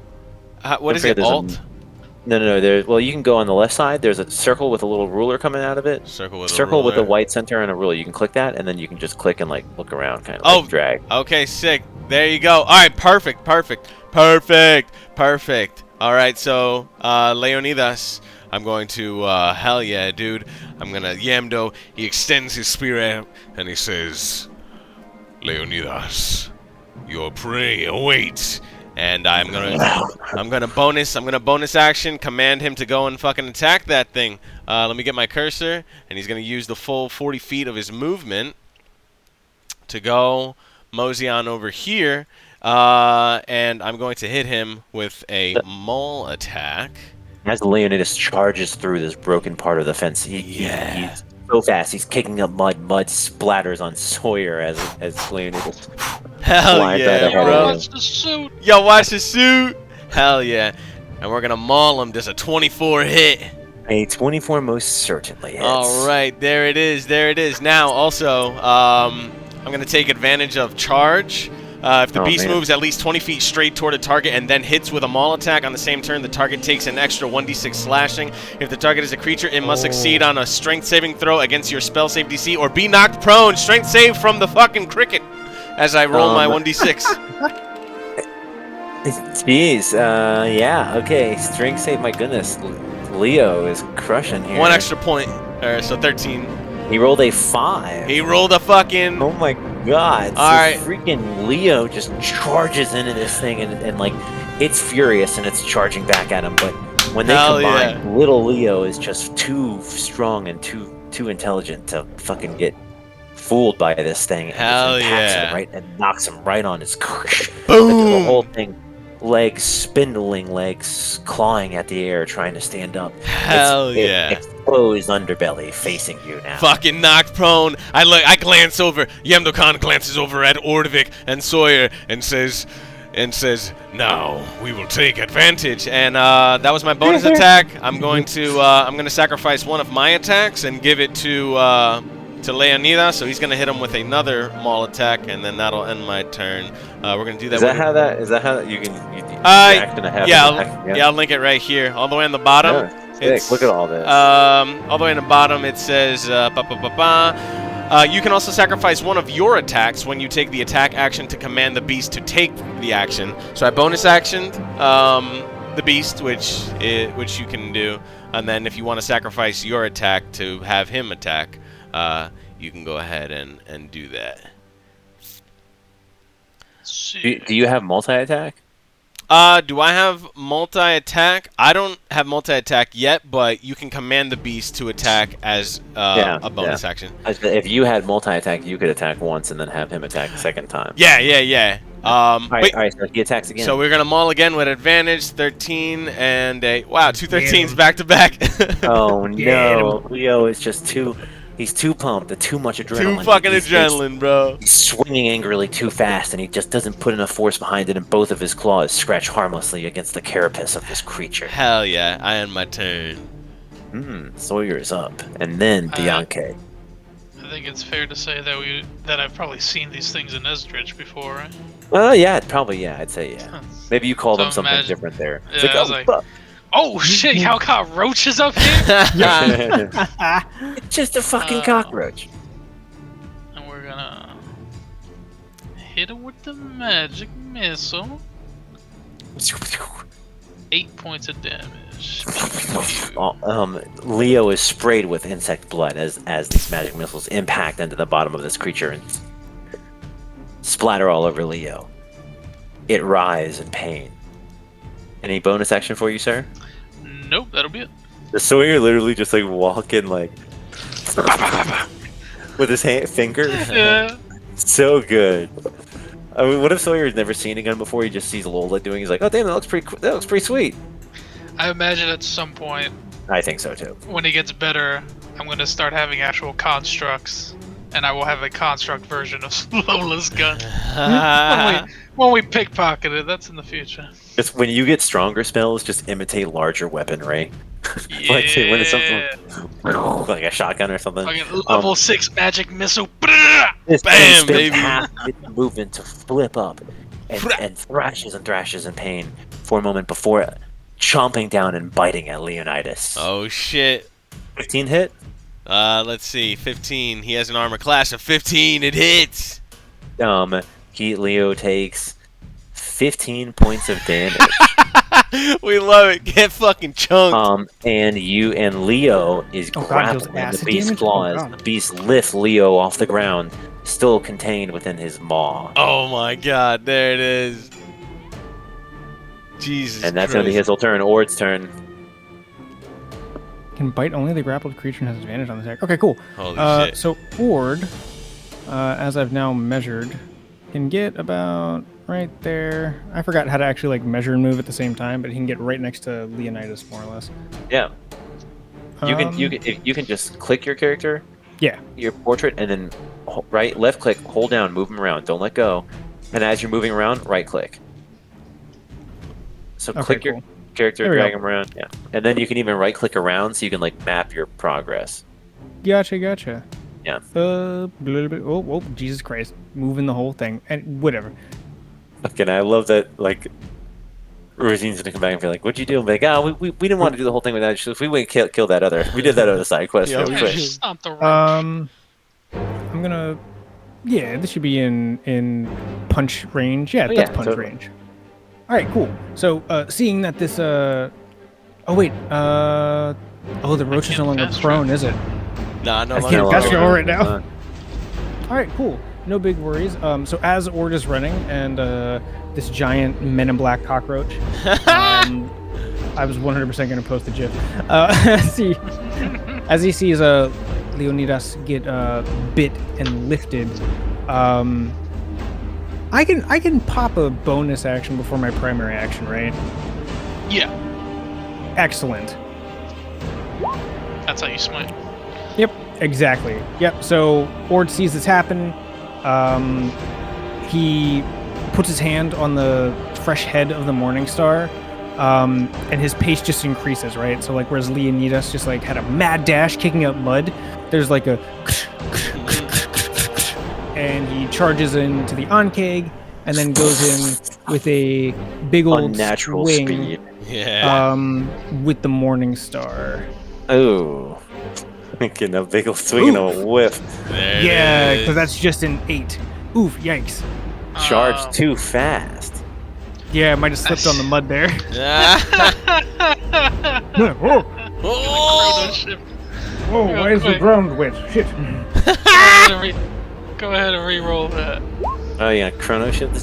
A: What is it? Alt?
B: No. Well, you can go on the left side. There's a circle with a little ruler coming out of it.
A: Circle with
B: a white center and a ruler. You can click that, and then you can just click and like look around, kind of like drag.
A: Okay, sick. There you go. All right, perfect. All right, so Leonidas, I'm going to hell yeah, dude. I'm gonna Yamdo. He extends his spear out and he says, Leonidas, your prey awaits. And I'm gonna bonus action, command him to go and fucking attack that thing. Let me get my cursor, and he's gonna use the full 40 feet of his movement to go mosey on over here, and I'm going to hit him with a maul attack.
B: As Leonidas charges through this broken part of the fence, he's so fast. He's kicking up mud. Mud splatters on Sawyer as Leonidas.
A: Hell yeah, bro.
E: Watch the suit.
A: Yo, watch the suit. Hell yeah. And we're gonna maul him. Just a 24 hit.
B: A 24 most certainly hits.
A: All right, there it is. Now, also, I'm gonna take advantage of charge. If the beast moves at least 20 feet straight toward a target and then hits with a maul attack on the same turn, the target takes an extra 1d6 slashing. If the target is a creature, it must succeed on a strength saving throw against your spell save DC or be knocked prone. Strength save from the fucking cricket as I roll my 1d6.
B: Jeez, yeah, okay. Strength save, my goodness. Leo is crushing here.
A: 1 extra point, so 13.
B: He rolled a 5.
A: He rolled a fucking...
B: Oh my god.
A: All right.
B: Freaking Leo just charges into this thing and like, it's furious and it's charging back at him. But when they combine, little Leo is just too strong and too intelligent to fucking get fooled by this thing.
A: Hell
B: Him right and knocks him right on his
A: boom.
B: The whole thing. Legs, spindling legs, clawing at the air, trying to stand up.
A: Hell yeah.
B: Exposed underbelly facing you now.
A: Fucking knocked prone. I glance over. Yamdo Khan glances over at Ordvik and Sawyer and says, now we will take advantage. And that was my bonus attack. I'm going to sacrifice one of my attacks and give it to Leonidas, so he's gonna hit him with another maul attack, and then that'll end my turn. We're gonna do that. Is that how you can? I'll link it right here, all the way on the bottom.
B: Yeah, look at all this.
A: All the way on the bottom, it says you can also sacrifice one of your attacks when you take the attack action to command the beast to take the action. So I bonus actioned the beast, which you can do, and then if you want to sacrifice your attack to have him attack. You can go ahead and do that.
B: Do you have multi-attack?
A: Do I have multi-attack? I don't have multi-attack yet, but you can command the beast to attack as a bonus action.
B: If you had multi-attack, you could attack once and then have him attack a second time.
A: Yeah.
B: All right, so he attacks again.
A: So we're going to maul again with advantage, 13, and a... Wow, 2 13s back-to-back.
B: Oh, no. Leo is just he's too pumped, too much adrenaline.
A: Too fucking adrenaline, bro.
B: He's swinging angrily too fast, and he just doesn't put enough force behind it, and both of his claws scratch harmlessly against the carapace of this creature.
A: Hell yeah, I end my turn.
B: Sawyer is up, and then Bianca.
E: I think it's fair to say that I've probably seen these things in Esdridge before, right?
B: Yeah, I'd say yeah. Maybe you called
E: So
B: him something
E: imagine-
B: different there. It's
E: Yeah, I was
B: oh,
E: like-
B: fuck.
E: Oh shit! Y'all got roaches up here.
B: It's just a fucking
E: Uh,
B: cockroach.
E: And we're gonna hit him with the magic missile. 8 points of damage.
B: Leo is sprayed with insect blood as these magic missiles impact into the bottom of this creature and splatter all over Leo. It writhes in pain. Any bonus action for you, sir?
E: Nope, that'll be it.
B: The Sawyer literally just like walking like with his finger.
E: Yeah.
B: So good. I mean, what if Sawyer's never seen a gun before? He just sees Lola doing. He's like, "Oh damn, that looks pretty sweet."
E: I imagine at some point
B: I think so too.
E: when he gets better, I'm gonna start having actual constructs, and I will have a construct version of Lola's gun. When we pickpocket it, that's in the future.
B: Just when you get stronger spells, just imitate larger weaponry.
E: Yeah.
B: Like when it's something like a shotgun or something.
E: Fucking level 6 magic missile.
B: This
A: Bam,
B: thing spends
A: baby.
B: half its movement to flip up and thrashes and thrashes in pain for a moment before chomping down and biting at Leonidas.
A: Oh shit.
B: 15 hit?
A: Let's see. 15. He has an armor class of 15. It hits.
B: Leo takes 15 points of damage.
A: We love it. Get fucking chunked.
B: And Leo is
C: Oh, God,
B: grappling
C: those
B: the
C: acid
B: beast's
C: damage? Oh,
B: claws.
C: God.
B: The beast lifts Leo off the ground, still contained within his maw.
A: Oh my god. There it is. Jesus
B: And that's
A: Christ.
B: going to be his whole turn. Ord's turn.
C: Can bite only the grappled creature and has advantage on the attack. Okay, cool.
A: Holy shit.
C: So Ord, as I've now measured, can get about right there. I forgot how to actually like measure and move at the same time, but he can get right next to Leonidas more or less.
B: Yeah. You
C: Um,
B: can just click your character,
C: Yeah.
B: your portrait, and then left click, hold down, move him around. Don't let go. And as you're moving around, right click. So
C: Okay,
B: click your
C: cool.
B: character,
C: There we
B: drag
C: go.
B: him around. Yeah. And then you can even right click around so you can like map your progress.
C: Gotcha.
B: Yeah.
C: Blah, blah, blah. Oh, Jesus Christ. Moving the whole thing. And whatever.
B: Fucking, I love that, like, Rosine's gonna come back and be like, "What'd you do?" I'm like, we didn't want to do the whole thing with that. If we went kill that other, we did that other side quest.
A: Yeah,
B: we
A: we
B: quit."
A: did.
E: Stomp the roach.
C: I'm gonna. Yeah, this should be in punch range. Yeah,
B: Oh,
C: that's
B: yeah,
C: punch
B: totally.
C: range. All right, cool. So, seeing that this. Oh wait. The roach is no longer
E: fast
C: prone, is it?
A: Nah, no
C: I
A: longer.
C: can't cast it
A: prone.
C: right now. All right, cool. No big worries. So as Ord is running and this giant Men in Black cockroach, I was 100% going to post a GIF. As he sees Leonidas get bit and lifted, I can pop a bonus action before my primary action, right?
E: Yeah,
C: Excellent.
E: that's how you smite.
C: Yep, exactly. Yep, so Ord sees this happen. He puts his hand on the fresh head of the Morning Star, and his pace just increases, right? So, like, whereas Leonidas just, like, had a mad dash kicking up mud, there's, like, a... and he charges into the Onkeg, and then goes in with a big old
B: Unnatural
C: swing,
B: speed.
A: Yeah.
C: with the Morning Star.
B: Oh, getting a big old swing and a whiff.
A: There
C: Yeah,
A: it
C: because
A: is.
C: that's just an 8. Oof, yikes.
B: Charged too fast.
C: Yeah, I might have slipped on the mud there.
E: Chrono
A: Oh!
E: shift.
F: Oh, why is the
E: Wait.
F: ground wet? Shit.
E: Go ahead and re-roll that.
B: Oh yeah, chrono shift.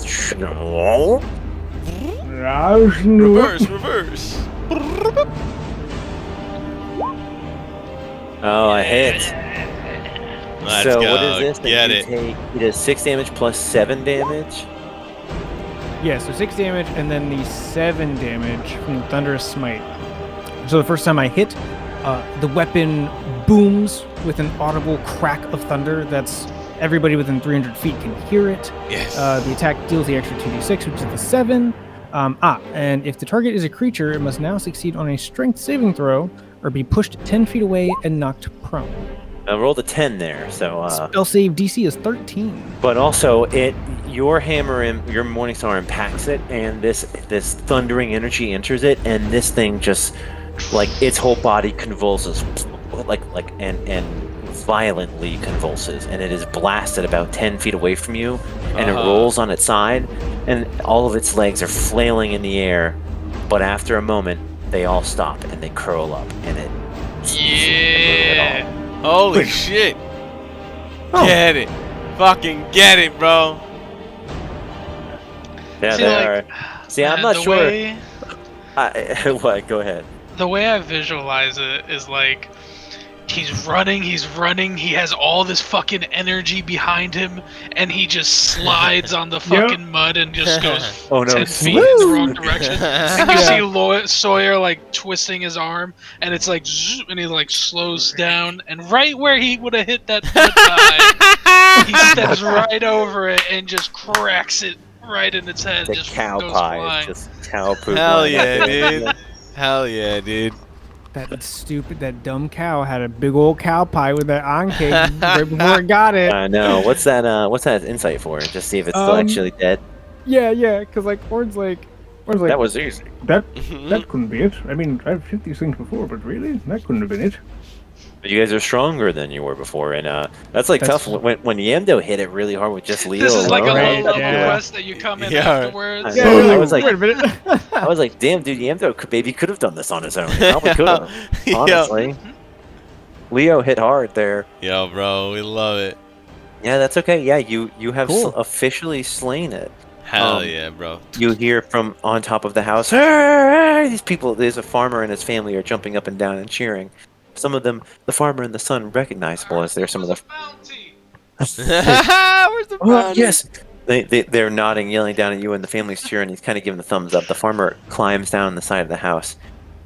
A: Reverse.
B: Oh, I hit.
A: Let's
B: So
A: go.
B: what is this? That
A: Get
B: you
A: it.
B: Take, it does 6 damage plus 7 damage.
C: Yeah, so 6 damage and then the 7 damage from the Thunderous Smite. So the first time I hit, the weapon booms with an audible crack of thunder that's everybody within 300 feet can hear it.
A: Yes.
C: The attack deals the extra 2d6, which is the 7. And if the target is a creature, it must now succeed on a strength saving throw or be pushed 10 feet away and knocked prone.
B: I rolled a 10 there, so
C: Spell save DC is 13.
B: but also your Morningstar impacts it, and this thundering energy enters it, and this thing just like its whole body convulses, and violently convulses, and it is blasted about 10 feet away from you, and it rolls on its side, and all of its legs are flailing in the air, but after a moment they all stop and they curl up, and it
E: Yeah.
A: Holy shit! Get it, fucking get it, bro.
B: yeah,
E: See,
B: they
E: like,
B: are. See, I'm
E: man,
B: not
E: the
B: sure.
E: way-
B: What? Go ahead.
E: The way I visualize it is like he's running, he has all this fucking energy behind him, and he just slides on the fucking mud and just goes
B: Oh, no,
E: 10 feet in the wrong direction. And you
C: Yeah.
E: see Sawyer like twisting his arm, and it's like, zzz, and he like slows down, and right where he would have hit that mud pie, he steps right over it and just cracks it right in its head.
B: The
E: Just
B: cow
E: goes
B: pie
E: flying.
B: is just cow poop.
A: Hell
B: lying
A: yeah,
B: out there.
A: dude. Hell yeah, dude.
C: That dumb cow had a big old cow pie with that encake right before it got it.
B: I know. What's that insight for? Just see if it's still actually dead.
C: Yeah, because like Horn's like
B: That was easy.
F: That couldn't be it. I mean, I've hit these things before, but really, that couldn't have been it.
B: But you guys are stronger than you were before, and that's like
C: That's-
B: tough. When Yendo hit it really hard with just Leo
E: This is like a
B: alone,
C: Right,
E: low level
C: yeah.
E: quest that you come in
A: Yeah.
E: afterwards.
B: I know. I was like,
C: wait a minute.
B: I was like, damn, dude, Yendo could have done this on his own. He probably could have.
A: Yo.
B: Honestly, Leo hit hard there.
A: Yo, bro, we love it.
B: Yeah, that's okay. Yeah, you have
C: Cool.
B: officially slain it.
A: Hell
B: Um,
A: yeah, bro.
B: You hear from on top of the house, hey! These people, there's a farmer and his family are jumping up and down and cheering. Some of them, the farmer and the son, recognizable as they're some of the.
A: Where's the
B: Oh,
A: bounty?
B: yes! They're nodding, yelling down at you, and the family's cheering. He's kind of giving the thumbs up. The farmer climbs down the side of the house,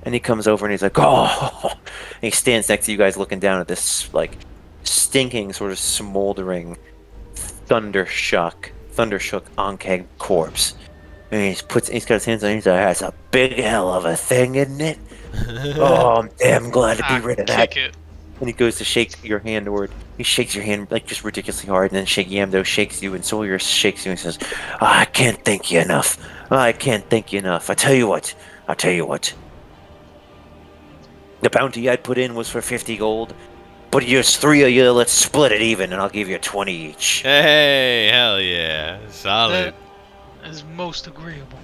B: and he comes over and he's like, oh! And he stands next to you guys looking down at this, like, stinking, sort of smoldering, thundershook Ankeg corpse. And he's got his hands on it. He's like, that's a big hell of a thing, isn't it? Oh, I'm damn glad to be rid of that.
E: Kick it.
B: And he goes to shake your hand, or he shakes your hand like just ridiculously hard, and then Yamdo shakes you, and Sawyer shakes you and says, I can't thank you enough. I can't thank you enough. I'll tell you what. The bounty I'd put in was for 50 gold, but there's 3 of you, let's split it even, and I'll give you 20 each.
A: Hey, hell yeah. Solid.
E: That is most agreeable.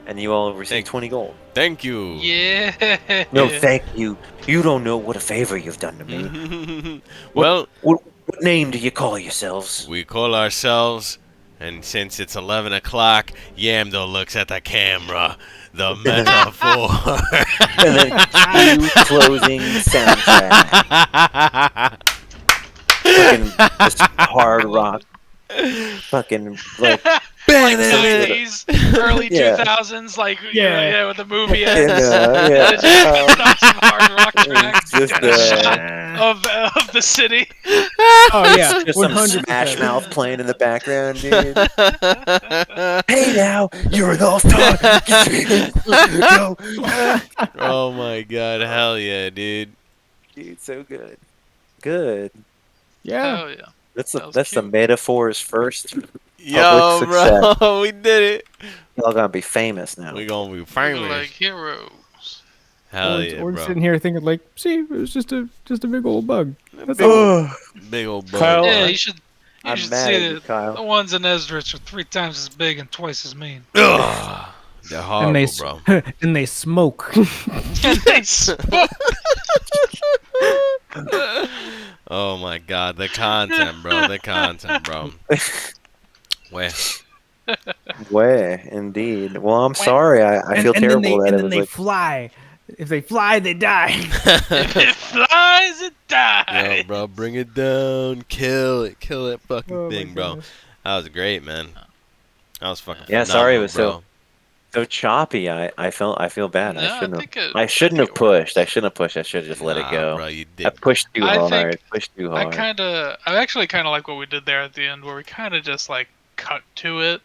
B: And you all receive
A: Thank-
B: 20 gold.
A: Thank you.
E: Yeah.
B: No, thank you. You don't know what a favor you've done to me.
A: Well,
B: What name do you call yourselves?
A: we call ourselves, and since it's 11 o'clock, Yamdo looks at the camera. The metaphor.
B: And then cue closing soundtrack. Fucking just hard rock. Fucking like
E: Like 90s, early
B: Yeah.
E: 2000s, like
C: Yeah.
E: with the movie
B: and,
E: ends.
B: yeah.
E: And it just puts on some hard rock tracks
B: Just,
E: and a shot of the city.
C: Oh yeah,
B: just some
C: 100%.
B: Smash Mouth playing in the background, dude. Hey now, you're an all-star. Go.
A: Oh my god, hell yeah, dude.
B: Dude, so good. Good.
C: Yeah.
E: Oh yeah.
B: That's
E: That was
B: the
E: cute.
B: metaphor's first.
A: Yo,
B: success.
A: bro, we did it.
B: Y'all gonna be famous now.
A: We gonna be
E: We're
A: famous.
E: like heroes.
A: Hell yeah,
C: Or
A: bro.
C: sitting here thinking like, see, it was just a big old bug. That's
A: Big
C: all.
A: old, big old bug.
B: Kyle,
E: Yeah, you should
B: I'm
E: see
B: mad at you,
E: the
B: Kyle.
E: ones in Esdritch are 3 times as big and twice as mean.
A: Ugh, they're horrible,
C: And they
A: bro.
C: and they smoke.
E: And they smoke.
A: Oh my god, the content, bro. The content, bro. Where?
B: Way, indeed. Well, I'm sorry. I feel
C: and
B: terrible that
C: then
B: it was
C: they
B: like.
C: fly. If they fly, they die.
E: If it flies, it dies.
A: Yo, bro, bring it down. Kill it. Kill that fucking
C: Oh, my
A: thing, bro.
C: goodness.
A: That was great, man. That was fucking
B: Yeah, sorry it
A: phenomenal,
B: was so choppy. I feel bad.
E: No,
B: I shouldn't have pushed. I should have just let it
A: Nah,
B: go.
A: bro, you
B: I
A: did.
B: pushed too
E: I
B: hard.
E: think
B: Pushed too
E: I
B: hard.
E: actually kind of like what we did there at the end, where we kind of just like cut to it,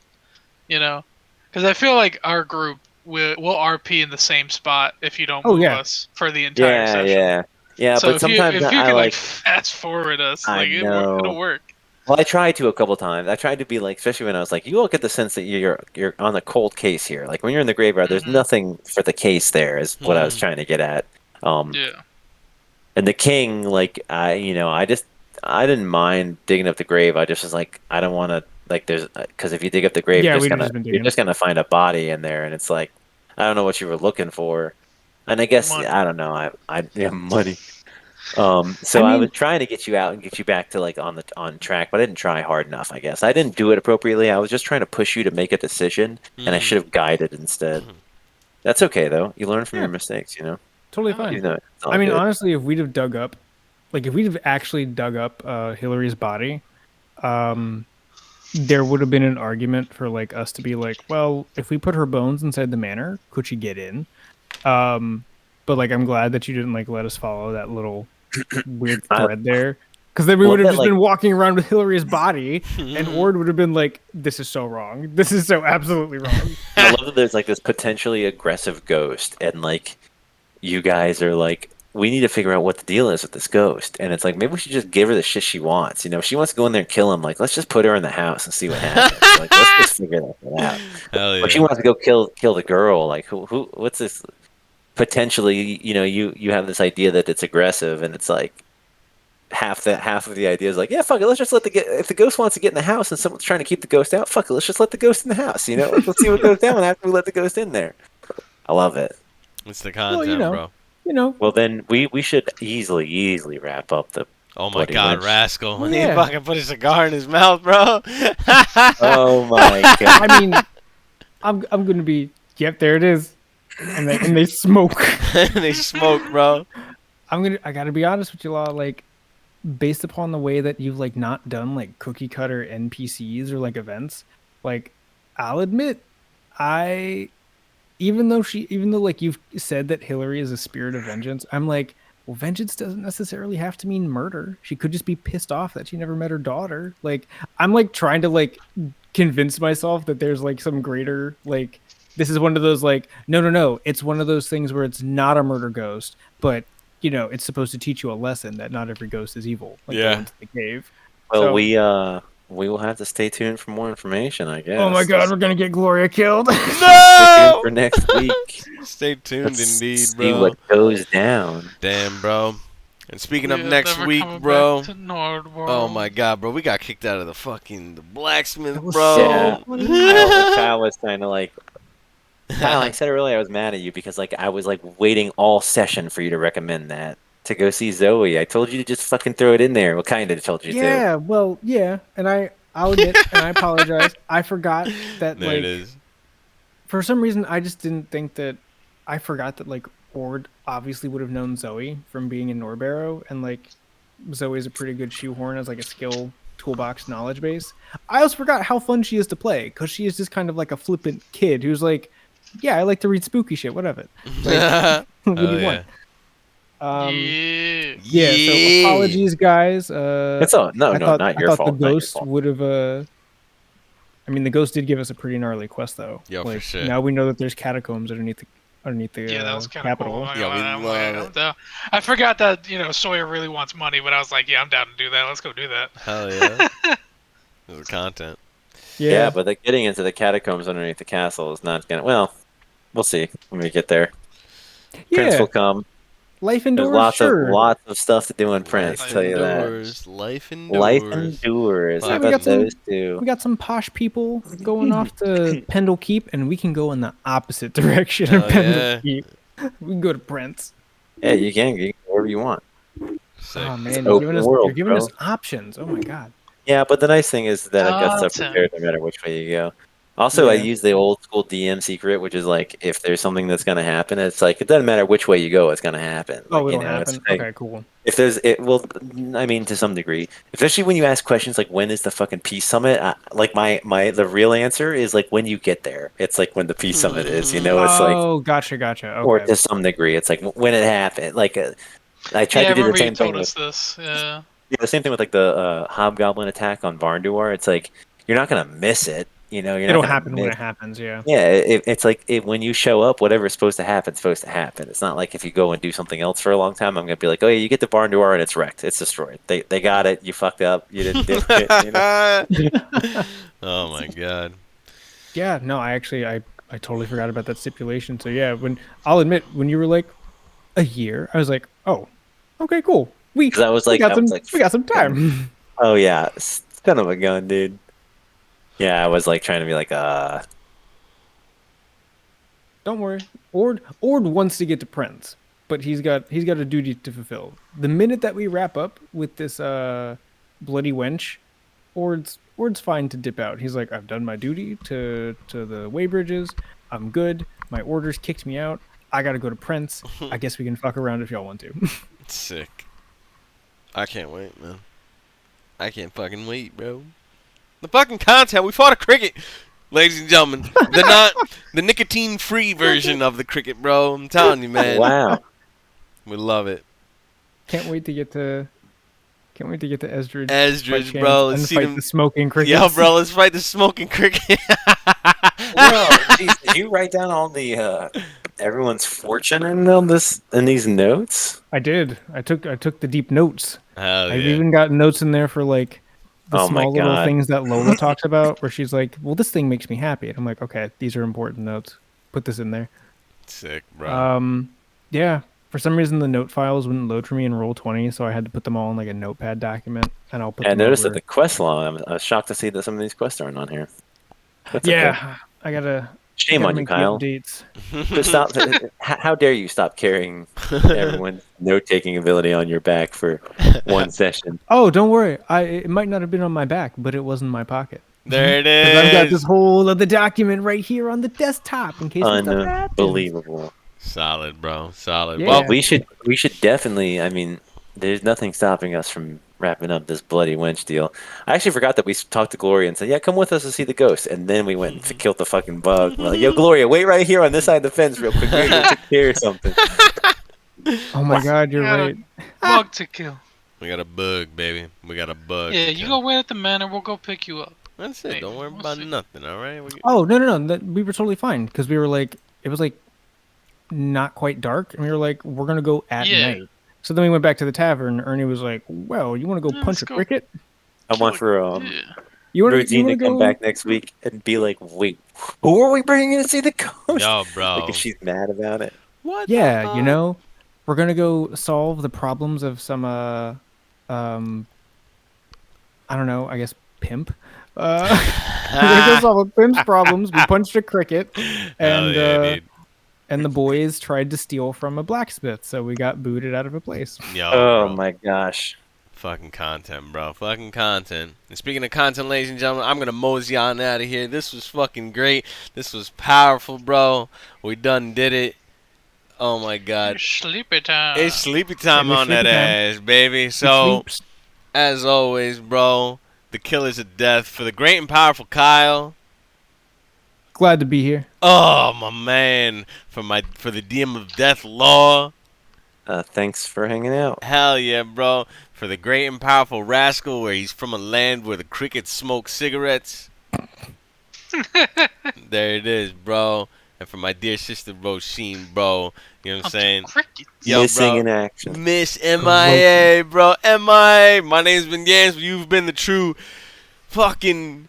E: you know, because I feel like our group will RP in the same spot if you don't
C: Oh,
E: move
C: yeah.
E: us for the entire
B: Yeah,
E: session.
B: yeah. Yeah,
E: So
B: but sometimes
E: if you
B: I
E: could like
B: like.
E: fast forward us,
B: I
E: like
B: know.
E: it'll work.
B: Well, I tried to a couple times. I tried to be like, especially when I was like, you all get the sense that you're on a cold case here. Like when you're in the graveyard, there's
E: Hmm.
B: nothing for the case there. Is what I was trying to get at.
E: Yeah.
B: And the king, like I didn't mind digging up the grave. I just was like, I don't want to like there's because if you dig up the grave,
C: Yeah, we'd have just been
B: you're
C: digging.
B: just gonna find a body in there, and it's like I don't know what you were looking for. And I guess
E: Money.
B: I don't know. Yeah, money.
C: I
B: So I was
C: mean,
B: trying to get you out and get you back to like on track, but I didn't try hard enough, I guess. I didn't do it appropriately. I was just trying to push you to make a decision, and I should have guided instead. That's okay though. You learn from
C: yeah,
B: your mistakes, you know.
C: totally
E: Oh,
C: fine.
B: It's all
C: I mean,
B: good.
C: honestly, if we'd have dug up, like if we'd have actually dug up Hillary's body, um, there would have been an argument for like us to be like, well, if we put her bones inside the manor, could she get in? Um, but like, I'm glad that you didn't like let us follow that little weird
B: I
C: thread there, because then we
B: love
C: would have
B: that
C: just
B: like
C: been walking around with Hillary's body, and Ord would have been like, "This is so wrong. This is so absolutely wrong."
B: I love that there's like this potentially aggressive ghost, and like you guys are like, we need to figure out what the deal is with this ghost, and it's like maybe we should just give her the shit she wants. You know, if she wants to go in there and kill him, like let's just put her in the house and see what happens. Like let's just figure that shit out.
A: Hell
B: Or she
A: yeah.
B: wants to go kill the girl. Like who what's this? Potentially, you know, you have this idea that it's aggressive, and it's like half of the idea is like, yeah, fuck it, let's just let if the ghost wants to get in the house and someone's trying to keep the ghost out, fuck it, let's just let the ghost in the house. You know, let's see what goes down after we let the ghost in there. I love it.
A: It's the
C: Well,
A: content, bro.
C: you know,
B: Well, then we should easily wrap up the
A: Oh my
B: bloody
A: god,
B: wench.
A: Rascal.
C: Well,
A: He
C: yeah.
A: fucking put a cigar in his mouth, bro.
B: Oh my god.
C: I mean, I'm gonna be, yep, there it is, and they smoke.
A: They smoke, bro.
C: I gotta be honest with you, Law. Like, based upon the way that you've like not done like cookie cutter NPCs or like events, like I'll admit, I even though like you've said that Hillary is a spirit of vengeance, I'm like, well, vengeance doesn't necessarily have to mean murder. She could just be pissed off that she never met her daughter. Like, I'm like trying to like convince myself that there's like some greater like this is one of those like no, it's one of those things where it's not a murder ghost, but you know, it's supposed to teach you a lesson that not every ghost is evil. Like
A: Yeah.
C: go into the cave.
B: Well,
C: So-
B: we will have to stay tuned for more information, I guess.
C: Oh my god, we're gonna get Gloria killed.
B: Stay tuned
A: No!
B: for next week.
A: Stay tuned,
B: Let's
A: indeed,
B: see
A: bro.
B: what goes down.
A: Damn, bro. And speaking of
E: We're
A: next
E: never
A: week,
E: coming
A: bro.
E: back to Nordworld.
A: Oh my god, bro. We got kicked out of the blacksmith,
C: That was
A: bro.
C: so funny.
B: Kyle was trying to like. Kyle, I said earlier I was mad at you because like I was like waiting all session for you to recommend that to go see Zoe. I told you to just fucking throw it in there. Well, kind of told you to.
C: Yeah, well, yeah, and I'll admit, and I apologize. I forgot that
A: There
C: like
A: it is.
C: for some reason I just didn't think that I forgot that like Ord obviously would have known Zoe from being in Norbarrow, and like Zoe's a pretty good shoehorn as like a skill toolbox knowledge base. I also forgot how fun she is to play because she is just kind of like a flippant kid who's like, yeah, I like to read spooky shit. What of it? Like, what do you want?
E: Yeah.
C: Yeah. So apologies, guys.
B: It's all no,
C: I
B: no,
C: thought,
B: not your
C: I thought
B: fault.
C: the
B: not your
C: ghost
B: fault.
C: would have. I mean, the ghost did give us a pretty gnarly quest, though.
A: Yo, for
C: like,
A: sure.
C: Now we know that there's catacombs underneath the
E: Yeah, that was kind of
C: capital.
E: cool.
A: Yeah, we love it.
E: I forgot that Sawyer really wants money, but I was like, yeah, I'm down to do that. Let's go do that.
A: Hell yeah. This is content.
B: Yeah, but getting into the catacombs underneath the castle is not gonna. Well, we'll see when we get there. Prince
C: Yeah,
B: will come.
C: life
B: There's
C: indoors, sure.
B: lots of stuff to do in Prince.
A: Life
B: Tell you that.
A: endures. Life endures.
B: Life endures.
A: Yeah,
B: How
C: we got
B: about
C: some-
B: those two?
C: We got some posh people going off to Pendle Keep, and we can go in the opposite direction of
A: Hell
C: Pendle
A: yeah.
C: Keep. We can go to Prince.
B: Yeah, you can go wherever you want.
A: Sick.
C: Oh man,
B: It's
C: you're
B: open
C: giving us
B: world,
C: you're giving
B: bro.
C: us options. Oh my god.
B: Yeah, but the nice thing is that I've got stuff
E: Content.
B: prepared no matter which way you go. Also, I
C: Yeah.
B: use the old school DM secret, which is like if there's something that's gonna happen, it's like it doesn't matter which way you go, it's gonna happen.
C: Oh,
B: Like,
C: it'll
B: it's
C: happen.
B: like,
C: Okay, cool.
B: if there's it will, I mean, to some degree, especially when you ask questions like when is the fucking peace summit? Like the real answer is like when you get there. It's like when the peace summit is. You know, it's like
C: Oh, gotcha.
B: or
C: Okay.
B: to some degree, it's like when it happened. Like I tried
E: Yeah, I
B: to do the
E: remember you
B: same thing
E: told
B: with
E: us this. Yeah.
B: the same thing with like the hobgoblin attack on Barnduar. It's like you're not gonna miss it. You know, you're not
C: It'll
B: gonna
C: happen when
B: miss.
C: it happens. Yeah.
B: Yeah, it's like when you show up, whatever's supposed to happen, supposed to happen. It's not like if you go and do something else for a long time, I'm gonna be like, oh yeah, you get the barn door and it's wrecked, it's destroyed. They got it. You fucked up. You didn't do it. You know.
A: Oh my god.
C: Yeah. No, I totally forgot about that stipulation. So yeah, I'll admit when you were like a year, I was like, oh, okay, cool. We
B: 'Cause I was like,
C: we got some time.
B: oh yeah, son of a gun, dude. Yeah, I was like trying to be like,
C: Don't worry. Ord wants to get to Prince, but he's got a duty to fulfill. The minute that we wrap up with this bloody wench, Ord's fine to dip out. He's like, I've done my duty to the Weybridges. I'm good. My orders kicked me out. I gotta go to Prince. I guess we can fuck around if y'all want to.
A: Sick. I can't wait, man. I can't fucking wait, bro. The fucking content. We fought a cricket, ladies and gentlemen. The nicotine-free version of the cricket, bro. I'm telling you, man.
B: wow.
A: We love it.
C: Can't wait to get to Esdridge.
A: Esdridge, bro. Let's
C: And
A: see
C: fight
A: them.
C: the smoking crickets.
A: Yo, bro. Let's fight the smoking cricket.
B: Well, geez, did you write down all the everyone's fortune in these notes?
C: I did. I took the deep notes.
A: Hell
C: I've
A: yeah.
C: even got notes in there for like the
B: Oh my
C: small little
B: God.
C: things that Lola talks about, where she's like, "Well, this thing makes me happy." And I'm like, "Okay, these are important notes. Put this in there."
A: Sick, bro.
C: Yeah. For some reason, the note files wouldn't load for me in Roll20, so I had to put them all in like a notepad document, and I'll put
B: I
C: them
B: noticed
C: over.
B: that the quest log. I was shocked to see that some of these quests aren't on here. That's
C: Yeah,
B: okay.
C: I gotta.
B: Shame
C: gotta
B: on you,
C: make the
B: Kyle.
C: updates.
B: Just stop. How dare you stop carrying everyone's note-taking ability on your back for one session?
C: Oh, don't worry. It might not have been on my back, but it was in my pocket.
A: There it
C: 'Cause I've got
A: is.
C: this whole other document right here on the desktop in case stuff happens.
B: Unbelievable.
A: Solid, bro. Solid.
C: Yeah.
A: Well,
B: We should definitely. I mean, there's nothing stopping us from wrapping up this bloody wench deal. I actually forgot that we talked to Gloria and said, "Yeah, come with us to see the ghost," and then we went and killed the fucking bug. We're like, "Yo, Gloria, wait right here on this side of the fence, real quick. We're gonna take care of something."
C: Oh my God, you're
E: Yeah.
C: right.
E: Bug to kill.
A: we got a bug, baby. We got a bug.
E: Yeah,
A: to
E: you
A: kill.
E: go wait at the manor. We'll go pick you up.
A: That's it.
E: Hey,
A: Don't worry
E: we'll
A: about
E: see.
A: nothing, all right?
C: Oh no, we were totally fine because we were like, it was like not quite dark, and we were like, we're gonna go at
E: Yeah.
C: night. So then we went back to the tavern. Ernie was like, "Well, you want to go
E: Yeah,
C: punch
E: let's
C: a
E: go.
C: cricket?
B: I want for
E: Yeah.
C: You want
B: Routine to come
C: go?"
B: back next week and be like, "Wait, who are we bringing in to see the ghost?"
A: Yo, bro.
B: Like if she's mad about it.
A: What?
C: Yeah, you know, we're gonna go solve the problems of some I don't know, I guess pimp. We're gonna go solve a pimp's problems. We punched a cricket, and
A: Hell yeah, dude.
C: and the boys tried to steal from a blacksmith, so we got booted out of a place.
A: Yo,
B: Oh
A: bro.
B: my gosh.
A: Fucking content, bro. Fucking content. And speaking of content, ladies and gentlemen, I'm gonna mosey on out of here. This was fucking great. This was powerful, bro. We done did it. Oh my god.
E: It's sleepy time.
A: It's sleepy time
C: It is
A: on that
C: sleepy time.
A: ass, baby.
C: It
A: So,
C: sleeps.
A: as always, bro, the killers of death for the great and powerful Kyle.
C: Glad to be here.
A: Oh my man, for the DM of Death Law.
B: Thanks for hanging out.
A: Hell yeah, bro. For the great and powerful Rascal, where he's from a land where the crickets smoke cigarettes. There it is, bro. And for my dear sister Roisin, bro. You know what I'm saying?
E: Cricket.
A: Yo,
B: Missing
A: bro.
B: in action.
A: Miss MIA, bro. MIA. My name's been Yams. You've been the true fucking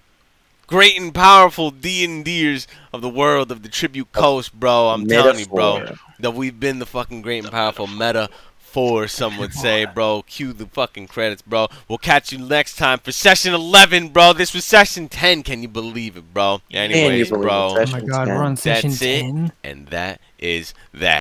A: great and powerful D&Ders of the world of the Tribute Coast, bro. I'm telling you, bro,
B: Metaphor.
A: that we've been the fucking great and powerful meta for, some would say, bro. Cue the fucking credits, bro. We'll catch you next time for session 11, bro. This was session 10. Can you believe it, bro?
B: Can
A: Anyways,
B: you believe
A: bro.
B: it?
C: Oh my God, we're on session
A: That's it.
C: 10.
A: And that is that.